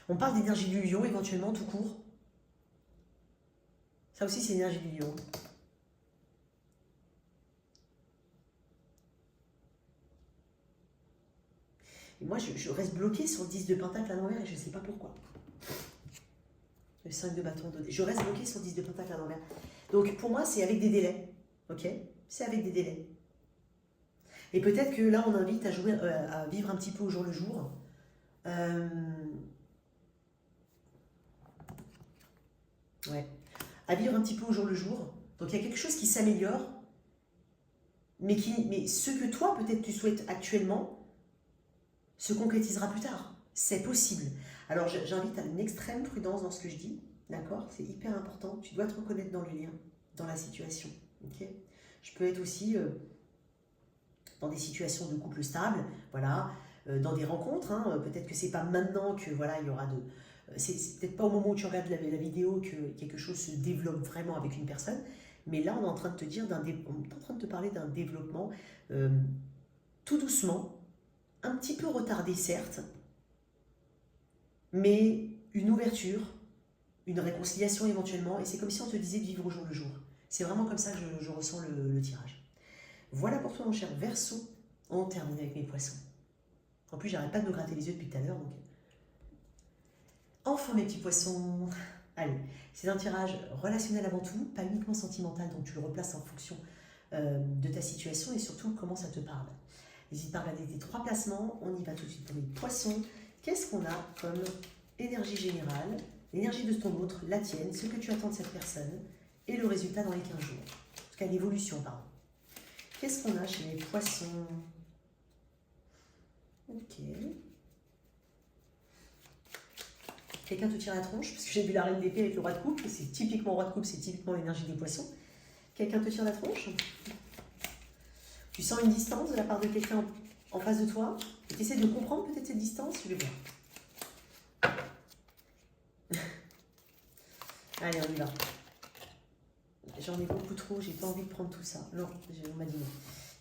On parle d'énergie du lion, éventuellement, tout court. Ça aussi, c'est l'énergie du lion. Et moi, je reste bloquée sur le 10 de pentacle à l'envers et je ne sais pas pourquoi. Le 5 de bâton. Je reste bloquée sur le 10 de pentacle à l'envers. Donc, pour moi, c'est avec des délais. Ok? C'est avec des délais. Et peut-être que là, on invite à jouer, à vivre un petit peu au jour le jour. Ouais. À vivre un petit peu au jour le jour. Donc, il y a quelque chose qui s'améliore. Mais ce que toi, peut-être, tu souhaites actuellement, se concrétisera plus tard. C'est possible. Alors, j'invite à une extrême prudence dans ce que je dis. D'accord? C'est hyper important. Tu dois te reconnaître dans le lien, dans la situation. Ok? Je peux être aussi dans des situations de couple stable, voilà, dans des rencontres. Hein, peut-être que c'est pas maintenant que voilà, il y aura de. C'est peut-être pas au moment où tu regardes la vidéo que quelque chose se développe vraiment avec une personne. Mais là, on est en train de te dire on est en train de te parler d'un développement tout doucement. Un petit peu retardé, certes, mais une ouverture, une réconciliation éventuellement, et c'est comme si on te disait de vivre au jour le jour. C'est vraiment comme ça que je ressens le tirage. Voilà pour toi, mon cher Verseau. On termine avec mes poissons. En plus, j'arrête pas de me gratter les yeux depuis tout à l'heure, donc... Enfin, mes petits poissons. Allez, c'est un tirage relationnel avant tout, pas uniquement sentimental, donc tu le replaces en fonction de ta situation et surtout comment ça te parle. N'hésite pas à regarder tes 3 placements. On y va tout de suite pour les poissons. Qu'est-ce qu'on a comme énergie générale, l'énergie de ton autre, la tienne, ce que tu attends de cette personne et le résultat dans les 15 jours. En tout cas, l'évolution, pardon. Qu'est-ce qu'on a chez les poissons? Ok. Quelqu'un te tire la tronche, parce que j'ai vu la reine d'épée avec le roi de coupe, c'est typiquement roi de coupe, c'est typiquement l'énergie des poissons. Quelqu'un te tire la tronche? Tu sens une distance de la part de quelqu'un en face de toi, et tu essaies de comprendre peut-être cette distance, je vais voir. Allez, on y va. J'en ai beaucoup trop, j'ai pas envie de prendre tout ça. Non, on m'a dit non.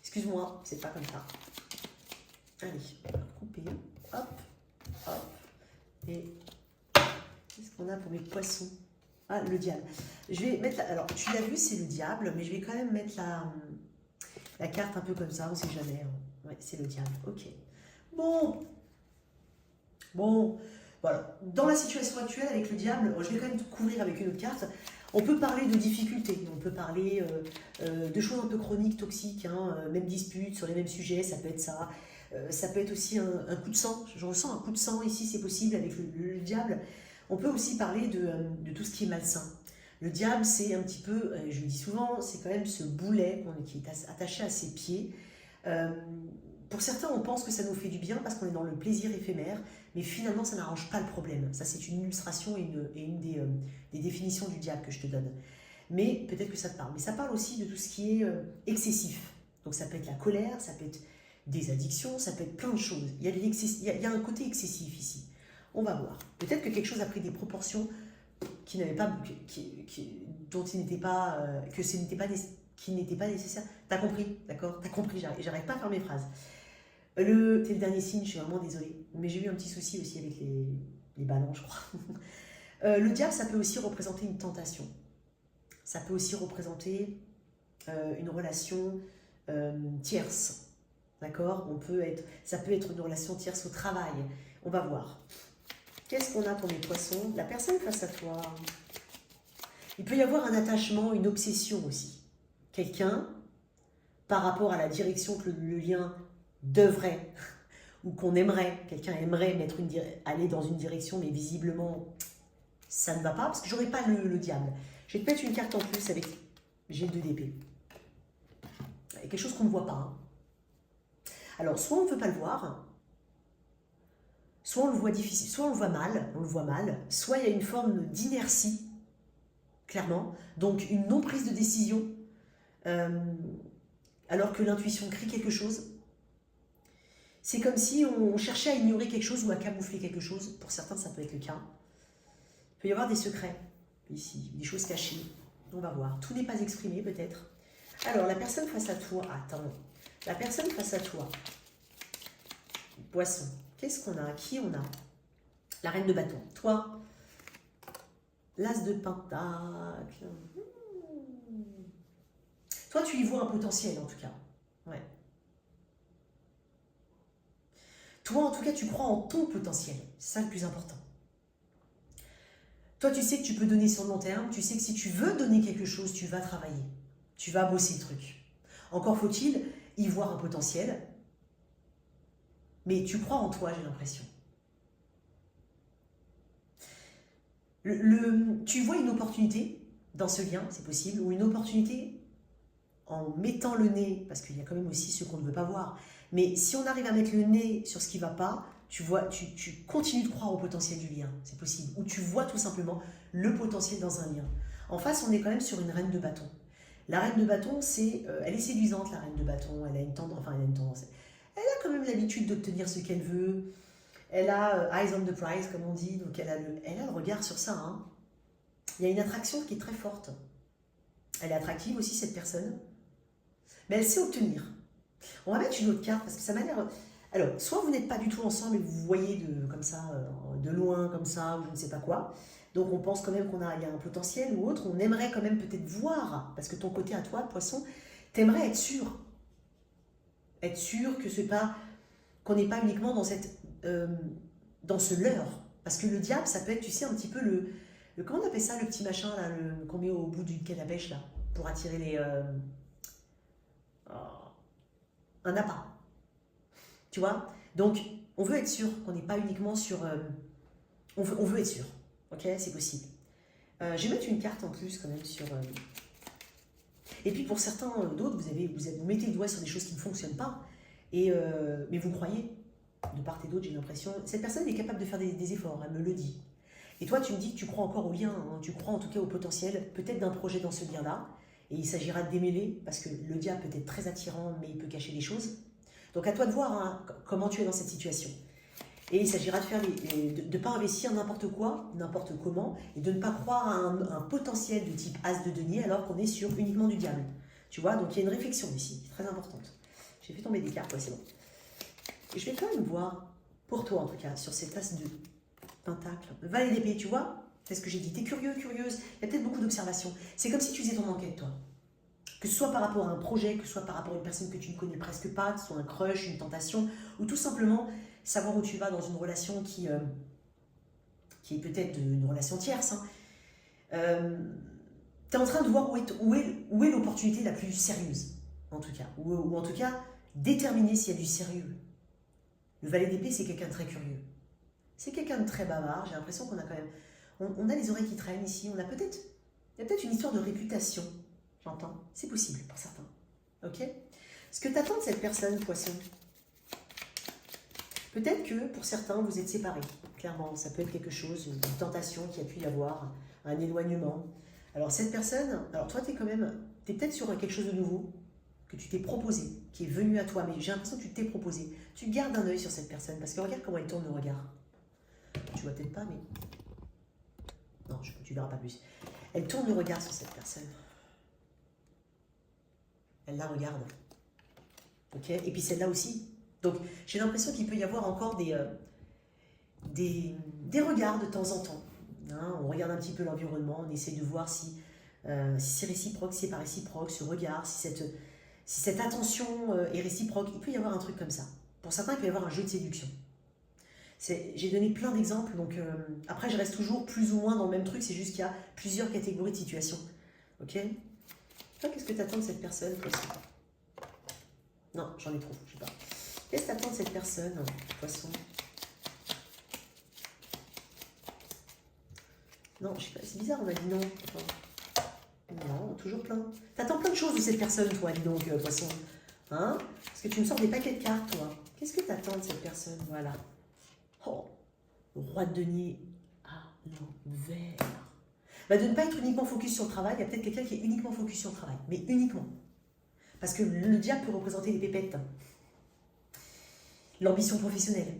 Excuse-moi, c'est pas comme ça. Allez, on va couper. Hop, hop. Et qu'est-ce qu'on a pour mes poissons? Ah, le diable. Je vais mettre... Alors, tu l'as vu, c'est le diable, mais je vais quand même mettre la carte un peu comme ça, on sait jamais. Hein. Ouais, c'est le diable. Ok. Bon. Voilà. Dans la situation actuelle avec le diable, je vais quand même te couvrir avec une autre carte. On peut parler de difficultés, on peut parler de choses un peu chroniques, toxiques, hein, même disputes sur les mêmes sujets, ça peut être ça. Ça peut être aussi un coup de sang. Je ressens un coup de sang ici, c'est possible avec le diable. On peut aussi parler de tout ce qui est malsain. Le diable, c'est un petit peu, je le dis souvent, c'est quand même ce boulet qui est attaché à ses pieds. Pour certains, on pense que ça nous fait du bien parce qu'on est dans le plaisir éphémère, mais finalement, ça n'arrange pas le problème. Ça, c'est une illustration et une des définitions du diable que je te donne. Mais peut-être que ça te parle. Mais ça parle aussi de tout ce qui est excessif. Donc ça peut être la colère, ça peut être des addictions, ça peut être plein de choses. Il y a un côté excessif ici. On va voir. Peut-être que quelque chose a pris des proportions qui n'avaient pas, dont il n'était pas, qui n'était pas nécessaire. T'as compris, d'accord? T'as compris, j'arrive pas à faire mes phrases. T'es le dernier signe, je suis vraiment désolée. Mais j'ai eu un petit souci aussi avec les ballons, je crois. Le diable, ça peut aussi représenter une tentation. Ça peut aussi représenter une relation tierce. D'accord? Ça peut être une relation tierce au travail. On va voir. Qu'est-ce qu'on a pour les poissons? La personne face à toi. Il peut y avoir un attachement, une obsession aussi. Quelqu'un, par rapport à la direction que le lien devrait, ou qu'on aimerait, quelqu'un aimerait aller dans une direction, mais visiblement, ça ne va pas, parce que j'aurais pas le diable. Je vais te mettre une carte en plus avec j'ai le 2 d'épée. Quelque chose qu'on ne voit pas. Hein. Alors, soit on ne veut pas le voir, soit on le voit difficile, soit on le voit mal, soit il y a une forme d'inertie, clairement, donc une non-prise de décision, alors que l'intuition crie quelque chose. C'est comme si on cherchait à ignorer quelque chose ou à camoufler quelque chose. Pour certains, ça peut être le cas. Il peut y avoir des secrets, ici, des choses cachées. On va voir. Tout n'est pas exprimé, peut-être. Alors, la personne face à toi... Attends. La personne face à toi. Poisson. Qu'est-ce qu'on a? Qui on a? La reine de bâton. Toi. L'as de pentacle. Toi, tu y vois un potentiel, en tout cas. Ouais. Toi, en tout cas, tu crois en ton potentiel. C'est ça le plus important. Toi, tu sais que tu peux donner sur le long terme. Tu sais que si tu veux donner quelque chose, tu vas travailler. Tu vas bosser le truc. Encore faut-il y voir un potentiel. Mais tu crois en toi, j'ai l'impression. Tu vois une opportunité dans ce lien, c'est possible, ou une opportunité en mettant le nez, parce qu'il y a quand même aussi ce qu'on ne veut pas voir. Mais si on arrive à mettre le nez sur ce qui ne va pas, tu continues de croire au potentiel du lien, c'est possible. Ou tu vois tout simplement le potentiel dans un lien. En face, on est quand même sur une reine de bâton. La reine de bâton, elle est séduisante, la reine de bâton. Elle a une tendance. Elle a quand même l'habitude d'obtenir ce qu'elle veut. Elle a eyes on the prize, comme on dit. Donc elle a le regard sur ça. Hein. Il y a une attraction qui est très forte. Elle est attractive aussi, cette personne. Mais elle sait obtenir. On va mettre une autre carte parce que ça m'a l'air... Alors, soit vous n'êtes pas du tout ensemble et vous vous voyez comme ça, de loin, comme ça, ou je ne sais pas quoi. Donc on pense quand même qu'il y a un potentiel ou autre. On aimerait quand même peut-être voir, parce que ton côté à toi, poisson, t'aimerais être sûr. Être sûr que c'est pas... qu'on n'est pas uniquement dans dans ce leurre. Parce que le diable, ça peut être, tu sais, un petit peu comment on appelle ça, le petit machin là, qu'on met au bout d'une canne à pêche là, pour attirer les... un appât. Tu vois? Donc, on veut être sûr qu'on n'est pas uniquement sur... on veut être sûr, ok? C'est possible. Je vais mettre une carte en plus quand même sur... Et puis pour certains d'autres, vous mettez le doigt sur des choses qui ne fonctionnent pas, mais vous croyez, de part et d'autre, j'ai l'impression... Cette personne est capable de faire des efforts, elle me le dit. Et toi, tu me dis que tu crois encore au lien, hein, tu crois en tout cas au potentiel, peut-être d'un projet dans ce lien-là, et il s'agira de démêler, parce que le diable peut être très attirant, mais il peut cacher des choses. Donc à toi de voir hein, comment tu es dans cette situation. Et il s'agira de ne pas investir n'importe quoi, n'importe comment, et de ne pas croire à un potentiel de type as de denier alors qu'on est sur uniquement du diable. Tu vois, donc il y a une réflexion ici, très importante. J'ai fait tomber des cartes, ouais, c'est bon. Et je vais quand même voir, pour toi en tout cas, sur cet as de pentacle, valet d'épée, tu vois, c'est ce que j'ai dit, t'es curieux, curieuse, il y a peut-être beaucoup d'observations. C'est comme si tu faisais ton enquête, toi. Que ce soit par rapport à un projet, que ce soit par rapport à une personne que tu ne connais presque pas, que ce soit un crush, une tentation, ou tout simplement savoir où tu vas dans une relation qui est peut-être une relation tierce. Hein. Tu es en train de voir où est l'opportunité la plus sérieuse, en tout cas. Ou en tout cas, déterminer s'il y a du sérieux. Le valet d'épée, c'est quelqu'un de très curieux. C'est quelqu'un de très bavard. J'ai l'impression qu'on a quand même... On a les oreilles qui traînent ici. Il y a peut-être une histoire de réputation. J'entends. C'est possible pour certains. Ok? Ce que t'attends de cette personne, poisson, peut-être que pour certains, vous êtes séparés. Clairement, ça peut être quelque chose, une tentation qu'il y a pu y avoir, un éloignement. Alors cette personne, alors toi, t'es peut-être sur quelque chose de nouveau que tu t'es proposé, qui est venu à toi, mais j'ai l'impression que tu t'es proposé. Tu gardes un œil sur cette personne, parce que regarde comment elle tourne le regard. Tu vois peut-être pas, mais... Non, tu verras pas plus. Elle tourne le regard sur cette personne. Elle la regarde. Ok? Et puis celle-là aussi. Donc, j'ai l'impression qu'il peut y avoir encore des regards de temps en temps. Hein, on regarde un petit peu l'environnement, on essaie de voir si c'est réciproque, si c'est pas réciproque, ce regard, si cette attention est réciproque. Il peut y avoir un truc comme ça. Pour certains, il peut y avoir un jeu de séduction. J'ai donné plein d'exemples, donc après, je reste toujours plus ou moins dans le même truc, c'est juste qu'il y a plusieurs catégories de situations. Ok? Toi, qu'est-ce que tu attends de cette personne? Non, j'en ai trop, je sais pas. Qu'est-ce que tu attends de cette personne, poisson? Non, je sais pas, c'est bizarre, on a dit non. Enfin, non, toujours plein. T'attends plein de choses de cette personne, toi, dis donc, poisson. Hein? Parce que tu me sors des paquets de cartes, toi. Qu'est-ce que t'attends de cette personne? Voilà. Oh, le roi de denier à l'envers. Bah, de ne pas être uniquement focus sur le travail, il y a peut-être quelqu'un qui est uniquement focus sur le travail, mais uniquement. Parce que le diable peut représenter les pépettes. L'ambition professionnelle,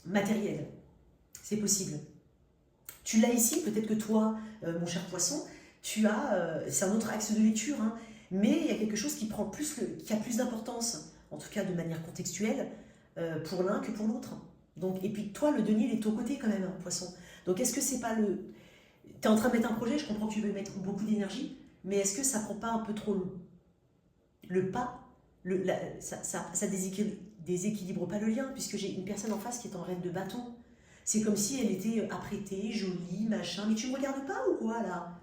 matérielle, c'est possible. Tu l'as ici, peut-être que toi, mon cher poisson, tu as, c'est un autre axe de lecture, hein, mais il y a quelque chose qui a plus d'importance, en tout cas de manière contextuelle, pour l'un que pour l'autre. Donc, et puis toi, le denier, il est de ton côté quand même, hein, poisson. Donc est-ce que c'est pas le... Tu es en train de mettre un projet, je comprends que tu veux mettre beaucoup d'énergie, mais est-ce que ça prend pas un peu trop le pas, ça déséquilibre pas le lien, puisque j'ai une personne en face qui est en reine de bâton. C'est comme si elle était apprêtée, jolie, machin, mais tu me regardes pas ou quoi là?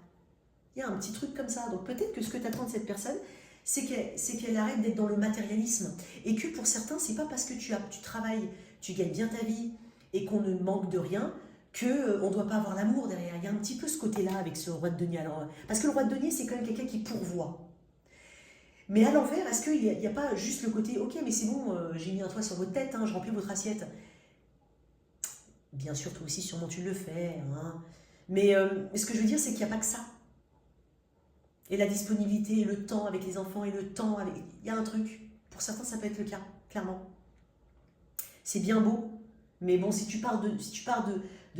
Il y a un petit truc comme ça. Donc peut-être que ce que tu attends de cette personne, c'est qu'elle arrête d'être dans le matérialisme. Et que pour certains, c'est pas parce que tu travailles, tu gagnes bien ta vie et qu'on ne manque de rien qu'on ne doit pas avoir l'amour derrière. Il y a un petit peu ce côté-là avec ce roi de denier. Alors, parce que le roi de denier, c'est quand même quelqu'un qui pourvoit. Mais à l'envers, est-ce qu'il n'y a pas juste le côté « Ok, mais c'est bon, j'ai mis un toit sur votre tête, hein, je remplis votre assiette ». Bien sûr, toi aussi, sûrement tu le fais. Hein. Mais ce que je veux dire, c'est qu'il n'y a pas que ça. Et la disponibilité, et le temps avec les enfants, et le temps avec... Il y a un truc. Pour certains, ça peut être le cas, clairement. C'est bien beau. Mais bon, si tu pars de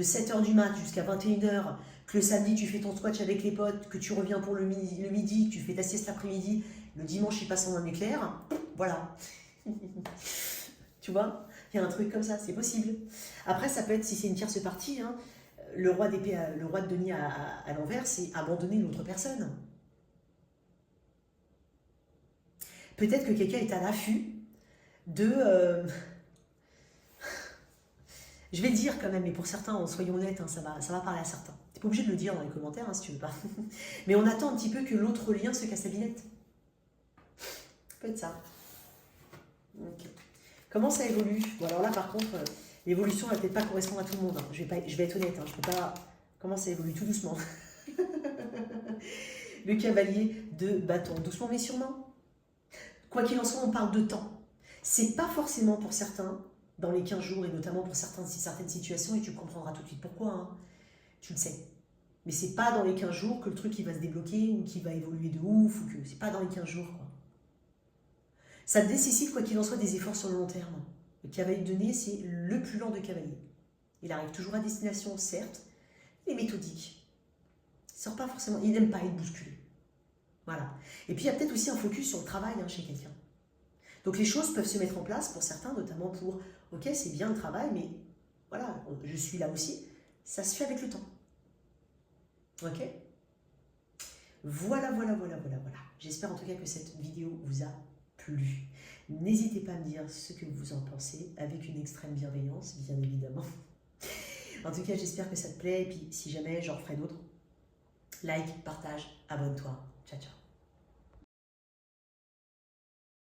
7h du mat jusqu'à 21h, que le samedi, tu fais ton squash avec les potes, que tu reviens pour le midi, que tu fais ta sieste l'après-midi, le dimanche, il passe en un éclair, voilà. Tu vois, il y a un truc comme ça, c'est possible. Après, ça peut être, si c'est une tierce partie, hein, le roi de denier à l'envers, c'est abandonner l'autre personne. Peut-être que quelqu'un est à l'affût de... Je vais le dire quand même, mais pour certains, soyons honnêtes, hein, ça va parler à certains. Tu n'es pas obligé de le dire dans les commentaires, hein, si tu veux pas. Mais on attend un petit peu que l'autre lien se casse la binette. Ça peut être ça. Okay. Comment ça évolue? Bon, alors là, par contre, l'évolution ne va peut-être pas correspondre à tout le monde. Hein. Je vais être honnête, hein, je peux pas... Comment ça évolue? Tout doucement. Le cavalier de bâton. Doucement mais sûrement. Quoi qu'il en soit, on parle de temps. C'est pas forcément pour certains, dans les 15 jours, et notamment pour certaines situations, et tu comprendras tout de suite pourquoi. Hein. Tu le sais. Mais c'est pas dans les 15 jours que le truc il va se débloquer, ou qu'il va évoluer de ouf, ou que c'est pas dans les 15 jours, quoi. Ça nécessite, quoi qu'il en soit, des efforts sur le long terme. Le cavalier de nez, c'est le plus lent de cavalier. Il arrive toujours à destination, certes, il est méthodique. Il sort pas forcément, il n'aime pas être bousculé. Voilà. Et puis il y a peut-être aussi un focus sur le travail hein, chez quelqu'un. Donc les choses peuvent se mettre en place pour certains, notamment pour, ok, c'est bien le travail, mais voilà, je suis là aussi. Ça se fait avec le temps. Ok? Voilà. J'espère en tout cas que cette vidéo vous a plu. N'hésitez pas à me dire ce que vous en pensez, avec une extrême bienveillance, bien évidemment. En tout cas, j'espère que ça te plaît, et puis si jamais j'en ferai d'autres, like, partage, abonne-toi. Ciao, ciao.